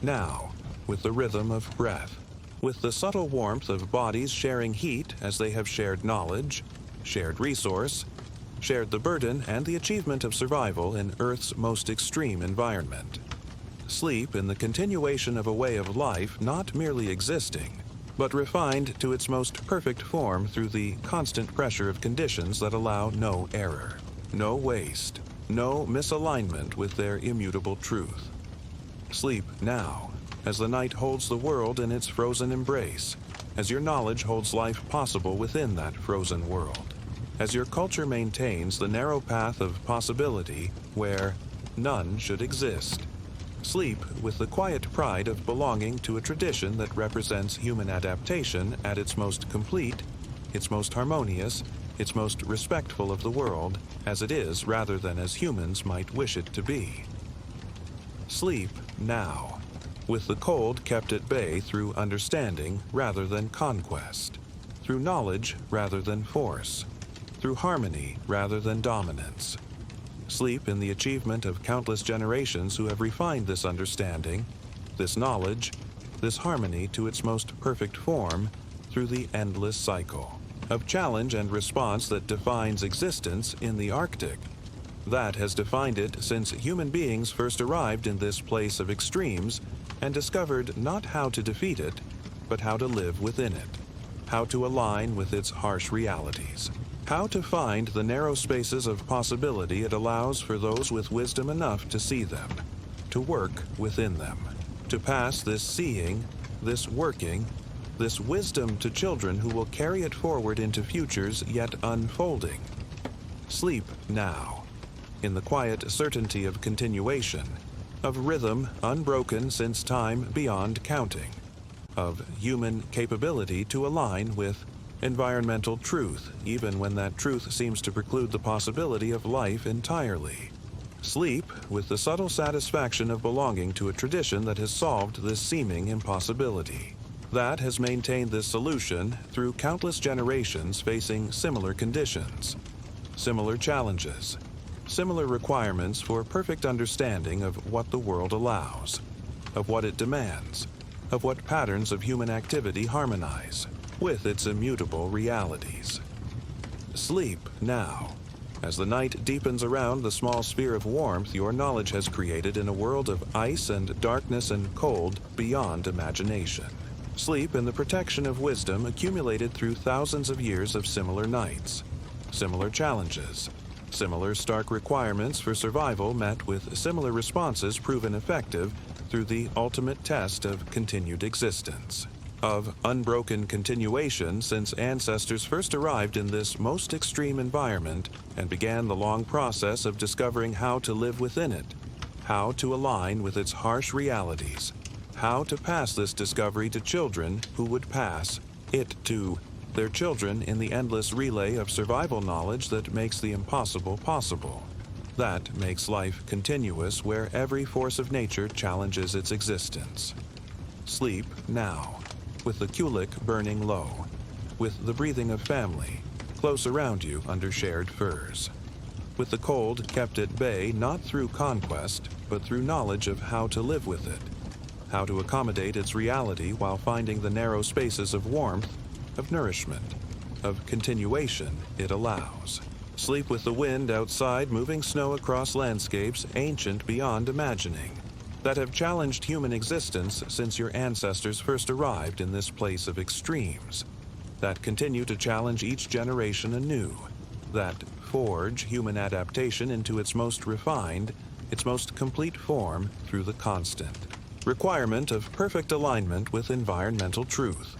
now, with the rhythm of breath, with the subtle warmth of bodies sharing heat as they have shared knowledge, shared resource, shared the burden and the achievement of survival in Earth's most extreme environment. Sleep in the continuation of a way of life not merely existing, but refined to its most perfect form through the constant pressure of conditions that allow no error, no waste, no misalignment with their immutable truth. Sleep now, as the night holds the world in its frozen embrace, as your knowledge holds life possible within that frozen world, as your culture maintains the narrow path of possibility where none should exist. Sleep with the quiet pride of belonging to a tradition that represents human adaptation at its most complete, its most harmonious, its most respectful of the world as it is rather than as humans might wish it to be. Sleep now, with the cold kept at bay through understanding rather than conquest, through knowledge rather than force, through harmony rather than dominance. Sleep in the achievement of countless generations who have refined this understanding, this knowledge, this harmony to its most perfect form through the endless cycle of challenge and response that defines existence in the Arctic. That has defined it since human beings first arrived in this place of extremes and discovered not how to defeat it, but how to live within it, how to align with its harsh realities, how to find the narrow spaces of possibility it allows for those with wisdom enough to see them, to work within them, to pass this seeing, this working, this wisdom to children who will carry it forward into futures yet unfolding. Sleep now, in the quiet certainty of continuation, of rhythm unbroken since time beyond counting, of human capability to align with environmental truth, even when that truth seems to preclude the possibility of life entirely. Sleep with the subtle satisfaction of belonging to a tradition that has solved this seeming impossibility, that has maintained this solution through countless generations facing similar conditions, similar challenges, similar requirements for perfect understanding of what the world allows, of what it demands, of what patterns of human activity harmonize with its immutable realities. Sleep now, as the night deepens around the small sphere of warmth your knowledge has created in a world of ice and darkness and cold beyond imagination. Sleep in the protection of wisdom accumulated through thousands of years of similar nights, similar challenges, similar stark requirements for survival met with similar responses proven effective through the ultimate test of continued existence, of unbroken continuation since ancestors first arrived in this most extreme environment and began the long process of discovering how to live within it, how to align with its harsh realities, how to pass this discovery to children who would pass it to their children in the endless relay of survival knowledge that makes the impossible possible. That makes life continuous where every force of nature challenges its existence. Sleep now, with the kulik burning low, with the breathing of family close around you under shared furs, with the cold kept at bay not through conquest, but through knowledge of how to live with it, how to accommodate its reality while finding the narrow spaces of warmth, of nourishment, of continuation it allows. Sleep with the wind outside moving snow across landscapes ancient beyond imagining, that have challenged human existence since your ancestors first arrived in this place of extremes, that continue to challenge each generation anew, that forge human adaptation into its most refined, its most complete form through the constant requirement of perfect alignment with environmental truth.